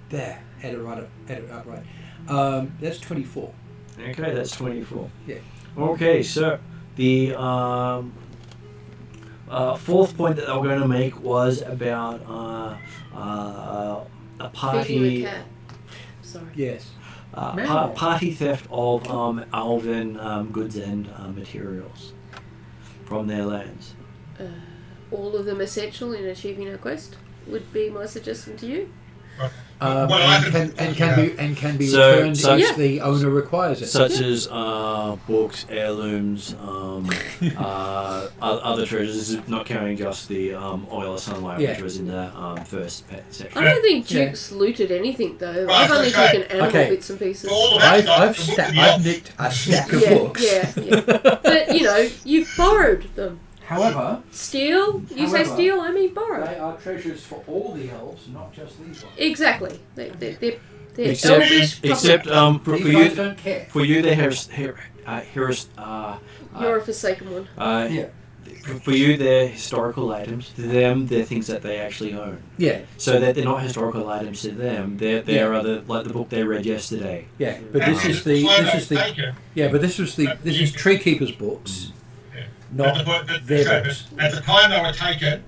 There. Had it up right. That's 24. Okay, that's 24. Yeah. Okay, so the fourth point that they were going to make was about a Feeding party. a cat. Sorry. Yes. Party theft of elven goods and materials from their lands. All of them essential in achieving our quest would be my suggestion to you. And can be So- returned such- if the owner requires it. Such as books, heirlooms, other treasures, this is not counting just the oil of sunlight, Yeah. which was in the first section. I don't think Yeah. Duke's looted anything though. Well, I've only okay. taken animal Okay. bits and pieces. I've nicked a stack of books. Yeah. But you've borrowed them. However, Steal? You say However, steal, I mean borrow. they are treasures for all the elves, not just these ones. Exactly. They're Except, elvish except for These you, guys don't care. for you, they have here's You're a forsaken one. Yeah. for you, they're historical items. To them, they're things that they actually own. Yeah. So that they're not historical items to them. They're other, like the book they read yesterday. Yeah, but this is the Treekeeper's books, not their books. At the time they were taken,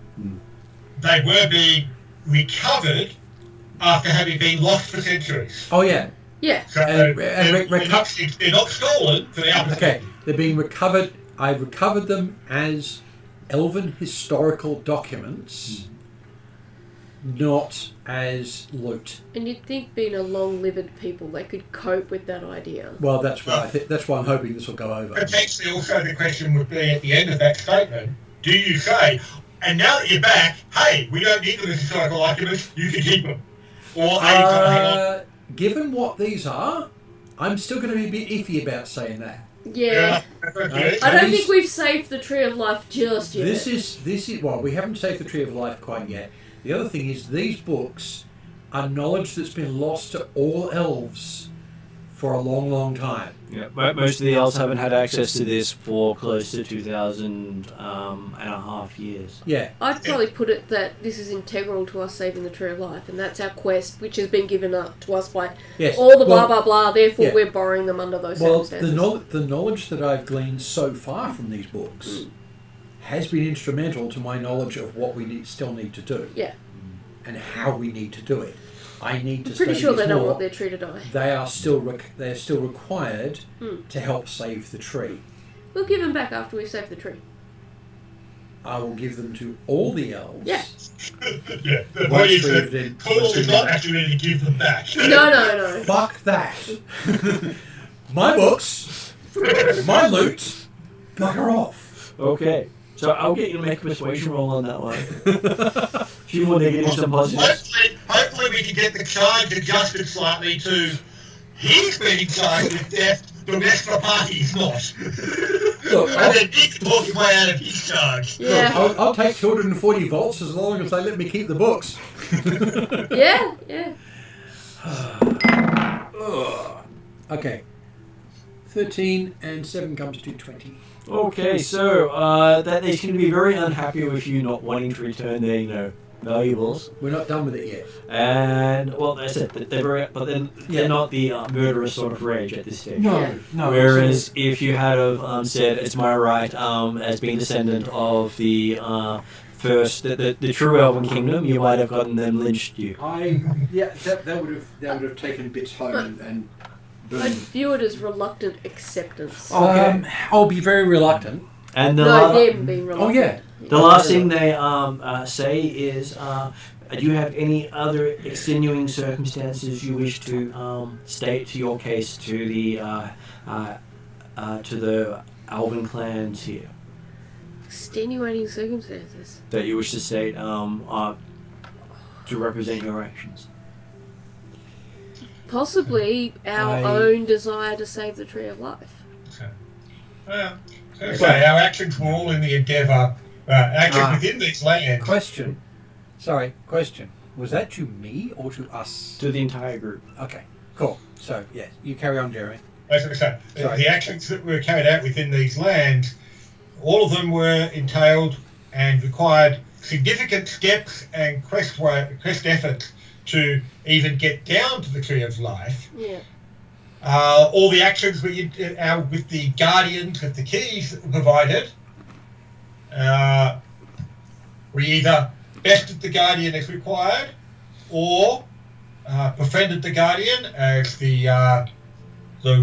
they were being recovered after having been lost for centuries. Oh yeah. Yeah. So they're not stolen for the opposite. Okay, they're being recovered. I recovered them as Elven historical documents, not as loot. And you'd think, being a long-lived people, they could cope with that idea. Well, that's why that's why I'm hoping this will go over. Potentially, also the question would be at the end of that statement: do you say, "And now that you're back, hey, we don't need the historical documents. You can keep them," or given what these are, I'm still going to be a bit iffy about saying that. Yeah. I don't think we've saved the Tree of Life just yet. This is well, we haven't saved the Tree of Life quite yet. The other thing is these books are knowledge that's been lost to all elves for a long, long time. Yeah, most of the elves haven't had access to this for close to 2,000 and a half years. Yeah. I'd probably put it that this is integral to us saving the Tree of Life, and that's our quest, which has been given up to us by all the blah, blah, blah, therefore we're borrowing them under those circumstances. The knowledge that I've gleaned so far from these books has been instrumental to my knowledge of what we still need to do. Yeah. And how we need to do it. I need to I'm pretty study sure this they don't more. want their tree to die. They are still required to help save the tree. We'll give them back after we save the tree. I will give them to all the elves. Yeah. Yeah. The point is that Paul is not actually ready to give them back. No. Fuck that. My books, my loot, bugger off. Okay. So I'll get you to make a persuasion roll on that one. A few more negatives and positives. Hopefully we can get the charge adjusted slightly to he's being charged with death, the rest of the party is not. Look, and then he can talk his way out of his charge. Yeah. Look, I'll take 240 volts as long as they let me keep the books. Yeah. Okay. 13 and 7 comes to 20. Okay, so that they seem to be very unhappy with you not wanting to return their, valuables. We're not done with it yet. And well, that's it. They're very, but then they're not the murderous sort of rage at this stage. No. Whereas if you had have said it's my right as being descendant of the first the true Elven Kingdom, you might have gotten them lynched you. That would have taken bits home and I'd view it as reluctant acceptance. I'll be very reluctant. And them being reluctant. Oh yeah. The last thing they say is, do you have any other extenuating circumstances you wish to state to your case to the Elven clans here? Extenuating circumstances that you wish to state to represent your actions. Possibly our own desire to save the Tree of Life. So our actions were all in the endeavour, within these lands. Question. Was that to me or to us? To the entire group. Okay, cool. So, yes, you carry on, Jeremy. As I say, the actions that were carried out within these lands, all of them were entailed and required significant steps and quest efforts to even get down to the Tree of Life. Yeah. All the actions were with the guardians of the keys provided. We either bested the guardian as required, or befriended the guardian as the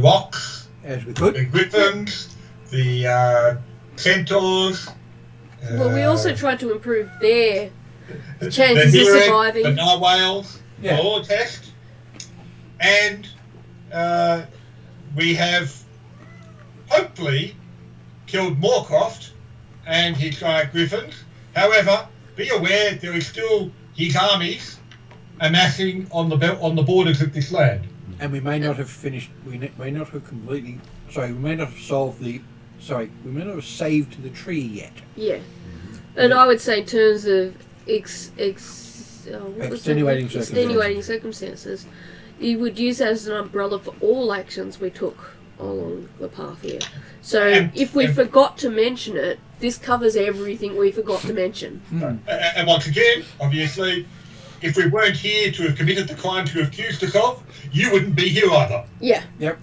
rocks, as we could, the griffins, the centaurs. Well, we also tried to improve their chances of surviving. The narwhals, the law test, and we have hopefully killed Moorcroft and his giant griffins. However, be aware there is still his armies amassing on the borders of this land. And we may not have finished. We may not have completely. Sorry, we may not have solved the. Sorry, we may not have saved the tree yet. Yeah, and I would say in terms of extenuating circumstances, you would use that as an umbrella for all actions we took along the path here. So if we forgot to mention it, this covers everything we forgot to mention. And once again, obviously, if we weren't here to have committed the crime to accuse us of, you wouldn't be here either. Yeah. Yep.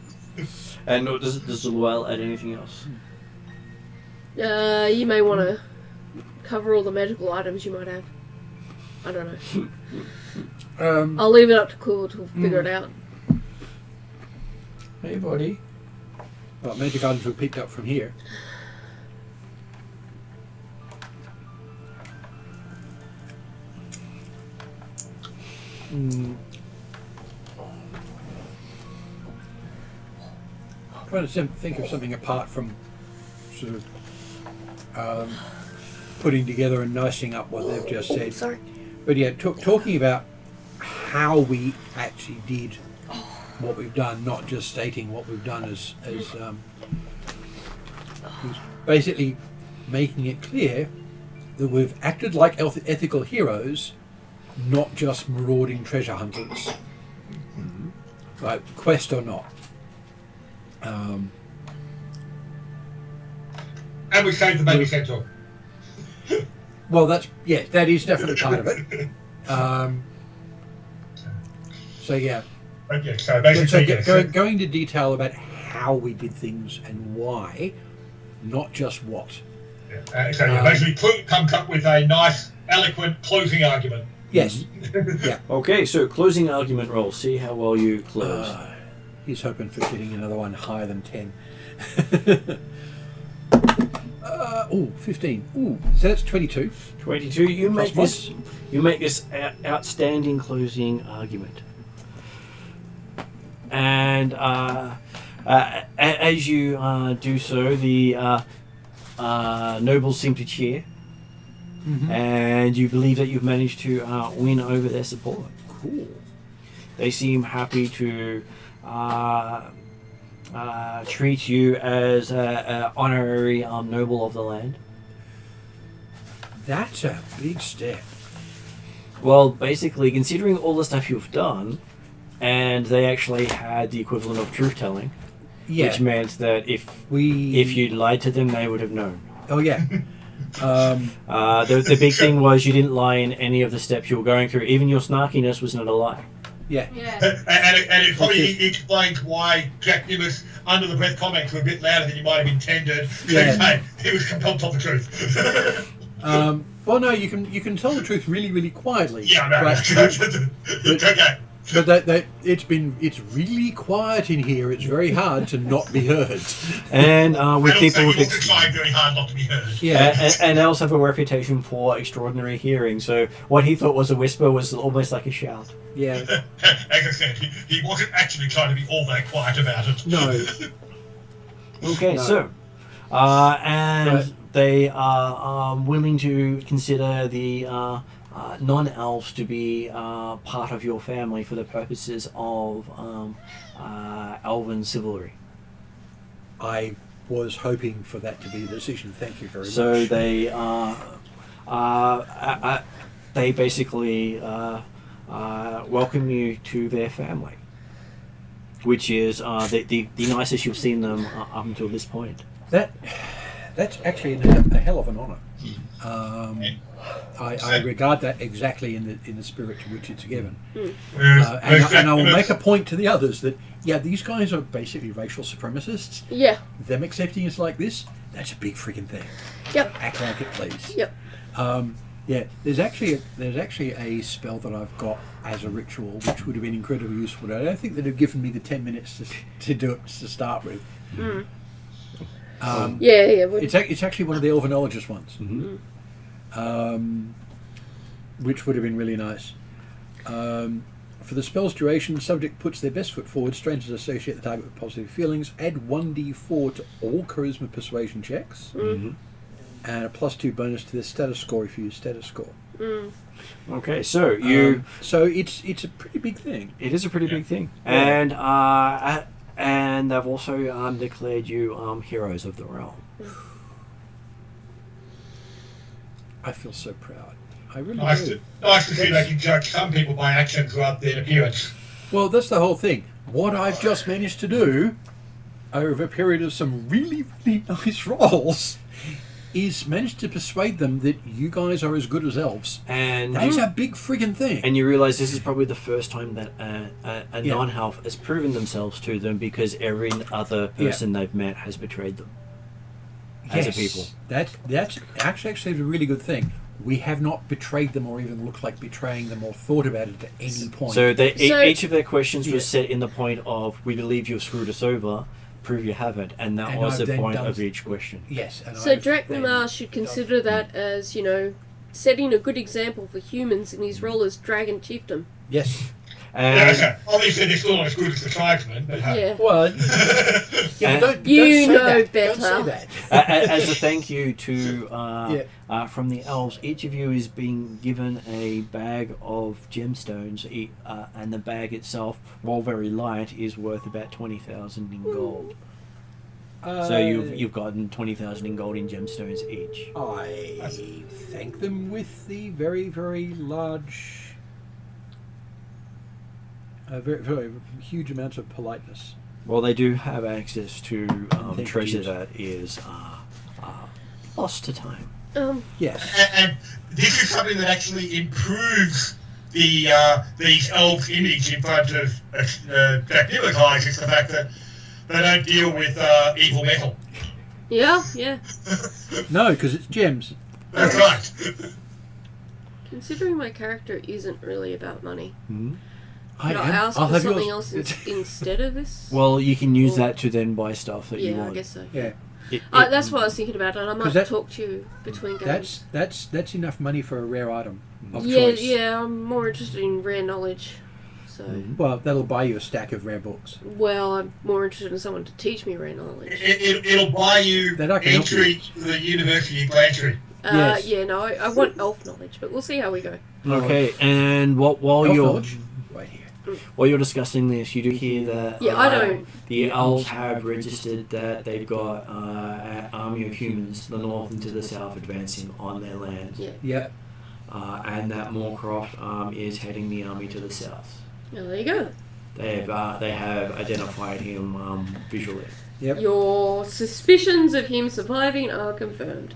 And does Luelle add anything else? You may want to cover all the magical items you might have. I don't know. I'll leave it up to Cool to figure it out. Hey, buddy. Well, magic items were picked up from here. Trying to think of something apart from sort of putting together and nicing up what they've just said. Sorry. But yeah, talking about how we actually did what we've done, not just stating what we've done as basically making it clear that we've acted like ethical heroes, not just marauding treasure hunters, like quest or not. And we saved the baby centaur. Well, that is definitely part of it. So yeah. Okay, so basically, going into detail about how we did things and why, not just what. Basically comes up with a nice, eloquent closing argument. Yes. Yeah. Okay, so closing argument roll. See how well you close. He's hoping for getting another one higher than 10. 15. So that's 22. 22. You make this outstanding closing argument. And as you do so, the nobles seem to cheer, and you believe that you've managed to win over their support. Cool. They seem happy to treat you as an honorary noble of the land. That's a big step. Well, basically, considering all the stuff you've done, and they actually had the equivalent of truth-telling, which meant that if you lied to them, they would have known. Oh, yeah. The big thing was you didn't lie in any of the steps you were going through. Even your snarkiness was not a lie. Yeah. And it probably explains why Jack Nimbus under the breath comments were a bit louder than you might have intended. Yeah. He was compelled to tell the truth. Well, no, you can tell the truth really, really quietly. Yeah, no. Okay. But it's really quiet in here. It's very hard to not be heard. And with people with trying very hard not to be heard. Yeah, and Elves have a reputation for extraordinary hearing. So what he thought was a whisper was almost like a shout. Yeah. As I said, he wasn't actually trying to be all that quiet about it. No. Okay, No. so they are willing to consider the non-elves to be part of your family for the purposes of elven chivalry. I was hoping for that to be the decision. Thank you very much. So they basically welcome you to their family, which is the nicest you've seen them up until this point. That's actually a hell of an honour. I regard that exactly in the spirit to which it's given. And I will make a point to the others that, these guys are basically racial supremacists. Yeah. Them accepting us like this, that's a big freaking thing. Yep. Act like it, please. Yep. There's actually a spell that I've got as a ritual, which would have been incredibly useful. I don't think they'd have given me the 10 minutes to do it to start with. It's actually one of the Elvenologist ones. Which would have been really nice. For the spell's duration, the subject puts their best foot forward. Strangers associate the target with positive feelings. Add 1d4 to all charisma persuasion checks. And a +2 bonus to their status score if you use status score. Okay, so you. So it's a pretty big thing. It is a pretty big thing, and they've also declared you heroes of the realm. I feel so proud. I really do. Nice to see they can judge some people by actions rather than appearance. Well, that's the whole thing. What I've just managed to do over a period of some really, really nice rolls is manage to persuade them that you guys are as good as elves. And That's a big friggin' thing. And you realise this is probably the first time that a non-elf has proven themselves to them, because every other person they've met has betrayed them as a people. That's actually a really good thing. We have not betrayed them or even looked like betraying them or thought about it at any point. So each of their questions was set in the point of, we believe you've screwed us over, prove you haven't, and that was the point of each question. Yes. And so Draknamar should consider that as, setting a good example for humans in his role as Dragon Chieftain. Yes. Okay. Obviously, they're still not as good as the tribesmen, but well, don't say know that. better. Don't say that. As a thank you to from the elves, each of you is being given a bag of gemstones, and the bag itself, while very light, is worth about 20,000 in gold. So you've gotten 20,000 in gold in gemstones each. I thank them with the very, very large, very, very huge amounts of politeness. Well, they do have access to treasure that is lost to time. Yes. And this is something that actually improves these elves' image in front of Dracula's eyes. It's the fact that they don't deal with evil metal. Yeah. No, because it's gems. That's right. Considering my character isn't really about money, I could I ask I'll for have something yours. else instead of this? Well, you can use that to then buy stuff that you want. Yeah, I guess so. Yeah. That's what I was thinking about, and I might talk to you between games. That's enough money for a rare item of choice. Yeah, I'm more interested in rare knowledge. So. Well, that'll buy you a stack of rare books. Well, I'm more interested in someone to teach me rare knowledge. It'll buy you entry to the University of Blantyre. Yes. Yeah, no, I want elf knowledge, but we'll see how we go. Okay, and while Elf you're knowledge? Right here. while you're discussing this, you do hear that I don't. the elves have registered that they've got an army of humans to the north and to the south advancing on their land. Yeah. And that Moorcroft is heading the army to the south. Oh, there you go. They have identified him visually. Yep. Your suspicions of him surviving are confirmed.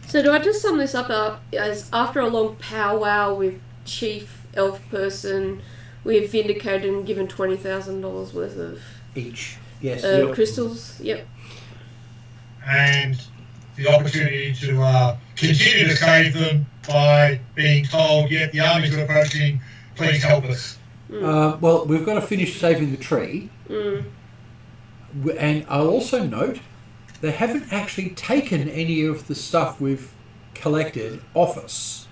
So do I just sum this up as after a long powwow with Chief Elf Person, we have vindicated and given $20,000 worth of Each. Yes. crystals? Yep. And the opportunity to continue to save them by being told, the armies are approaching, please help us. Well, we've got to finish saving the tree. And I'll also note, they haven't actually taken any of the stuff we've collected off us.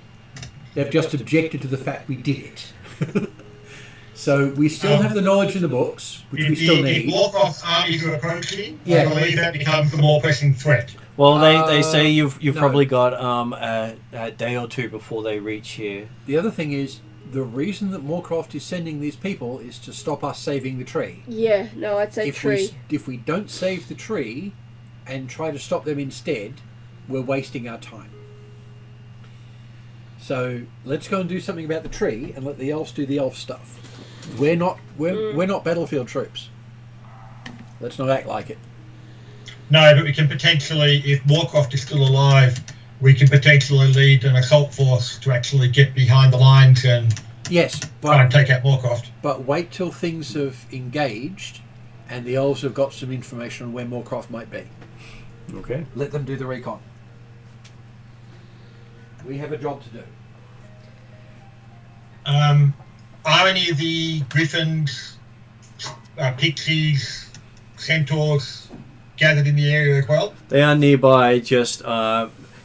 They've just objected to the fact we did it. So we still have the knowledge in the books, which we still need. If Warcraft's armies are approaching, I believe that becomes the more pressing threat. Well, they say you've probably got a day or two before they reach here. The other thing is, the reason that Moorcroft is sending these people is to stop us saving the tree. Yeah, no, I'd say tree. If we don't save the tree and try to stop them instead, we're wasting our time. So let's go and do something about the tree and let the elves do the elf stuff. We're not battlefield troops. Let's not act like it. No, but we can potentially, if Warcraft is still alive, we can potentially lead an assault force to actually get behind the lines and try and take out Warcraft. But wait till things have engaged and the elves have got some information on where Moorcroft might be. Okay. Let them do the recon. We have a job to do. Are any of the griffins, pixies, centaurs gathered in the area as well? They are nearby, just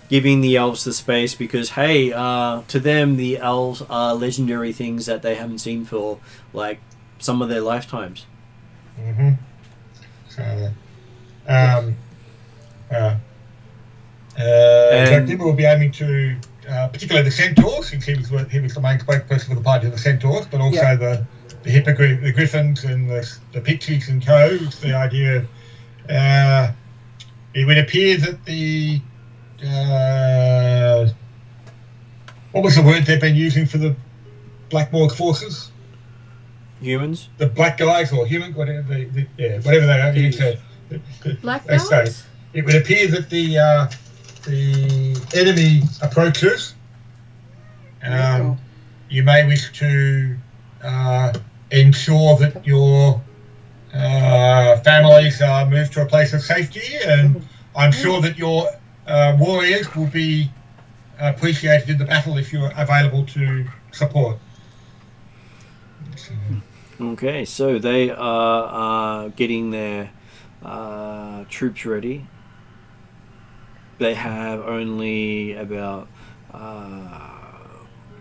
giving the elves the space because, hey, to them, the elves are legendary things that they haven't seen for, like, some of their lifetimes. Mm-hmm. So, Dimmer will be aiming to, particularly the centaurs, since he was the main spokesperson for the party of the centaurs, but also the hippogriff, the griffins and the pixies and co. It's the idea of, it would appear that the what was the word they've been using for the Blackmore forces? Humans? The black guys or human, whatever whatever they are. Black Okay. guards? It would appear that the enemy approaches. You may wish to ensure that your families are moved to a place of safety, and I'm sure that your warriors will be appreciated in the battle if you're available to support. Okay, so they are getting their troops ready. They have only about...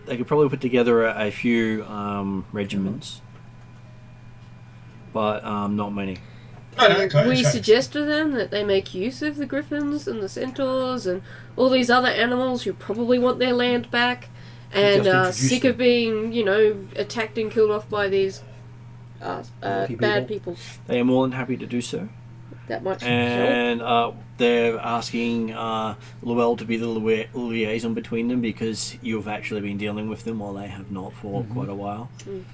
they could probably put together a few regiments, but not many. We suggest to them that they make use of the griffins and the centaurs and all these other animals who probably want their land back and are sick of being, attacked and killed off by these bad people. They are more than happy to do so. That much. And they're asking Llewell to be the liaison between them because you've actually been dealing with them while they have not for quite a while.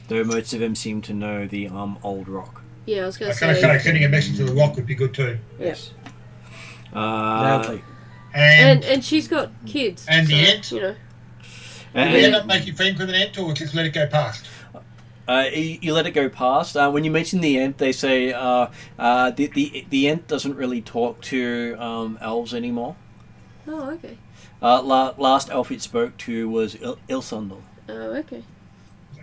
Though most of them seem to know the old rock. Yeah, I was going to say sending a message to the rock would be good too. Yes. Loudly. And she's got kids. And so, the ant? And you end up making friends with an ant or just let it go past? You let it go past. When you mention the Ent, they say the Ent doesn't really talk to elves anymore. Oh, okay. Last elf it spoke to was Ilsundel. Oh, okay.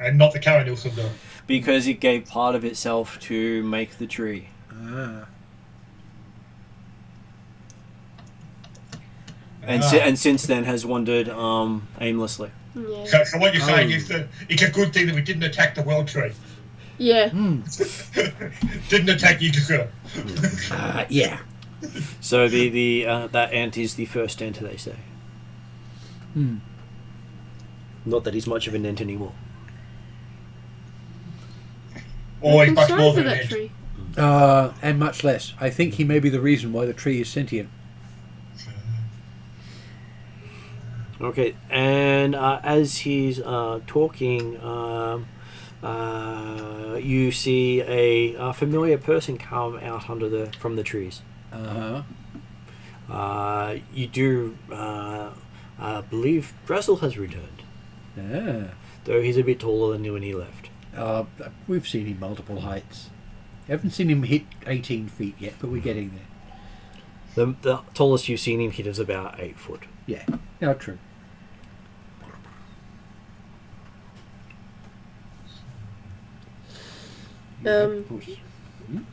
And not the current Ilsundel. Because it gave part of itself to make the tree. And since then has wandered aimlessly. Yeah. So what you're saying is that it's a good thing that we didn't attack the world tree. Yeah. Didn't attack Yggdrasil. Yeah. So the that ant is the first ant, they say. Not that he's much of an ant anymore. Or he's I'm much sorry more for than an that ant. tree. And much less. I think he may be the reason why the tree is sentient. Okay, and as he's talking, you see a familiar person come out from the trees. You do believe Dressel has returned. Though he's a bit taller than when he left. We've seen him multiple heights. Haven't seen him hit 18 feet yet, but we're getting there. The tallest you've seen him hit is about 8 foot. Yeah, no, true.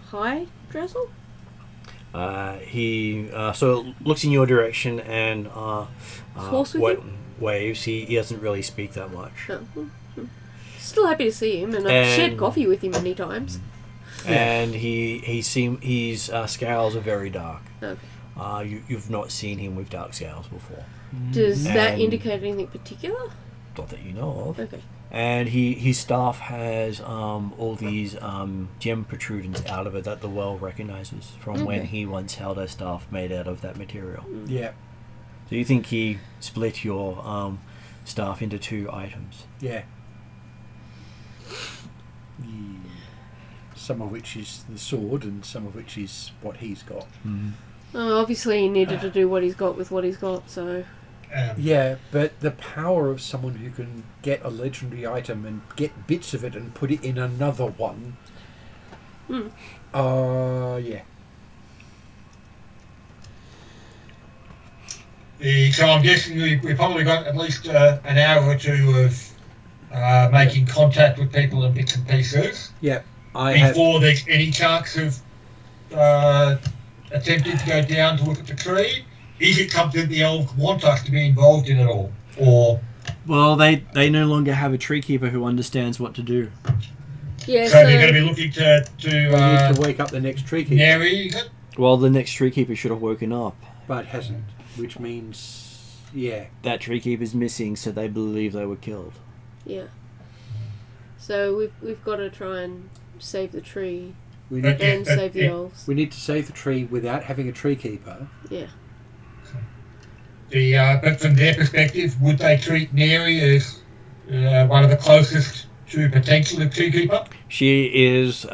Hi, Dressel? He sort of looks in your direction and waves. He doesn't really speak that much. Still happy to see him, and I've shared coffee with him many times. And his scales are very dark. Okay. You've not seen him with dark scales before. Does that indicate anything particular? Not that you know of. Okay. And his staff has all these gem protrusions out of it that the world recognizes from when he once held a staff made out of that material. Yeah. So you think he split your staff into 2 items? Yeah. Some of which is the sword and some of which is what he's got. Obviously he needed to do what he's got with what he's got, so... Yeah, but the power of someone who can get a legendary item and get bits of it and put it in another one. Yeah. So I'm guessing we've probably got at least an hour or two of making contact with people in bits and pieces. Yeah. Before there's any chance of attempting to go down to look at the tree. Is it something the elves want us to be involved in at all? Or well, they no longer have a tree keeper who understands what to do. Yeah, so they're going to be looking to need to wake up the next tree keeper. Neri, is it? Well, the next tree keeper should have woken up, but hasn't. Which means, that tree keeper's missing, so they believe they were killed. Yeah. So we've got to try and save the tree save the elves. We need to save the tree without having a tree keeper. Yeah. But from their perspective, would they treat Neri as one of the closest to potentially a tree keeper? She is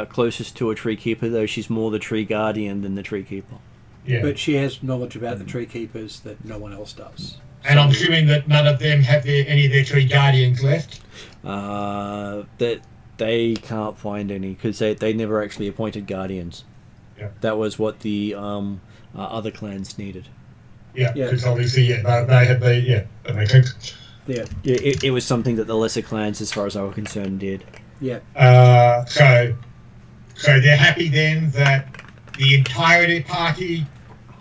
closest to a tree keeper, though she's more the tree guardian than the tree keeper. Yeah. But she has knowledge about the tree keepers that no one else does. And I'm assuming that none of them have any of their tree guardians left. That they can't find any because they never actually appointed guardians. Yeah. That was what the other clans needed. Yeah, because obviously, they had that makes sense. Yeah. It was something that the lesser clans, as far as I was concerned, did. Yeah. So they're happy then that the entirety party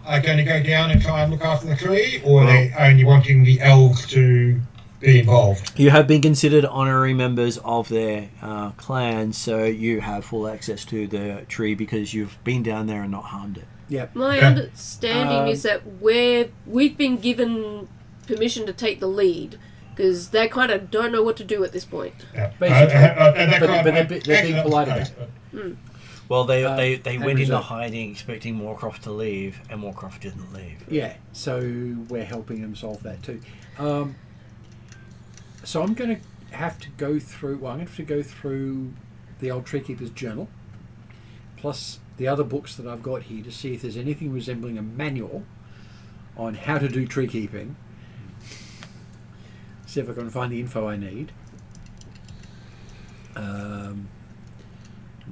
are going to go down and try and look after the tree, or are they only wanting the elves to be involved? You have been considered honorary members of their clan, so you have full access to the tree because you've been down there and not harmed it. Yeah. My understanding is that we've been given permission to take the lead because they kind of don't know what to do at this point. Yeah. But they're being polite about it. Well, they went into reserve. hiding expecting Moorcroft to leave, and Moorcroft didn't leave. Yeah, so we're helping them solve that too. So I'm going to have to go through. Well, I'm going to have to go through the old Treekeeper's journal, plus the other books that I've got here to see if there's anything resembling a manual on how to do tree keeping. See if I can find the info I need. And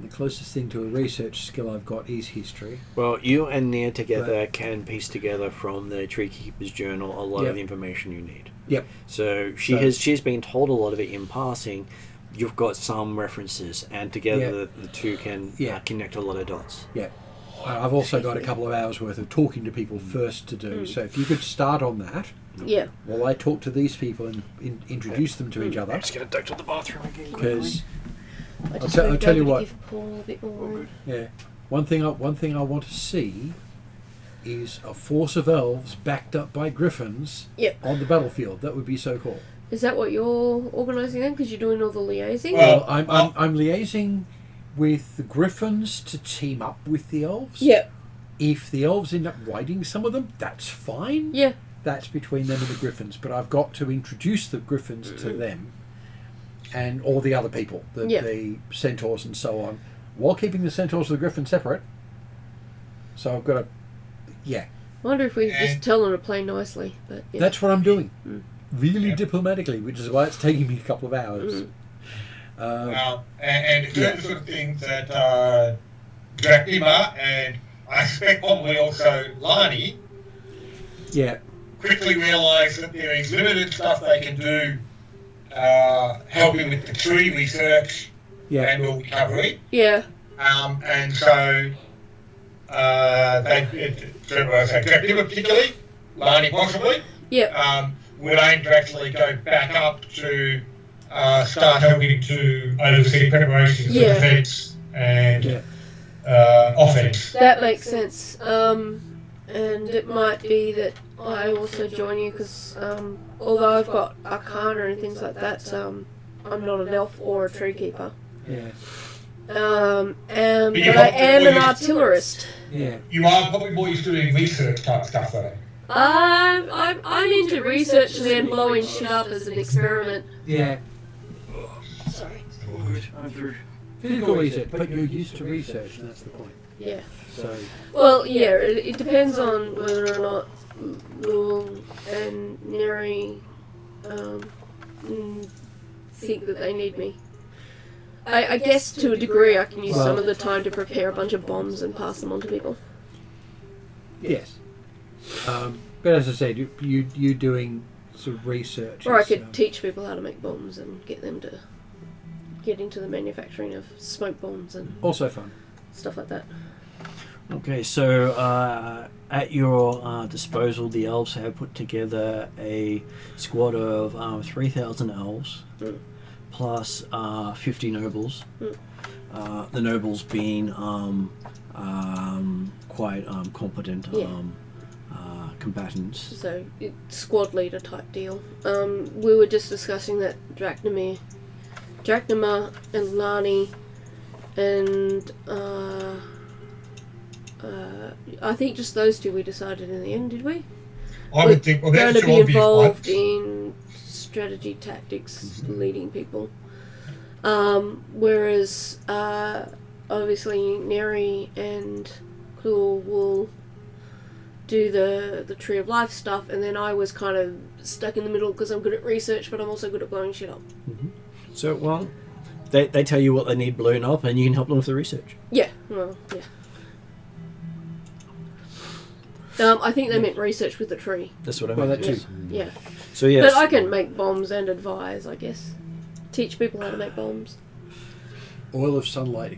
the closest thing to a research skill I've got is history. Well, you and Nia together can piece together from the Treekeeper's journal a lot of the information you need. Yep. So she's been told a lot of it in passing. You've got some references, and together the two can connect a lot of dots. Yeah. I've also got a couple of hours worth of talking to people first to do. So if you could start on that. Yeah. While I talk to these people and introduce them to each other. I'm just going to duck to the bathroom again. Because I'll tell you what. Give Paul a bit more. Yeah. One thing I want to see is a force of elves backed up by griffins on the battlefield. That would be so cool. Is that what you're organising then? Because you're doing all the liaising? Well, I'm liaising with the griffins to team up with the elves. Yeah. If the elves end up riding some of them, that's fine. Yeah. That's between them and the griffins. But I've got to introduce the griffins to them and all the other people, the centaurs and so on, while keeping the centaurs and the griffins separate. So I've got to, I wonder if we could just tell them to play nicely. But that's what I'm doing. Really diplomatically, which is why it's taking me a couple of hours. And it's the sort of things that Dracima and I suspect probably also Lani quickly realise that there is limited stuff they can do helping with the tree research and or recovery. Yeah. And so Dracima particularly, Lani possibly, would aim to actually go back up to start helping to oversee preparations for defence and offense. That makes sense. And it might be that I also join you because although I've got Arcana and things like that, I'm not an elf or a tree keeper. Yeah. But I am an artillerist. Yeah. You are probably more used to doing research type stuff though. I'm into research and then blowing shit up as an experiment. Yeah. Sorry. I'm through. Physical research, but you're used to research, and that's the point. Yeah. So. Well, it depends on whether or not Lul and Neri think that they need me. I guess to a degree I can use some of the time to prepare a bunch of bombs and pass them on to people. Yes. But as I said, you doing sort of research. Or I could teach people how to make bombs and get them to get into the manufacturing of smoke bombs and also fun stuff like that. Okay, so at your disposal, the elves have put together a squad of 3,000 elves, plus 50 nobles. The nobles being quite competent combatants. So, squad leader type deal. We were just discussing that Drachnima and Lani and I think just those two we decided in the end, did we? I would think, going to be involved in strategy, tactics, leading people. Whereas obviously Neri and Cluel will do the Tree of Life stuff, and then I was kind of stuck in the middle because I'm good at research, but I'm also good at blowing shit up. Mm-hmm. So, well, they tell you what they need blown up, and you can help them with the research. Yeah, well, yeah. I think they meant research with the tree. That's what I Well, meant. that too. Yeah. So, yes. But I can make bombs and advise, I guess. Teach people how to make bombs. Oil of sunlight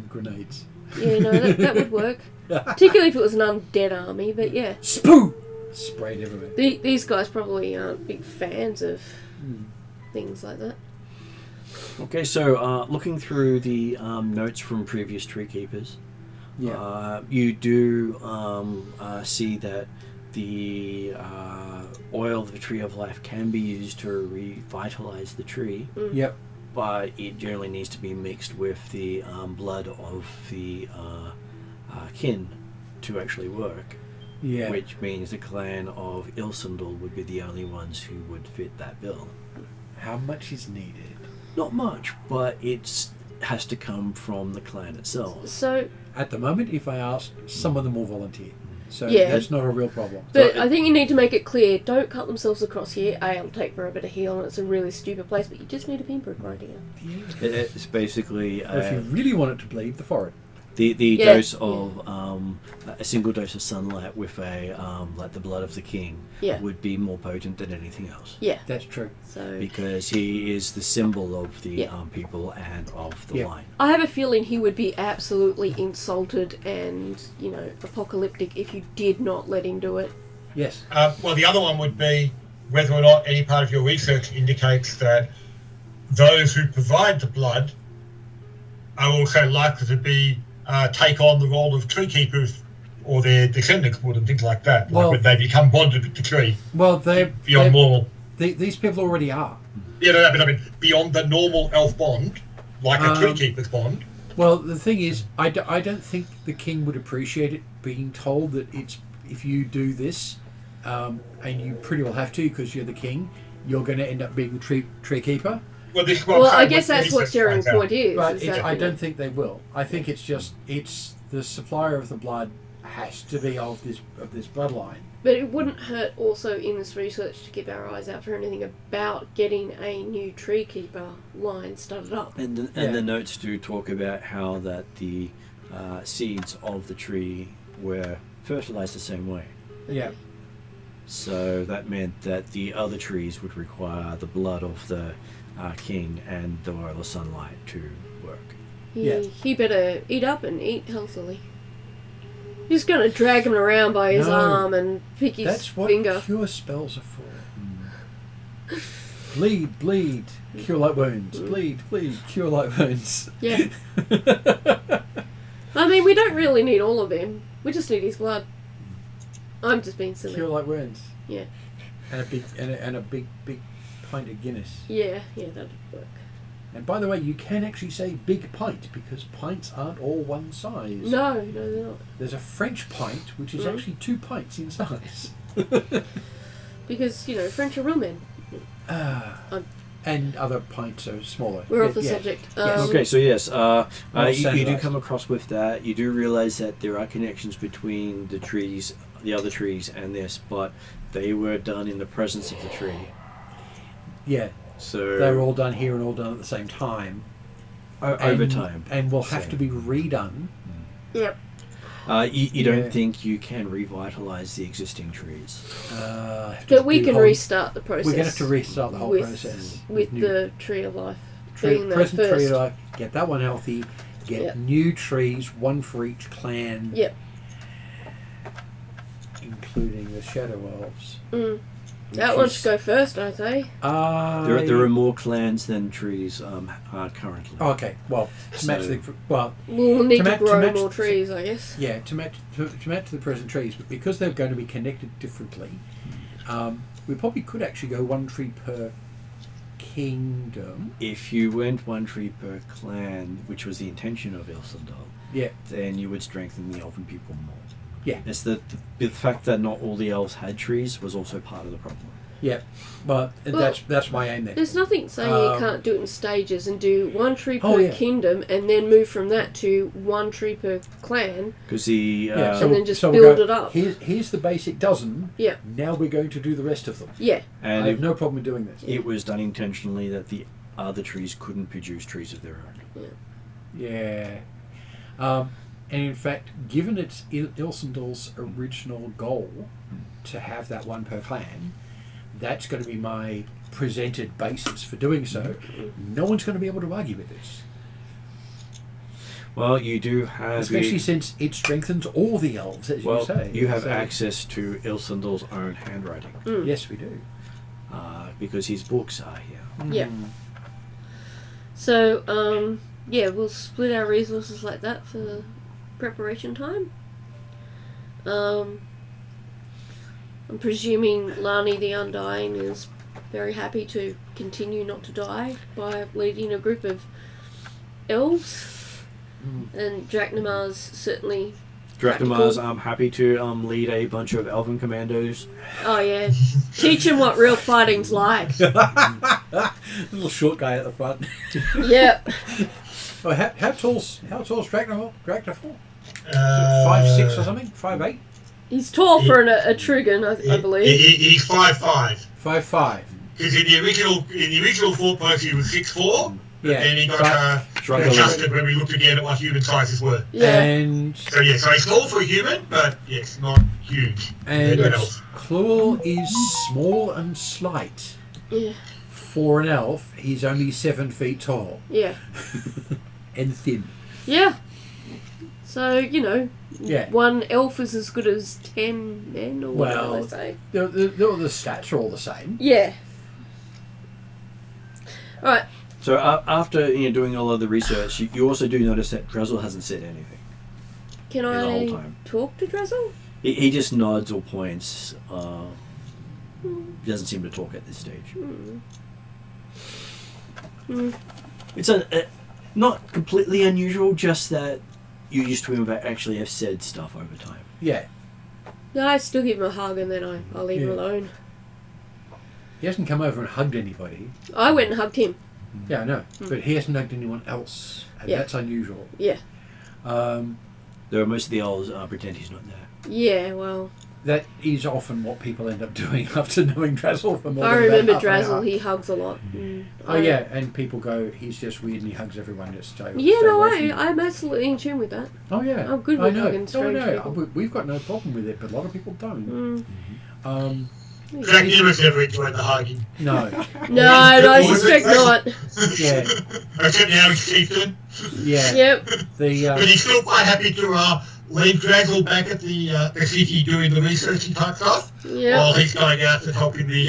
grenades. Yeah, no, that would work. Particularly if it was an undead army, but yeah. Spoo! Sprayed everywhere. These guys probably aren't big fans of things like that. Okay, so looking through the notes from previous tree keepers, you do see that the oil of the Tree of Life can be used to revitalize the tree. Yep. But it generally needs to be mixed with the blood of the kin to actually work. Yeah. Which means the clan of Ilsendal would be the only ones who would fit that bill. How much is needed? Not much, but it has to come from the clan itself. So, At the moment, if I ask, some of them will volunteer. So Yeah. that's not a real problem. but I think you need to make it clear, don't cut themselves across here. It'll take forever to heal, and it's a really stupid place, but you just need a pinprick right here. It's basically Or if you really want it to bleed, the forehead. the Yeah. dose of a single dose of sunlight with a like the blood of the king Yeah. would be more potent than anything else. Yeah, That's true. so... Because he is the symbol of the Yeah. people and of the Yeah. line. I have a feeling he would be absolutely insulted and, apocalyptic if you did not let him do it. Yes. Well, the other one would be whether or not any part of your research indicates that those who provide the blood are also likely to be take on the role of tree keepers, or their descendants would, and things like that. Well- Like when they become bonded with the tree Well, beyond normal. these people already are. Yeah, no, but I mean beyond the normal elf bond, like a tree keeper's bond. Well, the thing is, I don't think the king would appreciate it being told that if you do this, and you pretty well have to because you're the king, you're going to end up being the tree keeper. Well, this Well, I guess that's what Sharon's point is. But is that, I don't think they will. I think it's the supplier of the blood has to be of this bloodline. But it wouldn't hurt also in this research to keep our eyes out for anything about getting a new tree keeper line started up. And the notes do talk about how that the seeds of the tree were fertilized the same way. Yeah. So that meant that the other trees would require the blood of the king and the oil of sunlight to work. He better eat up and eat healthily. You're just going to drag him around by his No. arm and pick his That's what finger. cure spells are for. Bleed, bleed, cure like wounds. Bleed, bleed, cure like wounds. Yeah. I mean, we don't really need all of him. We just need his blood. I'm just being silly. Cure like wounds. Yeah. And a big pint of Guinness. Yeah, that'd work. And by the way, you can actually say big pint because pints aren't all one size. No, they're not. There's a French pint which is actually 2 pints in size. Because, French are real men. And other pints are smaller. We're off the Yeah. subject. Yes. Okay, so yes, you do standardized. come across with that. You do realize that there are connections between the trees, the other trees, and this, but they were done in the presence of the tree. Yeah. So They were all done here and all done at the same time. over time. And will have So- to be redone. Yep. You Yeah. don't think you can revitalize the existing trees? But we can restart the process. We're going to have to restart the whole with, process. With new the Tree of Life being the present first. tree of life. Get that one healthy. Get Yep. new trees, one for each clan. Yep. Including the Shadow Elves. That one should go first, I say. There are more clans than trees currently. Oh, okay. Well, to match So- the well, We'll need to match grow more trees, I guess. yeah, to match the present trees, but because they're going to be connected differently, we probably could actually go one tree per kingdom. If you went one tree per clan, which was the intention of Ilsendal, Yeah, then you would strengthen the elven people more. yeah. It's the fact that not all the elves had trees was also part of the problem. Yeah, but that's my aim there. There's nothing saying you can't do it in stages and do 1 tree per Oh, yeah. kingdom and then move from that to 1 tree per clan. Because the And then just we'll build go, it up. Here's the basic dozen. Yeah. Now we're going to do the rest of them. Yeah. and I have no problem with doing this. it was done intentionally that the other trees couldn't produce trees of their own. Yeah. And in fact, given it's Ilsendal's original goal to have that 1 per clan, that's going to be my presented basis for doing so. No one's going to be able to argue with this. Well, you do have... Especially since it strengthens all the elves, as you say. You have So- access to Ilsendal's own handwriting. Yes, we do. Because his books are here. Yeah. So, yeah, we'll split our resources like that for preparation time. I'm presuming Lani the Undying is very happy to continue not to die by leading a group of elves. And Drachnamar's certainly... Drachnamar's happy to lead a bunch of elven commandos. Oh, yeah. Teach him what real fighting's like. Little short guy at the front. Yeah. Oh, how tall's Drachnafall? 5'6" or something? 5'8"? He's tall for an Atruaghin, I believe. He's 5'5". 5'5". Because in the original thought post he was 6'4", Yeah. and he got adjusted when we looked again at what human sizes were. Yeah. And So yeah, so he's tall for a human, but yes, not huge. and An elf. Claw is small and slight. Yeah. For an elf, he's only 7 feet tall Yeah. and thin. Yeah. So, you know, Yeah. 1 elf is as good as 10 men, or whatever Well, they say. The stats are all the same. Yeah. Alright. So after doing all of the research, you also do notice that Drazzle hasn't said anything. Can the whole I time. talk to Drazzle? He just nods or points. He doesn't seem to talk at this stage. It's not completely unusual, just that you're used to him but actually have said stuff over time. Yeah. No, I still give him a hug and then I leave him alone. He hasn't come over and hugged anybody. I went and hugged him. Yeah, I know. But he hasn't hugged anyone else. And Yeah. that's unusual. Yeah. Though most of the elves pretend he's not there. Yeah, well, That is often what people end up doing after knowing Drazzle for more I than remember about half an Drazzle, hour. he hugs a lot. Oh yeah, and people go, he's just weird and he hugs everyone. Just stay. Yeah, stay no, away from him. I'm absolutely in tune with that. Oh yeah, I'm good I with know. hugging strange people. We've got no problem with it, but a lot of people don't. Jack Newman's never enjoyed the hugging. No. No, I suspect not. Yeah. Except now he's chieftain. Yeah. Yep. But he's still quite happy to leave Drazzle back at the city doing the researching type stuff, while Yep. he's going out and helping the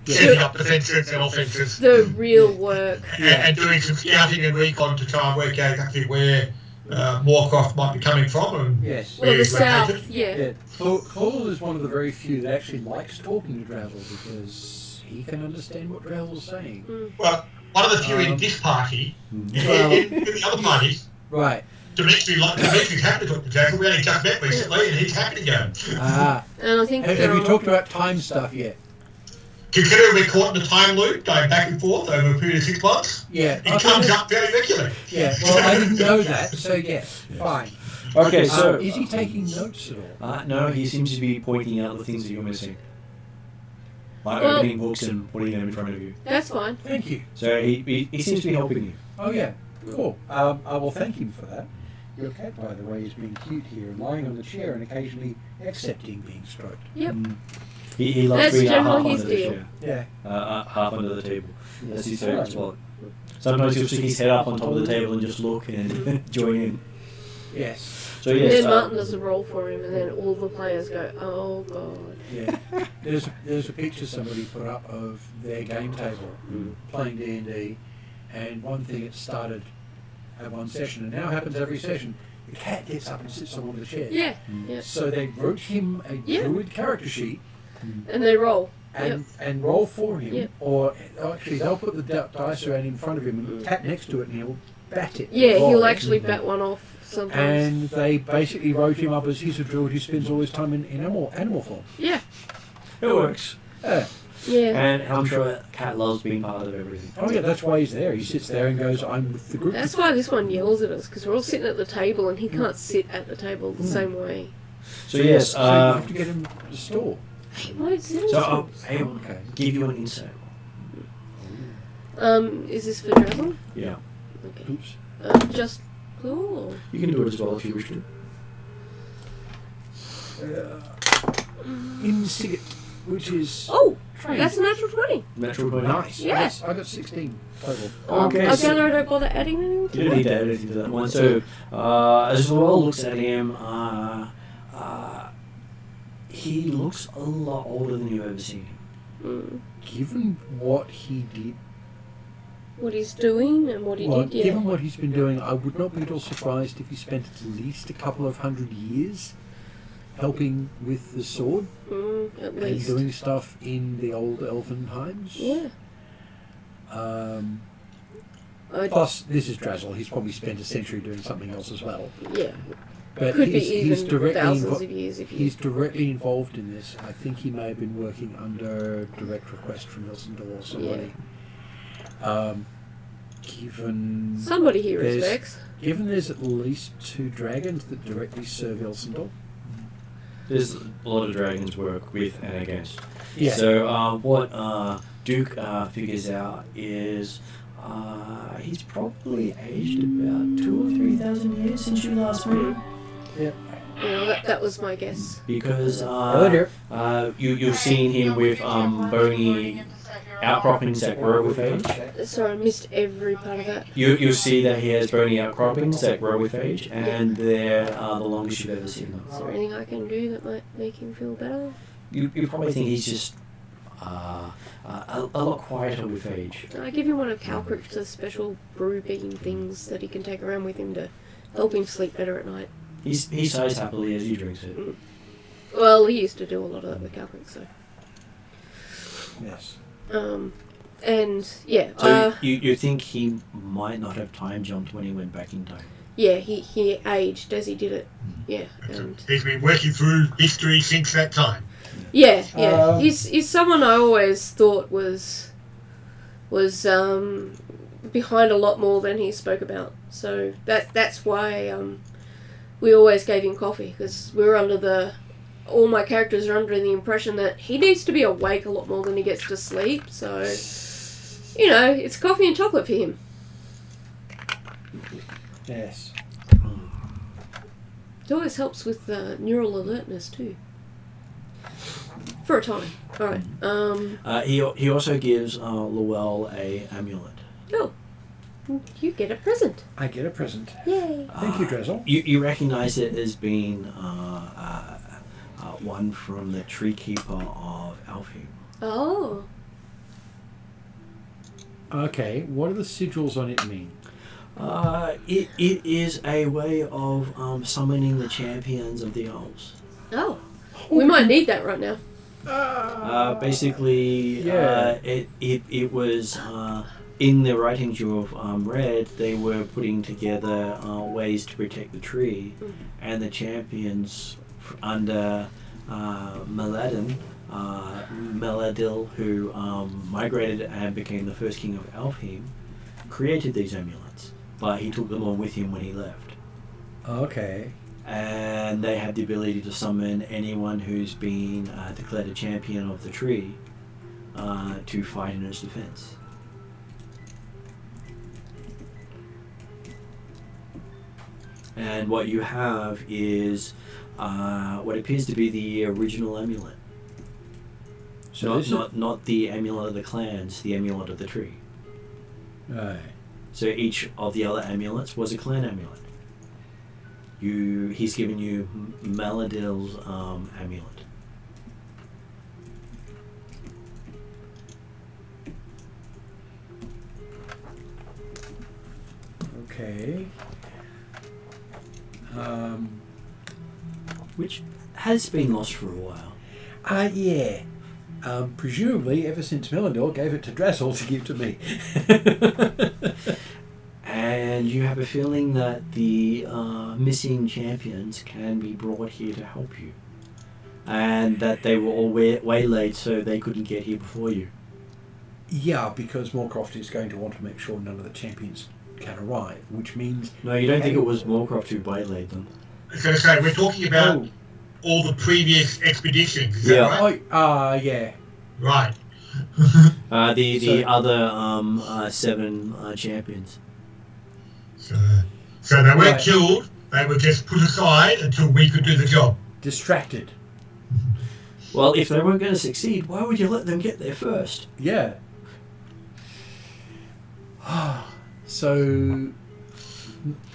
setting up defences and offences. The real work. And doing some scouting and recon to try and work out exactly where Moorcroft might be coming from. And Yes. Well, the he's south, located. yeah. Claw is one of the very few that actually likes talking to Drazzle because he can understand what Drazzle's saying. Well, one of the few in this party, Well- in the other parties, Right. Dimitri's happy to talk to Drazzle. We only just met recently, and he's happy to go. And I think Have you talked about time stuff yet? Considering we're caught in the time loop, going back and forth over a period of 6 months, Yeah. it comes up very regularly. Yeah. Well, I didn't know that, so yes, fine. Okay, so is he taking notes at all? no, he seems to be pointing out the things that you're missing, like Well- opening books and putting them in front of you. that's fine. Thank you. So he seems to be helping you. Oh yeah, cool. I will thank him for that. Your cat, by the way, is being cute here and lying on the chair and occasionally accepting being stroked. Yep. He loves That's being half generally under his the deal. chair, Yeah. half under the table. That's his favourite Right. spot. Sometimes he'll stick his head up on top of the table and just look and join in. Yes. So And yes, then Martin does a roll for him, and then all the players go, "Oh God." Yeah. There's a picture somebody put up of their game table playing D&D, and one thing it started at one session and now happens every session. The cat gets up and sits on one of the chairs. Yeah. Yeah. So they wrote him a Yeah. druid character sheet And they roll. and roll for him, Yep. or actually they'll put the dice around in front of him and tap next to it and he'll bat it. Yeah, roll he'll it. actually bat one off sometimes. And they basically wrote him up as he's a druid who spends all his time in animal form. Yeah. it works. Yeah. And I'm sure Cat loves being part of everything. Oh yeah, that's why he's there. He sits there and goes, "I'm with the group." That's why this one yells at us, because we're all sitting at the table and he can't sit at the table the same way. So yes, So you have to get him to the store. He won't sit. so I Okay. give you an insight. Is this for Drazzle? Yeah, Okay. Oops. Just cool. you can do it as well if you wish to. Instigate, which is Oh, trained. that's a natural 20. Natural 20. Nice. Yeah. Yes, I got 16 total. Okay, I so- don't bother adding anything. You don't need to add anything to that one. So, as well looks at him, he looks a lot older than you've ever seen him. Given what he did, What he's doing and what he did, yeah. given what he's been doing, I would not be at all surprised if he spent at least a couple of 100 years helping with the sword At and least. doing stuff in the old elven times. Yeah. Plus, this is Drazzle. He's probably spent a century doing something else as well. Yeah. But Could be he's even directly thousands of years if he's you... directly involved in this. I think he may have been working under direct request from Ilsendor or somebody. Given Somebody he there's- respects. given there's at least 2 dragons that directly serve Ilsendor. There's a lot of dragons work with and against. Yeah. So, what Duke figures out is he's probably aged about 2,000 or 3,000 years since you last met him. Yeah. Yeah, that was my guess. Because Hello there. you've seen him with bony outcroppings that grow with age. Sorry, I missed every part of that. You'll see that he has bony outcroppings that grow with age, and they're the longest you've ever seen them. Is there anything I can do that might make him feel better? You probably think he's just a lot quieter with age. I give him one of Calcrick's special brew-beating things that he can take around with him to help him sleep better at night. He sighs happily as he drinks it. Well, he used to do a lot of that with Calcrick, so... Yes. And, yeah, So you think he might not have time jumped when he went back in time? yeah, he aged as he did it. Yeah, and... He's been working through history since that time. Yeah. He's someone I always thought was behind a lot more than he spoke about. So that's why we always gave him coffee, because we were under all my characters are under the impression that he needs to be awake a lot more than he gets to sleep. So it's coffee and chocolate for him. Yes. It always helps with neural alertness too. For a time. Alright. He also gives Lowell a amulet. Oh. You get a present. I get a present. Yay. Thank you, Drazzle. You recognise it as being one from the tree keeper of Alfheim. Oh. Okay, what do the sigils on it mean? It is a way of summoning the champions of the Elves. Oh. We might need that right now. Basically, Yeah. it was in the writings you have read. They were putting together ways to protect the tree, and the champions under Meladil, who migrated and became the first king of Alfheim, created these amulets, but he took them on with him when he left. Okay. And they have the ability to summon anyone who's been declared a champion of the tree to fight in its defense. And what you have is what appears to be the original amulet. So Not the amulet of the clans, the amulet of the tree. Right. So each of the other amulets was a clan amulet. He's given you Meladil's amulet. Okay. Which has been lost for a while. Yeah. Presumably, ever since Melandor gave it to Drazzle to give to me. And you have a feeling that the missing champions can be brought here to help you. and that they were all waylaid so they couldn't get here before you. Yeah, because Moorcroft is going to want to make sure none of the champions can arrive, which means... No, you don't think it was Moorcroft who waylaid them? So we're talking about all the previous expeditions, is that right? Yeah. Right. The other 7 champions. So they weren't killed, they were just put aside until we could do the job. Distracted. Well, if they weren't going to succeed, why would you let them get there first? Yeah. So,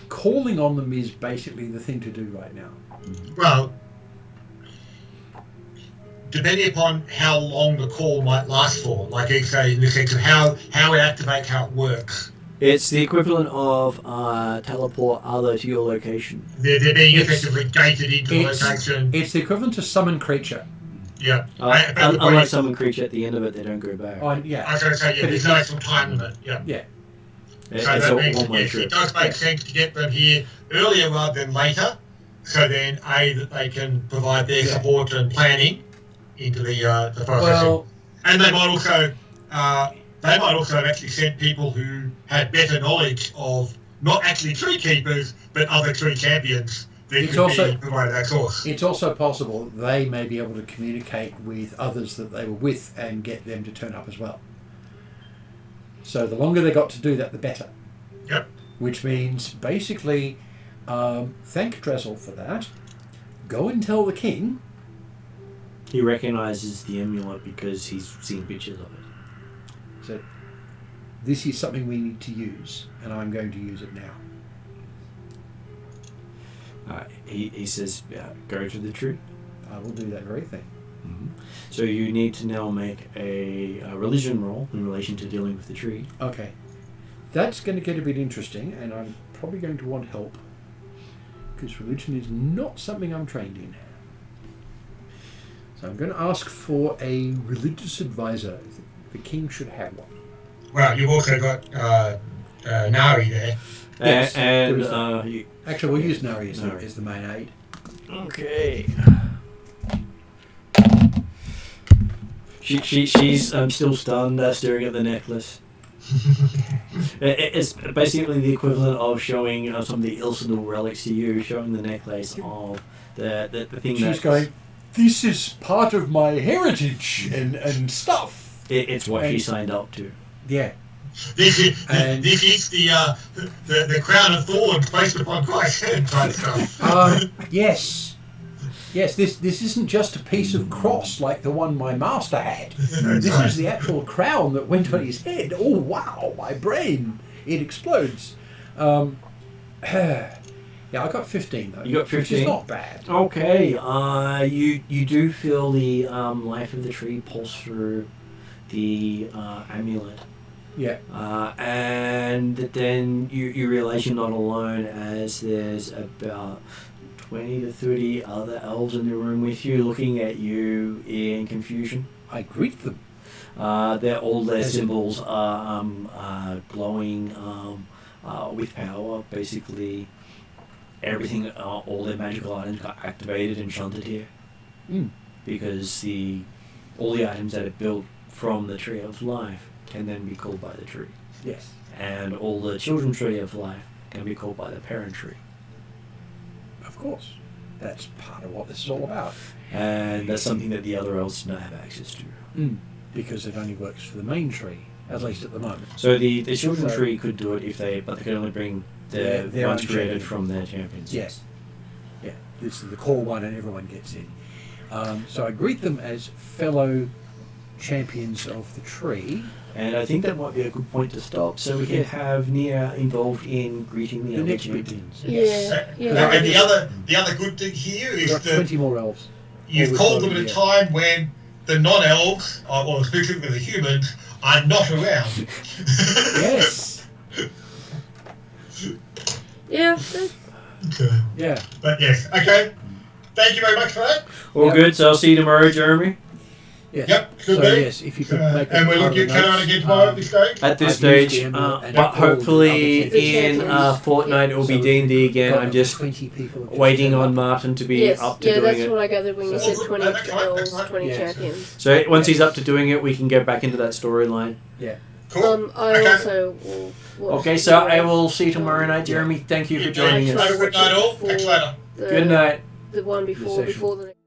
calling on them is basically the thing to do right now. Well, depending upon how long the call might last for, like I say, in the sense of how it activates, how it works. It's the equivalent of teleport other to your location. They're being effectively gated into the location. It's the equivalent to summon creature. Yeah. Unlike summon creature, at the end of it, they don't go back. Yeah. I was going to say, there's no actual time limit. Yeah. Yeah. So that means it does make sense to get them here earlier rather than later, so then that they can provide their support and planning into the processing. Well, and they might also have actually sent people who had better knowledge of not actually tree keepers but other tree champions that could provide that source. It's also possible they may be able to communicate with others that they were with and get them to turn up as well. So the longer they got to do that, the better. Yep. Which means, basically, thank Dressel for that. Go and tell the king. He recognises the amulet because he's seen pictures of it. So, this is something we need to use, and I'm going to use it now. He says, go to the tree. I will do that very thing. Mm-hmm. So you need to now make a religion roll in relation to dealing with the tree. Okay. That's going to get a bit interesting, and I'm probably going to want help, because religion is not something I'm trained in. So I'm going to ask for a religious advisor. The king should have one. Well, you've also got Nari there. Yes, and actually, we'll use Nari as the main aid. Okay. She's still stunned, staring at the necklace. It's basically the equivalent of showing some of the Ilsenal relics to you, showing the necklace of the thing. She's going, this is part of my heritage and stuff. It's what she signed up to. Yeah. This is the crown of thorns placed upon Christ's head type stuff. Yes. Yes, this isn't just a piece of cross like the one my master had. This is the actual crown that went on his head. Oh, wow, my brain. It explodes. Yeah, I got 15, though. You got 15? Which is not bad. Okay, you do feel the life of the tree pulse through the amulet. Yeah. And then you realise you're not alone, as there's about 20 to 30 other elves in the room with you, looking at you in confusion. I greet them. Their symbols are glowing with power. Basically, everything, all their magical items got activated and shunted here. Because all the items that are built from the Tree of Life can then be called by the tree. Yes. And all the children's Tree of Life can be called by the parent tree. Of course. That's part of what this is all about. And that's something that the other elves do not have access to. Because it only works for the main tree, at least at the moment. So the children's tree could do it but they could only bring the ones created from their champions. Yes. Yeah. This is the core one and everyone gets in. So I greet them as fellow champions of the tree. And I think that might be a good point to stop, so we can have Nia involved in greeting the other champions. Yeah. And the other good thing here is that 20 more elves. You've called them at a time when the non-elves, or specifically the humans, are not around. Yes. Yeah. Okay. Yeah. But yes, okay. Thank you very much for that. All good, so I'll see you tomorrow, Jeremy. Yes. Yep, could so be. yes, if you could make And we're looking at Karen again tomorrow at this stage. At this I've stage, used the emerald and but all the hopefully other in a fortnight it will be So D&D again. got I'm just 20 people have just waiting turned on up. Martin to be Yes, up to yeah, doing that's it. what I gathered when you So- said 20 That's right, elves, that's right. 20 Yeah. champions. So once he's up to doing it, we can get back into that storyline. Yeah. Cool. I Okay. also will watch Okay, so I will see you tomorrow night, Jeremy. Thank you for joining Have us. a good night all. Catch you later. The, Good night. The one session. before the next.